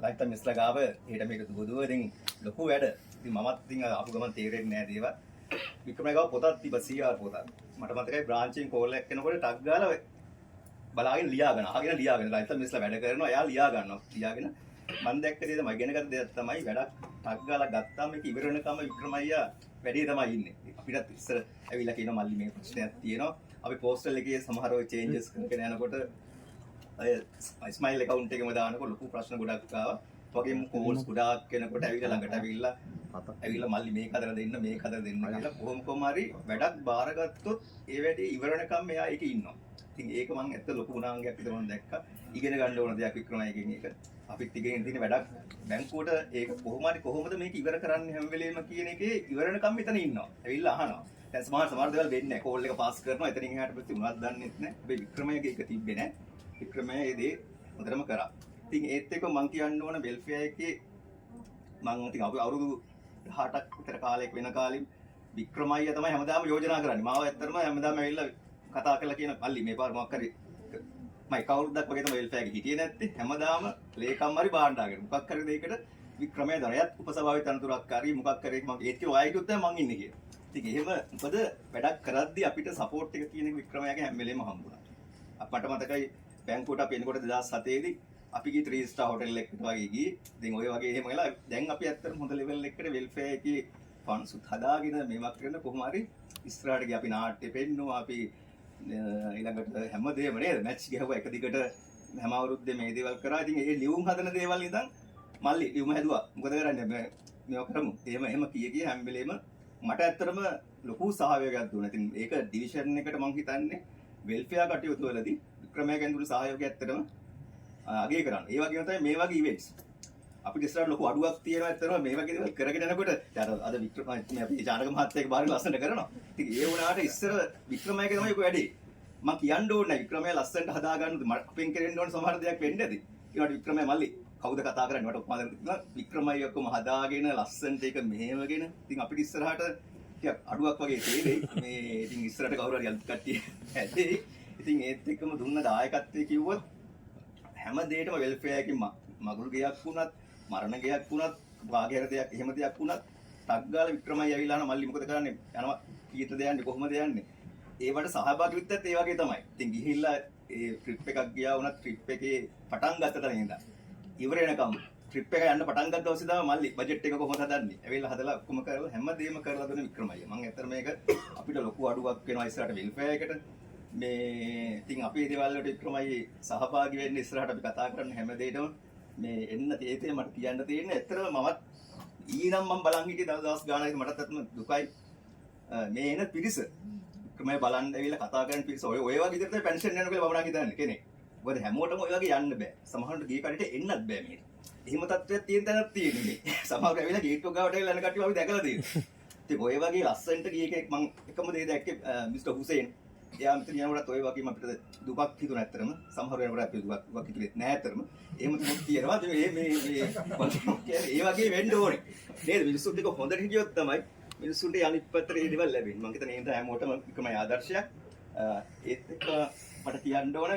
ලයිට් මිස්ලා ගාව ඊට මේක දුවදුව ඉතින් ලොකු වැඩ. ඉතින් මමත් ඉතින් ආපු ගමන් තේරෙන්නේ නැහැ දේවල්. වික්‍රමයි ගාව පොතක් තිබ්බ CR පොතක්. මට මතකයි බ්‍රාන්ච් එකෙන් කෝල් එකක් එනකොට ටක් ගාලා බලාගෙන ලියාගෙන ලයිට් මිස්ලා වැඩ කරනවා. එයා ලියා ගන්නවා. ලියාගෙන මම දැක්ක දේ තමයි ඉගෙන ගන්න දෙයක් තමයි වැඩක් ටක් ගාලා ගත්තාම මේක ඉවර වෙනකම් වික්‍රමයියා වැඩේ තමයි ඉන්නේ. අපිටත් ඉස්සර ඇවිල්ලා කියනවා මල්ලි මේ ප්‍රශ්නයක් තියෙනවා. අපි පෝස්ටල් එකේ සමහර ඔය චේන්ජස් කරගෙන යනකොට අය ස්මයිල් account එකේම දානකොට ලොකු ප්‍රශ්න ගොඩක් ආවා. වගේම කෝල්ස් ගොඩාක් කෙනකොට ඇවිල්ලා ළඟට ඇවිල්ලා මල්ලි මේක හදලා දෙන්න මේක හදලා දෙන්න කියලා කොහොම හරි වැඩක් බාරගත්තොත් ඒ වැඩේ ඉවර වෙනකම් මෙයා ඒකේ ඉන්නවා. ඉතින් ඒක මම ඇත්ත ලොකු ගුණාංගයක් විතර මම දැක්කා. ඉගෙන ගන්න ඕන දෙයක් වික්‍රමයිගෙන් ඒක. අපිත් ඉගෙන තියෙන වැඩක් බැංකුවට ඒක කොහොමද මේක ඉවර කරන්නේ හැම වෙලේම කියන එකේ ඉවර වෙනකම් මෙතන ඉන්නවා. ඇවිල්ලා අහනවා. දැන් සමහර දේවල් වෙන්නේ නැහැ. කෝල් එක පාස් කරනවා. එතනින් එහාට පස්සේ උනත් දන්නෙත් නැහැ. හැබැයි වික්‍රමයිගේ එක තිබ්බේ නැහැ. වික්‍රමයා ඒ දේ හොඳටම කරා. ඉතින් ඒත් එක්ක මම කියන්න ඕන වෙල්ෆෙයාර් එකේ මම ඉතින් අවුරුදු 18ක් විතර කාලයක් වෙන කාලෙ වික්‍රමයියා තමයි හැමදාම යෝජනා කරන්නේ. මාව ඇත්තටම හැමදාම ඇවිල්ලා කතා කරලා කියන මල්ලි මේ පාර මොකක් හරි මම කවුරුද්දක් වගේ තමයි වෙල්ෆෙයාර් එකේ හිටියේ නැත්තේ. හැමදාම ලේකම් හරි බාණ්ඩාගෙන මොකක් හරි දෙයකට වික්‍රමයා දරයත් උපසභාවේ තනතුරක් හරි මොකක් හරි මම ඒත් කිව්වා ආයෙත් තමයි මං ඉන්නේ කියලා. ඉතින් එහෙම මොකද වැඩක් කරද්දි අපිට සපෝට් එක කියන එක වික්‍රමයාගේ හැම වෙලේම හම්බුණා. අපට මතකයි බැංකුවට අපි එනකොට 2007 දී අපි ගිහින් 3 ස්ටාර් හොටෙල් එකකට වගේ ගියේ. ඉතින් ඔය වගේ එහෙම වෙලා දැන් අපි ඇත්තටම හොඳ ලෙවල් එකකට වෙල්ෆෙයාර් එකේ ෆන්ඩ්ස් හදාගෙන මේවක් කරන කොහොම හරි ඉස්සරහට ගියා. අපි නාට්‍ය පෙන්නුවා අපි ඊළඟට හැමදේම නේද මැච් ගහුවා එක දිගට හැම අවුරුද්දේ මේ දේවල් කරා. ඉතින් ඒ ලියුම් හදන දේවල් ඉඳන් මල්ලි ලියුම හැදුවා. මොකද කරන්නේ මේව කරමු. එහෙම කිය හැම වෙලේම මට ඇත්තටම ලොකු සහයෝගයක් දුන්නා. ඉතින් ඒක ඩිවිෂන් එකට මම හිතන්නේ වෙල්ෆෙයාර් කටයුතු වලදී වික්‍රමයාගෙන් දුන්න සහයෝගය ඇත්තටම අගය කරන්න. ඒ වගේම තමයි මේ වගේ ඉවෙන්ට්ස් අපිට ඉස්සරහට ලොකු අඩුවක් තියෙනවා ඇත්තටම මේ වගේ දේවල් කරගෙන යනකොට අද වික්‍රමයි අපි ජානක මහත්තයාගේ බාරේ ලස්සනට කරනවා. ඉතින් ඒ වුණාට ඉස්සර වික්‍රමයාගේ තමයි ඔක වැඩේ. මම කියන්න ඕනේ නැහැ වික්‍රමයා ලස්සනට හදා ගන්නද අපෙන් කරෙන්න ඕන සමහර දෙයක් වෙන්න ඇති. ඒකට වික්‍රමයා මල්ලි කවුද කතා කරන්නේ මට උපමාදන් දෙන්න වික්‍රමයි ඔක්කොම හදාගෙන ලස්සනට ඒක මෙහෙමගෙන ඉතින් අපිට ඉස්සරහට ටිකක් අඩුවක් වගේ තේරෙයි මේ ඉතින් ඉස්සරහට කවුරු හරි අලුත් කට්ටිය ඇදෙයි ඉතින් ඒත් එක්කම දුන්න දායකත්වයේ කිව්වොත් හැම දෙයකම වෙල්ෆෙයාර් එකකින් මගුල් ගයක් වුණත් මරණ ගයක් වුණත් වාගේ හරි දෙයක් එහෙම දෙයක් වුණත් ටක් ගාලා වික්‍රමයි ඇවිල්ලා මල්ලි මොකද කරන්නේ යනවා කීයටද යන්නේ කොහොමද යන්නේ ඒවට සහභාගී වෙද්දත් ඒ වගේ තමයි ඉතින් ගිහිල්ලා ඒ ට්‍රිප් එකක් ගියා වුණත් ට්‍රිප් එකේ පටන් ගත්ත තැන ඉඳන් ඉවර වෙනකම් ට්‍රිප් එක යන්න පටන් ගත්ත දවසේ තමයි මල්ලි බජට් එක කොහොමද හදන්නේ ඇවිල්ලා හදලා ඔක්කොම කරලා හැමදේම කරලා දුන්න වික්‍රමයි මම ඇත්තට මේක අපිට ලොකු අඩුවක් වෙනවා ඉස්සරහට වෙල්ෆෙයාර් එකට මේ ඉතින් අපේ දේවල් වලට වික්‍රමයි සහභාගී වෙන්න ඉස්සරහට අපි කතා කරන හැමදේටම මේ එන්න තේතේ මට කියන්න තියෙන්නේ ඇත්තටම මමත් ඊනම් මම බලන් හිටියේ දවස් ගානක් මටත් අත්ම දුකයි මේ එන පිරිස වික්‍රමයි බලන්න ඇවිල්ලා කතා කරන පිරිස ඔය වගේ විදිහට තමයි පෙන්ෂන් යනවා කියලා මම හිතන්නේ කෙනෙක් මොකද හැමෝටම ඔය වගේ යන්න බෑ සමහරවිට ගේ කඩේට එන්නත් බෑ මේක එහෙම තත්ත්වයක් තියෙන තැනක් තියෙන්නේ සමහරවිට ඇවිල්ලා ගේට්ටුව ගාවට ඇවිල්ලා යන කට්ටිය අපි දැකලා තියෙනවා ඉතින් ඔය වගේ ලස්සනට ගිය එකෙක් මම එකම දේ දැක්කේ මිස්ටර් හුසේන් එයා මෙතන යනකොට ඔය වගේම අපිට දුකක් හිතුණා ඇත්තටම සමහර වෙලාවට අපි දුකක් හිතුනේ නෑ ඇත්තටම එහෙම තුමුත් කියනවා මේ කියන්නේ ඒ වගේ වෙන්න ඕනේ නේද මිනිස්සුත් එක හොඳට හිටියොත් තමයි මිනිස්සුන්ට අනිත් පැත්තට ඒ දේවල් ලැබෙන්නේ මම හිතන්නේ එහෙනම් හැමෝටම එකම ආදර්ශයක් ඒත් එක්ක මට කියන්න ඕන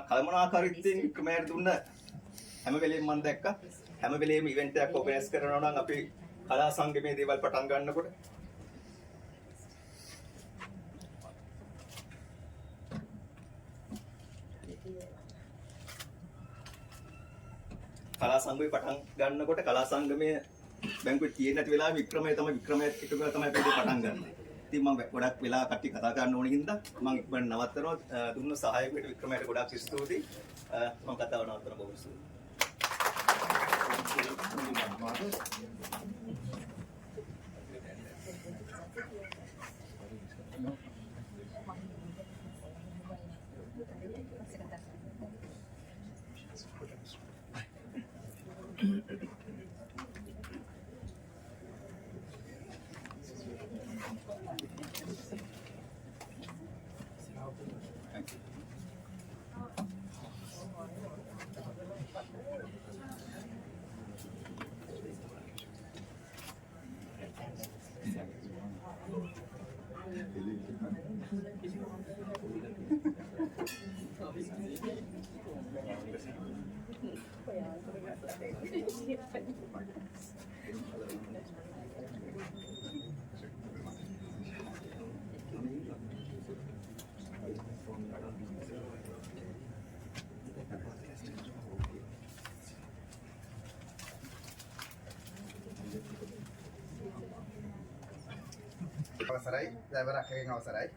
කලමනාකාරීත්වයෙන් වික්‍රමයට දුන්න හැම වෙලේම මම දැක්කා හැම වෙලේම ඉවෙන්ට් එකක් ඕගනයිස් කරනවා නම් අපි කලා සංගමයේ දේවල් පටන් ගන්නකොට කලා සංගමේ පටන් ගන්නකොට කලා සංගමයේ බැංකුවේ තියෙන නැති වෙලාවෙ වික්‍රමයේ වික්‍රමයට එකතු කරලා තමයි අපි පටන් ගන්න. ඉතින් මම ගොඩක් වෙලා කට්ටිය කතා කරන්න ඕන හින්දා මම ඉක්මනට නවත්තනවා. දුන්න සහායකයට වික්‍රමයට ගොඩක් ස්තුතියි. මම කතාව නවත්තන බොහොම ස්තුතියි. අවසරයි දැවරක්කගෙන් අවසරයි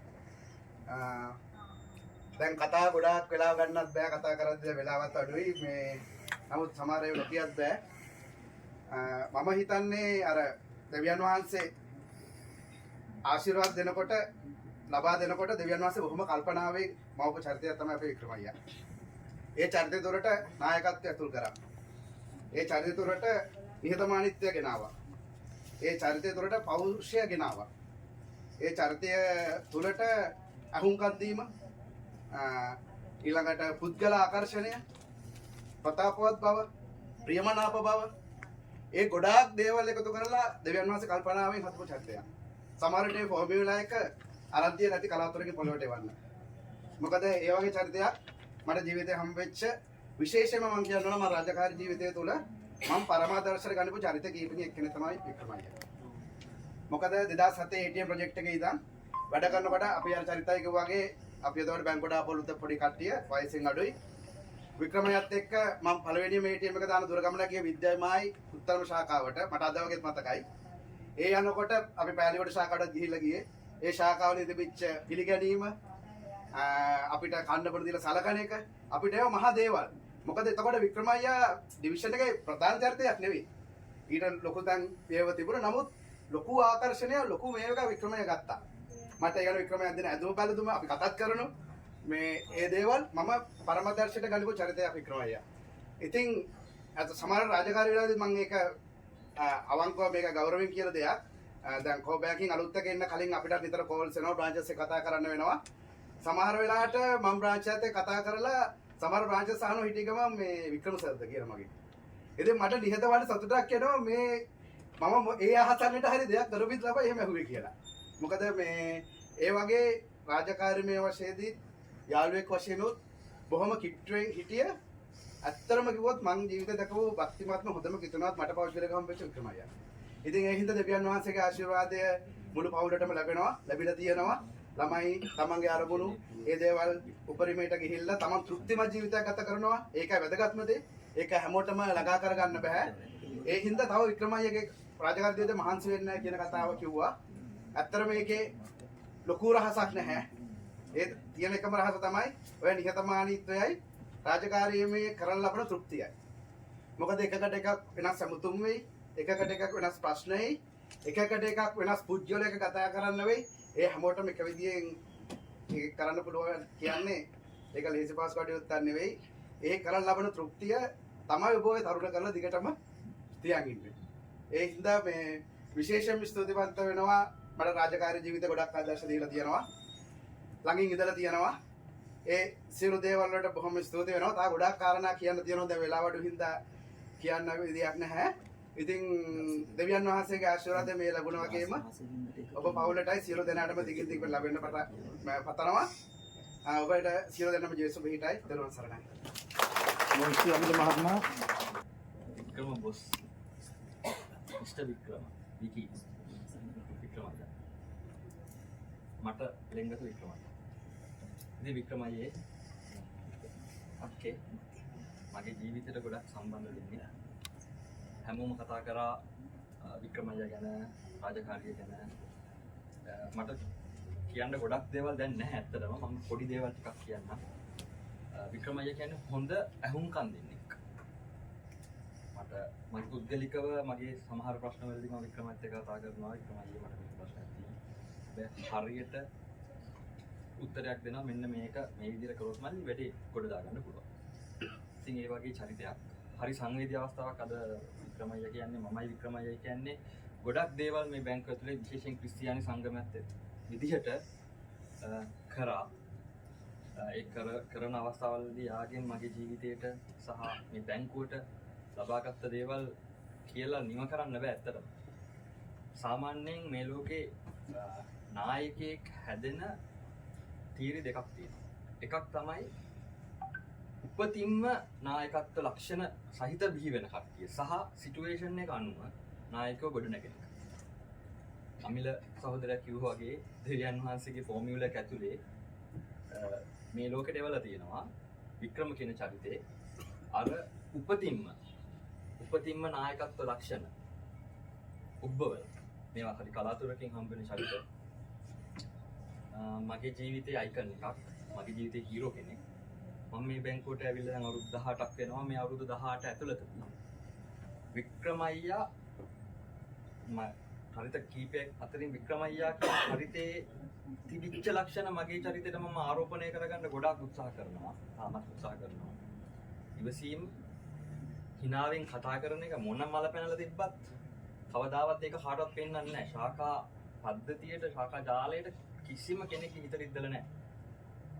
දැන් කතා ගොඩාක් වෙලා ගන්නත් බෑ කතා කරද්දී වෙලාවත් අඩුයි මේ නමුත් සමහර ඒවා නොකියත් බෑ මම හිතන්නේ අර දෙවියන් වහන්සේ ආශිර්වාද දෙනකොට ලබා දෙනකොට දෙවියන් වහන්සේ බොහොම කල්පනාවෙන් මවපු චරිතයක් තමයි අපේ වික්‍රමయ్యා. ඒ චරිතය තුළට නායකත්වය ඇතුල් කරා. ඒ චරිතය තුළට නිහතමානීත්වය ගෙනාවා. ඒ චරිතය තුළට පෞරුෂය ගෙනාවා. ඒ චරිතය තුළට අහුම්කම් දීම ඊළඟට පුද්ගල ආකර්ෂණය ප්‍රතාපවත් බව ප්‍රියමනාප බව ඒ ගොඩාක් දේවල් එකතු කරලා දෙවියන් වහන්සේ කල්පනාවෙන් හදපු චරිතයක්. සමහර විට ෆෝමියුලා එක අරන්තිය නැති කලාතුරකින් පොළොවට එවන්න. මොකද ඒ වගේ චරිතයක් මට ජීවිතේ හම්බෙච්ච විශේෂයෙන්ම මම කියනවා මම රාජකාරී ජීවිතය තුළ මම පරමාදර්ශයට ගන්නපු චරිත කීපකින් එක්කෙනෙක් තමයි වික්‍රමయ్యා. මොකද 2007 ATM ප්‍රොජෙක්ට් එකේ ඉඳන් වැඩ කරනකොට අපි අර චරිතය කිව්වාගේ අපි එතකොට බැංකුවට ආපොලුත් පොඩි කට්ටිය වයසෙන් අඩුයි. වික්‍රමයත් එක්ක මම පළවෙනිම ATM එක දාන දුරගමන ගිය විද්‍යාමායි උත්තරම ශාඛාවට මට අද වගේත් මතකයි. ඒ යනකොට අපි පෑලිවට ශාඛාවට ගිහිල්ලා ගියේ. ඒ ශාඛාවනේ තිබිච්ච පිළිගැනීම අපිට කන්න බොන දීලා සලකන එක අපිට ඒවා මහා දේවල්. මොකද එතකොට වික්‍රමయ్యා ඩිවිෂන් එකේ ප්‍රධාන චරිතයක් නෙවෙයි. ඊට ලොකු තැන් ඒව තිබුණා. නමුත් ලොකු ආකර්ෂණය ලොකු මේක වික්‍රමయ్యා ගත්තා. මට ඒ යන වික්‍රමయ్యා දෙන ඇදුම බැලදුම අපි කතාත් කරනවා. මේ ඒ දේවල් මම පරමදර්ශයට ගනිපු චරිතයක් වික්‍රමయ్యා. ඉතින් අත සමහර රාජකාරී වෙලාවදී මම ඒක අවංකව මේක ගෞරවයෙන් කියන දෙයක්. දැන් කෝබෑකින් අලුත් එක එන්න කලින් අපිට නිතර කෝල්ස් එනවා බ්‍රාන්චස් එක කතා කරන්න වෙනවා. සමහර වෙලාවට මම බ්‍රාන්ච් එකත් එක්ක කතා කරලා සමහර බ්‍රාන්චස් අහනවා හිටිය ගමන් මේ වික්‍රම සර්ද කියලා මගේ. ඉතින් මට නිහතමානී සතුටක් එනවා මේ මම ඒ අහසන්නට හරි දෙයක් කරපිට ලබා එහෙම ඇහුවේ කියලා. මොකද මේ ඒ වගේ රාජකාරීමේ වශයෙන්දී යාළුවෙක් වශයෙන් උත් බොහොම කිට්ටුවෙන් හිටිය ඇත්තටම කිව්වොත් මං ජීවිතේ දැකපු භක්තිමත්ම හොඳම කිතුණාත් මට පෞද්ගලික හම්බෙච්ච වික්‍රම අයියා. ඉතින් ඒ හින්දා දෙවියන් වහන්සේගේ ආශිර්වාදය මුළු පවුලටම ලැබිලා තියෙනවා. ළමයි තමන්ගේ අරමුණු ඒ දේවල් උපරිමයට ගිහිල්ලා තමන් තෘප්තිමත් ජීවිතයක් ගත කරනවා. ඒකයි වැදගත්ම දේ. ඒක හැමෝටම ළඟා කරගන්න බෑ. ඒ හින්දා තව වික්‍රම අයියාගේ රාජකාරී ජීවිතේ මහන්සි වෙන්න කියන කතාව කිව්වා. ඇත්තටම මේකේ ලොකු රහසක් නැහැ. ඒ තියෙන එකම රහස තමයි ඔය නිහතමානීත්වයයි රාජකාරියේ කරන ලබන තෘප්තියයි. මොකද එකකට එකක් වෙනස් සමුතුම් වෙයි, එකකට එකක් වෙනස් ප්‍රශ්න වෙයි, එකකට එකක් වෙනස් පුජ්‍යලයක කතා කරන්න වෙයි. ඒ හැමෝටම එක විදියෙන් ඒක කරන්න පුළුවන් කියන්නේ ඒක ලේසි පාස් කඩියොත් නෙවෙයි. ඒ කරන ලබන තෘප්තිය තමයි ඔබ ඔය තරුණ කරලා දිගටම තියන් ඉන්නේ. ඒ හින්දා මේ විශේෂයෙන් ස්තුතිවන්ත වෙනවා. මට රාජකාරී ජීවිත ගොඩක් ආදර්ශ දීලා තියෙනවා. ළඟින් ඉඳලා තියෙනවා. ඒ සියලු දේවල් වලට බොහොම ස්තුති වෙනවා. තා ගොඩක් කාරණා කියන්න තියෙනවා. දැන් වෙලාවට හින්දා කියන්න විදියක් නැහැ. ඉතින් දෙවියන් වහන්සේගේ ආශිර්වාදය මේ ලැබුණ වගේම ඔබ පවුලටයි සියලු දෙනාටම දිගින් දිගට ලැබෙන්න පතනවා. ඔබට සියලු දෙනාම ජේසු පිහිටයි. දරුවන් සරණයි. මොන්සි අමිල මහත්මයා වික්‍රම බොස් මිස්ටර් වික්‍රම විකි වික්‍රම අයියා මට ලෙන්ගතු වික්‍රම අයියා ඉතින් වික්‍රම අයියේ අක්කේ මගේ ජීවිතේට ගොඩක් සම්බන්ධ වෙන්නේ හැමෝම කතා කරා වික්‍රම අයියා ගැන රාජකාරිය ගැන මට කියන්න ගොඩක් දේවල් දැන් නැහැ ඇත්තටම මම පොඩි දේවල් ටිකක් කියන්නම් වික්‍රම අයියා කියන්නේ හොඳ ඇහුම්කන් දෙන්නෙක්. මට මගේ පුද්ගලිකව මගේ සමහර ප්‍රශ්නවලදී මම වික්‍රමත් එක්ක කතා කරනවා. වික්‍රම අයියා මට මේ ප්‍රශ්නයක් තියෙනවා. හරියට උත්තරයක් දෙනවා මෙන්න මේක මේ විදිහට කරොත් මල්ලි වැඩි කොට දාගන්න පුළුවන්. ඉතින් ඒ වගේ චරිතයක්. හරි සංවේදී අවස්ථාවක් අද වික්‍රම අයියා කියන්නේ මමයි වික්‍රම අයියා කියන්නේ ගොඩක් දේවල් මේ බැංකුව ඇතුලේ විශේෂයෙන් ක්‍රිස්තියානි සංගමයත් විදිහට කරා. ඒ කරන අවස්ථාවලදී යාගෙන් මගේ ජීවිතයට සහ මේ බැංකුවට ලබාගත් දේවල් කියලා නිම කරන්න බෑ ඇත්තටම. සාමාන්‍යයෙන් මේ ලෝකේ නායකයෙක් හැදෙන තීරි දෙකක් තියෙනවා. එකක් තමයි උපතින්ම නායකත්ව ලක්ෂණ සහිත බිහි වෙන කට්ටිය සහ සිටුේෂන් එක අනුව නායකව ගොඩ නැගෙන එක. අමිල සහෝදරයා කිව්වා වගේ දෙවියන් වහන්සේගේ ෆෝමියුලා එක ඇතුලේ මේ ලෝකෙට එවලා තියෙනවා වික්‍රම කියන චරිතේ අර උපතින්ම නායකත්ව ලක්ෂණ උද්භව මේවා හරි කලාතුරකින් හම්බ වෙන චරිත. මගේ ජීවිතේ අයිකන් එකක්, මගේ ජීවිතේ හීරෝ කෙනෙක්. මම මේ බැංකුවට ඇවිල්ලා දැන් අවුරුදු 18ක් වෙනවා. මේ අවුරුදු 18 ඇතුළතදී වික්‍රම අයියා චරිත කීපයක් අතරින් වික්‍රම අයියා කියන චරිතේ තිබිච්ච ලක්ෂණ මගේ චරිතයට මම ආරෝපණය කරගන්න ගොඩාක් උත්සාහ කරනවා. තාමත් උත්සාහ කරනවා. ඉවසීම හිනාවෙන් කතා කරන එක මොන මල පැනලා තිබ්බත් කවදාවත් ඒක කාටවත් පෙන්වන්නේ නැහැ. ශාඛා පද්ධතියට ශාඛා ජාලයට කිසිම කෙනෙක් හිතට ඉදලා නැහැ.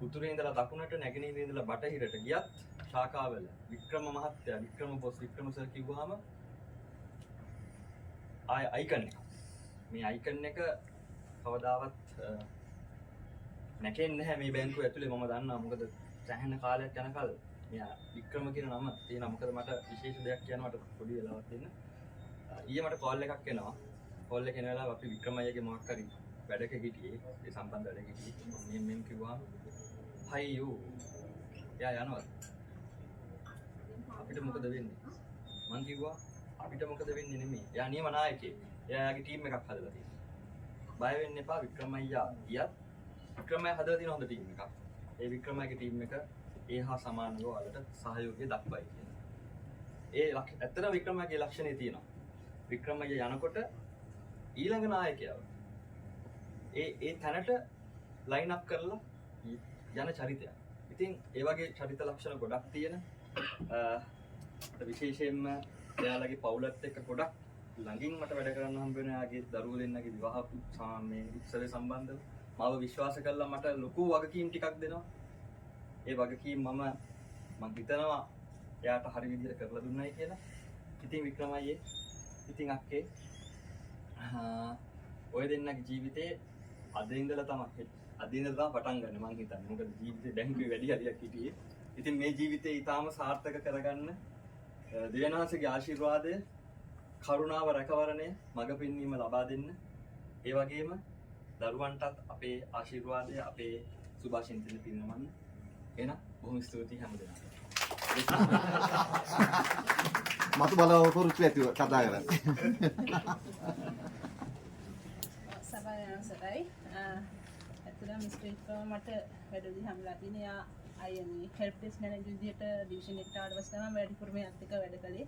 උතුරේ ඉඳලා දකුණට නැගෙනහිර ඉඳලා බටහිරට ගියත් ශාඛාවල වික්‍රම මහත්තයා වික්‍රම බොස් වික්‍රම සර් කිව්වහම අයිකන් එක. මේ අයිකන් එක කවදාවත් නැකෙන්නේ නැහැ මේ බැංකුව ඇතුලේ මම දන්නවා. මොකද සෑහෙන කාලයක් යනකල් මෙයා වික්‍රම කියන නම තියෙනවා. මොකද මට විශේෂ දෙයක් කියන්න මට පොඩි වෙලාවක් දෙන්න. ඊයේ මට කෝල් එකක් එනවා. කෝල් එක එන වෙලාව අපි වික්‍රම අයියාගේ මොකක් හරි වැඩක හිටියේ. ඒ සම්බන්ධ වැඩක හිටියේ. මෙන් කිව්වහම හයි යූ එයා යනවා. අපිට මොකද වෙන්නේ? මං කිව්වා අපිට මොකද වෙන්නේ නෙමෙයි. එයා නියම නායකයෙක්. එයාගේ ටීම් එකක් හදලා තියෙනවා. බය වෙන්න එපා. වික්‍රම අයියා ගියත් වික්‍රම අයියා හදලා තියෙන හොඳ ටීම් එකක්. ඒ වික්‍රම අයියාගේ ටීම් එක ඒ හා සමානව වලට සහයෝගය දක්වයි කියන. ඇත්තටම වික්‍රම අයියාගේ ලක්ෂණේ තියෙනවා. වික්‍රම අයියා යනකොට ඊළඟ නායකයව ඒ තැනට ලයින් අප් කරලා යන චරිතයක්. ඉතින් ඒ වගේ චරිත ලක්ෂණ ගොඩක් තියෙන විශේෂයෙන්ම එයාලගේ පවුලත් එක්ක ගොඩක් ළඟින් මට වැඩ කරන්න හම්බ වෙන ආගේ දරුවෝ දෙන්නගේ විවාහ මේ උත්සවය සම්බන්ධව මාව විශ්වාස කළා මට ලොකු වගකීම් ටිකක් දෙනවා. ඒ වගකීම් මම මං හිතනවා එයාට හරි විදිහට කරලා දුන්නයි කියලා. ඉතින් වික්‍රම අයියේ ඉතින් අක්කේ ඔය දෙන්නගේ ජීවිතේ අද ඉඳලා තමයි පටන් ගන්න මං හිතන්නේ. මොකද ජීවිතේ බැංකුවේ වැඩි හරියක් හිටියේ. ඉතින් මේ ජීවිතේ ඊටාම සාර්ථක කරගන්න දෙවියන් වහන්සේගේ ආශිර්වාදය, කරුණාව, රැකවරණය, මඟ පෙන්වීම ලබා දෙන්න. ඒ වගේම දරුවන්ටත් අපේ ආශිර්වාදය, අපේ සුභාශිංසන පිරිනමන්න. එහෙනම් බොහොම ස්තුතියි හැමදෙනාටම. මතු බලව පුරුච්ච ඇතිව කතා කරන්නේ. සබාය අවසරයි. ඇත්තටම මිස්ටර් වික්‍රම මට වැඩි හම්ලා තියෙන යා අයනේ හෙල්ප් ඩෙස්ක් මැනේජර් විදියට ඩිවිෂන් එකට ආවට පස්සේ තමයි වැඩිපුරම යත් එක වැඩ කළේ.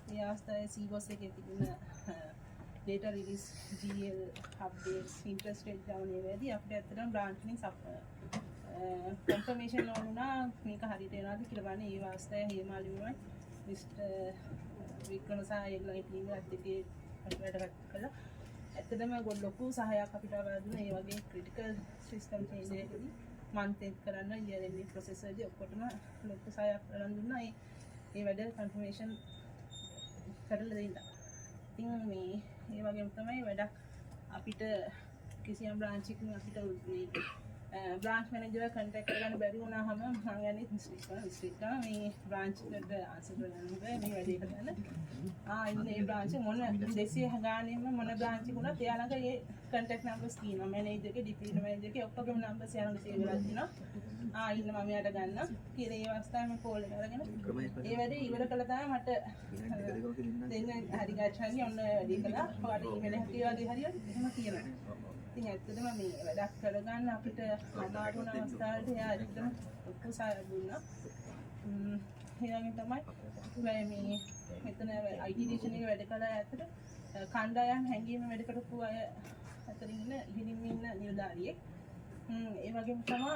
මේ අවස්ථාවේ සීබොස් එකේ තිබුණ data release, GL updates, interest rate down ඒවාදී අපිට ඇත්තටම branch වලින් confirmation ඕනුණා මේක හරියට එනවාද කියලා බලන්න. ඒ අවස්ථාවේ හේමාලියුමයි මිස්ටර් වික්‍රම සහ එල්ලයි ටීම් එකත් එක්ක වැඩ කළා. ඇත්තටම ලොකු සහායක් අපිට ලබා දුන්නා. ඒ වගේ critical system change එකකදී month end කරන්න year end process එකදී ඔක්කොටම ලොකු සහායක් ලබා දුන්නා. ඒ වැඩ confirmation කරලා දෙන්න. ඉතින් මේ ඒ වගේම තමයි වැඩක් අපිට කිසියම් බ්‍රාන්ච් එකකින් අපිට මේ බ්‍රාන්ච් මැනේජර් කන්ටැක්ට් කරගන්න බැරි වුණාම මම යන්නේ ඉන්ස්ටිටියුට් මේ බ්‍රාන්ච් එකට ආන්සර් කරන්න බෑ මේ වැඩේ කරන්න. ඉන්නේ බ්‍රාන්ච් මොන 200 ගානෙම මොන බ්‍රාන්ච් එක උනත් එයා ළඟ ඒ කන්ටැක්ට් නම්බර්ස් තියෙනවා. මැනේජර් එකේ, ඩිප්ලොමා මැනේජර් එකේ ඔක්කොගේම නම්බර්ස් එයා ළඟ සේව් වෙලා තියෙනවා. ඉන්න මම යාට ගන්න කියලා ඒ අවස්ථාවේ මම කෝල් එක අරගෙන ඒ වැඩේ ඉවර කළා තමයි මට දෙන්න හරි ගාචාරි ඔන්න වැඩේ කළා. ඔයාලට ඊමේල් එකක් වගේ හරියට එහෙම කියනවා. ඉතින් ඇත්තටම මේ වැඩක් කරගන්න අපිට අමාරු වුණ අවස්ථාවලදී එයා ඇත්තටම උත්සාහ දුන්නා. ඒ වගේ තමයි මේ මෙතන IT ඩිවිෂන් එකේ වැඩ කළා. ඇත්තට කණ්ඩායම් හැංගීම වැඩ කරපු අය අතරින් ඉන්න නිලධාරියෙක්. ඒ වගේම තමයි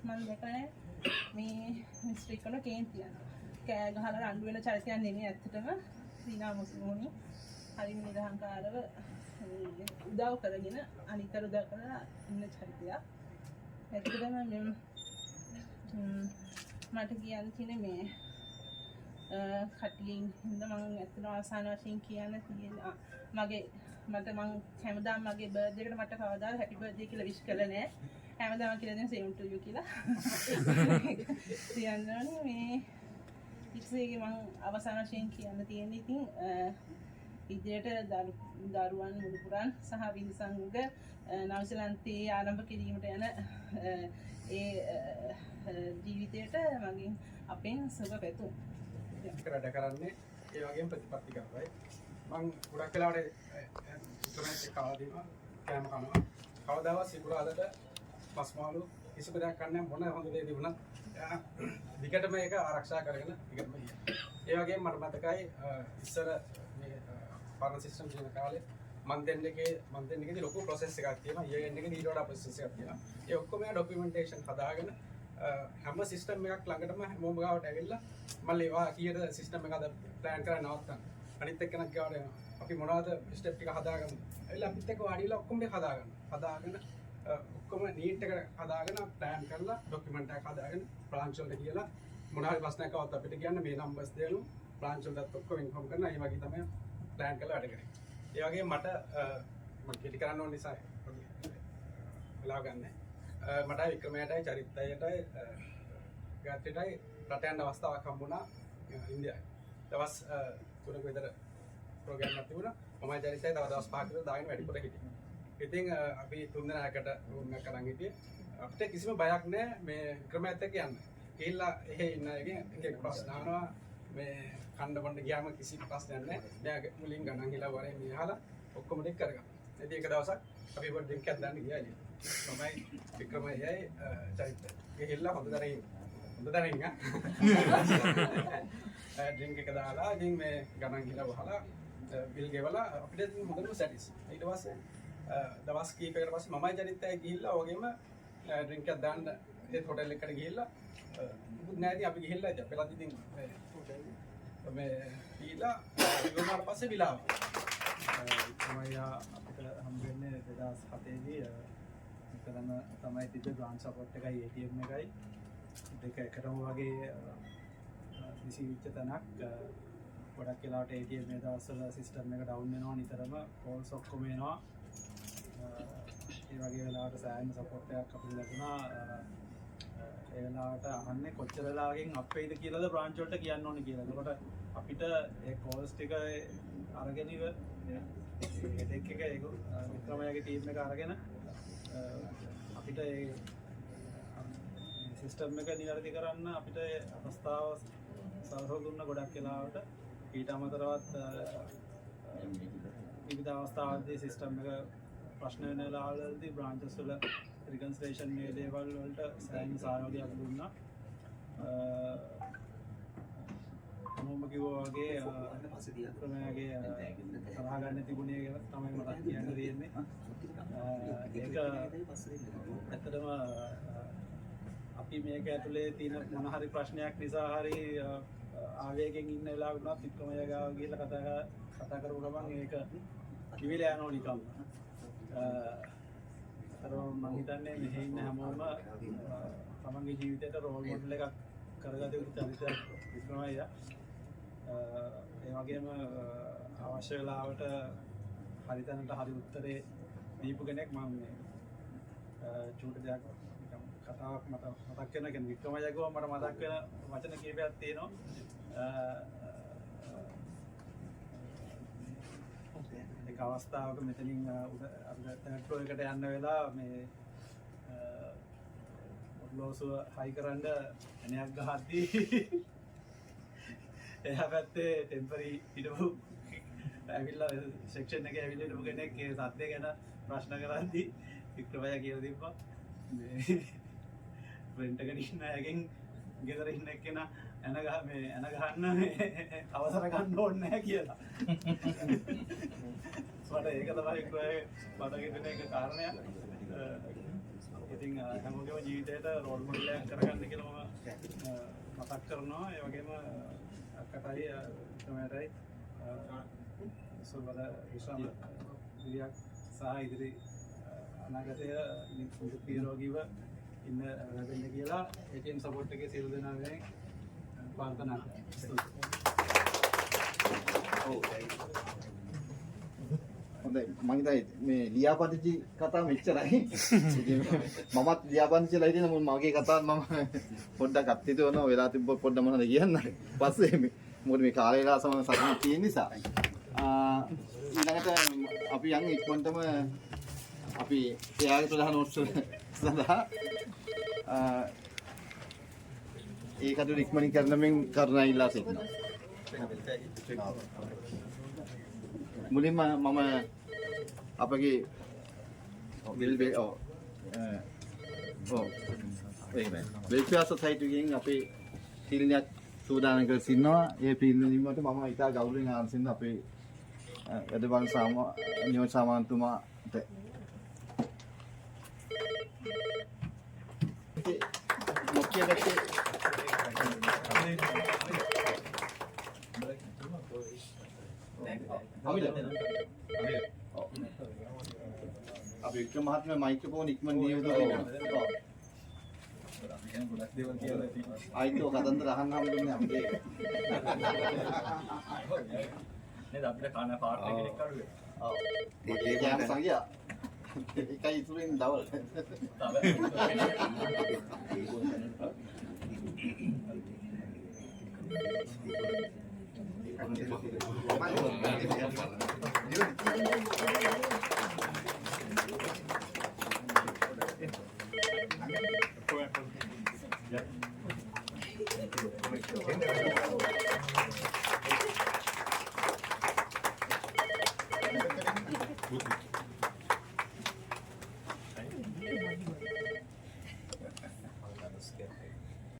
මම දැකලා මේ මිස්ටර් එකන කේන්ති යනවා. කෑ ගහලා රණ්ඩු වෙන චරිතයක් නෙමෙයි ඇත්තටම සීනා මුස්ලිමුනි හරිම නිදහංකාරව උදව් කරගෙන අනිතර උදව් කරලා ඉන්න චරිතයක්. ඇත්තටම මට කියන්න තියෙන්නේ මේ කටියෙන් හින්දා මම ඇත්තටම අවසාන වශයෙන් කියන්න තියෙන මට මං හැමදාම මගේ බර්ත්ඩේ එකට මට කවදාවත් හැපි බර්ත්ඩේ කියලා විශ් කරලා නැහැ. හැමදාම කියලා දෙන same to you කියලා. කියන්නනේ මේ ඉක්සේගේ මං අවසාන වශයෙන් කියන්න තියෙන්නේ ඉතින් ඉදිරියට දරුවන් මුළුපුරන් සහ විනිසංග නවසලන්තයේ ආරම්භ කිරීමට යන ඒ ජීවිතයට මගින් අපෙන් සුබ පැතුම්. වැඩ කරන්නේ ඒ වගේම ප්‍රතිපත්ති කරවයි. මං ගොඩක් වෙලාවට ඉන්ටර්නෙට් එක කාලා දෙනවා කෑම කනවා. කවදාවත් සිකුරාදට මස් මාළු කිසිම දෙයක් කන්නේ මොන හොඳ දේ තිබුණත් දිගටම ඒක ආරක්ෂා කරගෙන දිගටම ගියා. ඒ වගේම මට මතකයි ඉස්සර මේ පරණ සිස්ටම් කියන කාලේ මන්තෙන් එකේදී ලොකු ප්‍රොසෙස් එකක් තියෙනවා. ඊයේ එකේදී ඊට වඩා ප්‍රොසෙස් එකක් තියෙනවා. ඒ ඔක්කොම ඩොකියුමන්ටේෂන් හදාගෙන හැම සිස්ටම් එකක් ළඟටම හැමෝම ගාවට ඇවිල්ලා මම ඒවා කීයට සිස්ටම් එක අද ප්ලෑන් කරලා නවත්තන්න. අනිත් එක්කෙනෙක් ගාවට එනවා. අපි මොනවද ස්ටෙප් ටික හදාගමු. එලා අපිත් එක්ක වාඩිලා ඔක්කොම ටික හදාගෙන ඔක්කොම නීට් එක හදාගෙන ප්ලෑන් කරලා ඩොකියුමන්ට් එකක් හදාගෙන බ්‍රාන්ච් වලට කියලා මොනවා හරි ප්‍රශ්නයක් આવත් අපිට කියන්න මේ නම්බර්ස් දෙනු බ්‍රාන්ච් වලට ඔක්කොම ඉන්ෆෝම් කරනවා. ඒ වගේ තමයි ප්ලෑන් කරලා වැඩ කරන්නේ. ඒ වගේ මට මම කෙටි කරන්න ඕන නිසා වෙලාව ගන්න. මට වික්‍රමයටයි චරිතයටයි ගාත්‍රයටයි රට යන්න අවස්ථාවක් හම්බුණා ඉන්දියාවේ. දවස් 3ක විතර ප්‍රෝග්‍රෑම් එකක් තිබුණා. මම චරිතය තව දවස් 5ක විතර දාගෙන වැඩිපුර හිටියා. ඉතින් අපි 3 දෙනාකට රූම් එකක් අරන් හිටියේ. අපිට කිසිම බයක් නැහැ මේ වික්‍රමයත් එක්ක යන්න. ගිහිල්ලා එහෙ ඉන්න එකෙන් එක ප්‍රශ්න අහනවා මේ කණ්ඩ බොණ්ඩ ගියාම කිසි ප්‍රශ්නයක් නැහැ. මෙයා මුලින් ගණන් හිලා වරේ මෙහාලා ඔක්කොම ටික කරගන්න. ඉතින් එක දවසක් අපි පොඩි ඩ්‍රින්ක් එකක් දාන්න ගියා ඉතින්. තමයි වික්‍රමයයි චරිතය. ගිහිල්ලා හොඳ දරින් ඉන්න. ඩ්‍රින්ක් එක දාලා ඉතින් මේ ගණන් හිලා වහලා බිල් ගෙවලා අපිට හොඳටම සැටිස්. ඊට පස්සේ දවස් කීපයකට පස්සේ මමයි චරිතයයි ගිහිල්ලා ඔයගෙම ඩ්‍රින්ක් එකක් දාන්න ඒ හොටෙල් එකට ගිහිල්ලා මුකුත් නැති අපි ගිහිල්ලා ඉතින් අපේ ලත් ඉතින් මේ පීලා ඉවරනාට පස්සේ විලාව තමයි අපිට හම්බ වෙන්නේ 2007 දී එකම තමයි තිබ්බ බ්‍රාන්ච් සපෝට් එකයි ATM එකයි දෙක එකටම වගේ විසිවිච්ච තැනක් ගොඩක් වෙලාවට ATM මේ දවස්වල සිස්ටම් එක ඩවුන් වෙනවා නිතරම කෝල්ස් ඔක්කොම එනවා ඒ වගේ වෙලාවට සෑහෙන සපෝට් එකක් අපිට ලැබුණා ඒ වෙලාවට අහන්නේ කොච්චර වෙලාවකින් අපේද කියලාද බ්‍රාන්ච් වලට කියන්න ඕනේ කියලා. එතකොට අපිට ඒ කෝල්ස් ටික අරගෙන ඉව හෙඩෙක් එක ඒක වික්‍රමයාගේ ටීම් එක අරගෙන අපිට ඒ සිස්ටම් එක නිවැරදි කරන්න අපිට අවස්ථාව සලසලා දුන්න ගොඩක් වෙලාවට ඊට අමතරවත් විවිධ අවස්ථාවලදී සිස්ටම් එක ප්‍රශ්න වෙන වෙලාවලදී බ්‍රාන්චස් වල රිකන්සිලේෂන් මේ දේවල් වලට සෑහෙන සහයෝගයක් දුන්නා. මොනවම කිව්වා වගේ ක්‍රමයාගේ තරහ ගන්න තිබුණේ තමයි මට කියන්න තියෙන්නේ. ඒක ඇත්තටම අපි මේක ඇතුලේ තියෙන මොන හරි ප්‍රශ්නයක් නිසා හරි ආවේගයෙන් ඉන්න වෙලාවක වුණත් වික්‍රමයා ගාව ගිහලා කතා කරපු ගමන් ඒක කිවිලා යනවා නිකම්. අර මම හිතන්නේ මෙහි ඉන්න හැමෝම තමන්ගේ ජීවිතේට රෝල් මොඩල් එකක් කරගත යුතු චරිතයක් වික්‍රමයා. ඒ වගේම අවශ්‍ය වෙලාවට හරි තැනට හරි උත්තරේ දීපු කෙනෙක්. මම මේ චූටි දෙයක් කතාවක් මතක් වෙන කෙනෙක් වික්‍රමයා ගාව මට මතක් වෙන වචන කීපයක් තියෙනවා. එක අවස්ථාවක මෙතනින් අපිට ට්‍රෝ එකට යන්න වෙලා මේ ඔර්ලෝසුව හයි කරන්න එනයක් ගහද්දී එහා පැත්තේ ටෙම්පරරි හිටපු ඇවිල්ලා සෙක්ෂන් එකේ ඇවිල්ලා හිටපු කෙනෙක් ඒ සද්දේ ගැන ප්‍රශ්න කරද්දී වික්‍රමයා කියලා තිබ්බා මේ රෙන්ට් එකට ඉන්න අයගෙන් ගෙදර ඉන්න එක්කෙනා එන ගහන්න මේ අවසර ගන්න ඕනේ නැහැ කියලා. මට ඒක තමයි මට හිතෙන එක කාරණයක්. ඉතින් හැමෝගේම ජීවිතේට රෝල් මොඩල් එකක් කරගන්න කියලා මම මතක් කරනවා. ඒ වගේම අක්කටයි තමයිටයි සුබද විශ්‍රාම දිවියක් සහ ඉදිරි අනාගතය නිරෝගීව ඉන්න ලැබෙන්න කියලා ඒකෙන් සපෝට් එකේ සියලු දෙනා වෙනුවෙන් ප්‍රාර්ථනා හොඳයි මම හිතයි මේ ලියාපදිංචි කතාව මෙච්චරයි. මමත් ලියාපදිංචිලා හිටියේ නමුත් මගේ කතාව මම පොඩ්ඩක් අත්හිතවනවා වෙලා තිබ්බොත් පොඩ්ඩක් මොනවද කියන්න. පස්සේ මොකද මේ කාලේ වෙලා සමන සතුටක් තියෙන නිසා ඊළඟට අපි යන් ඉක්මනටම අපි එයාගේ ප්‍රධාන නෝට්ස් සඳහා ඒ කටයුතු ඉක්මනින් කරනමින් කරුණා ඉල්ලා සිටිනවා. මුලින්ම මම අපගේ වෙල්ෆෙයාර් සොසයිටියෙන් අපේ තීරණයක් සූදානම් කර සිටිනවා. ඒ තීරණයට මම ඉතා ගෞරවයෙන් ආරම්භ අපේ වැඩබල නියෝජ්‍ය සාමාන්‍යතුමාට මොකිය දැක්කේ අපි වික්‍රම මහත්මයා මයික්‍රොෆෝන් ඉක්මන් නියෝජනය කරනවා. ආයිත් කතන්දර අහන්න හම්බුනේ අපේ. නේද අපිට කන පාර්ට් එකක් කරුවේ. ඔව්. ඒ කියන්නේ සංගියා. ඒකයි ඉතුරුෙන් දවල්. Good.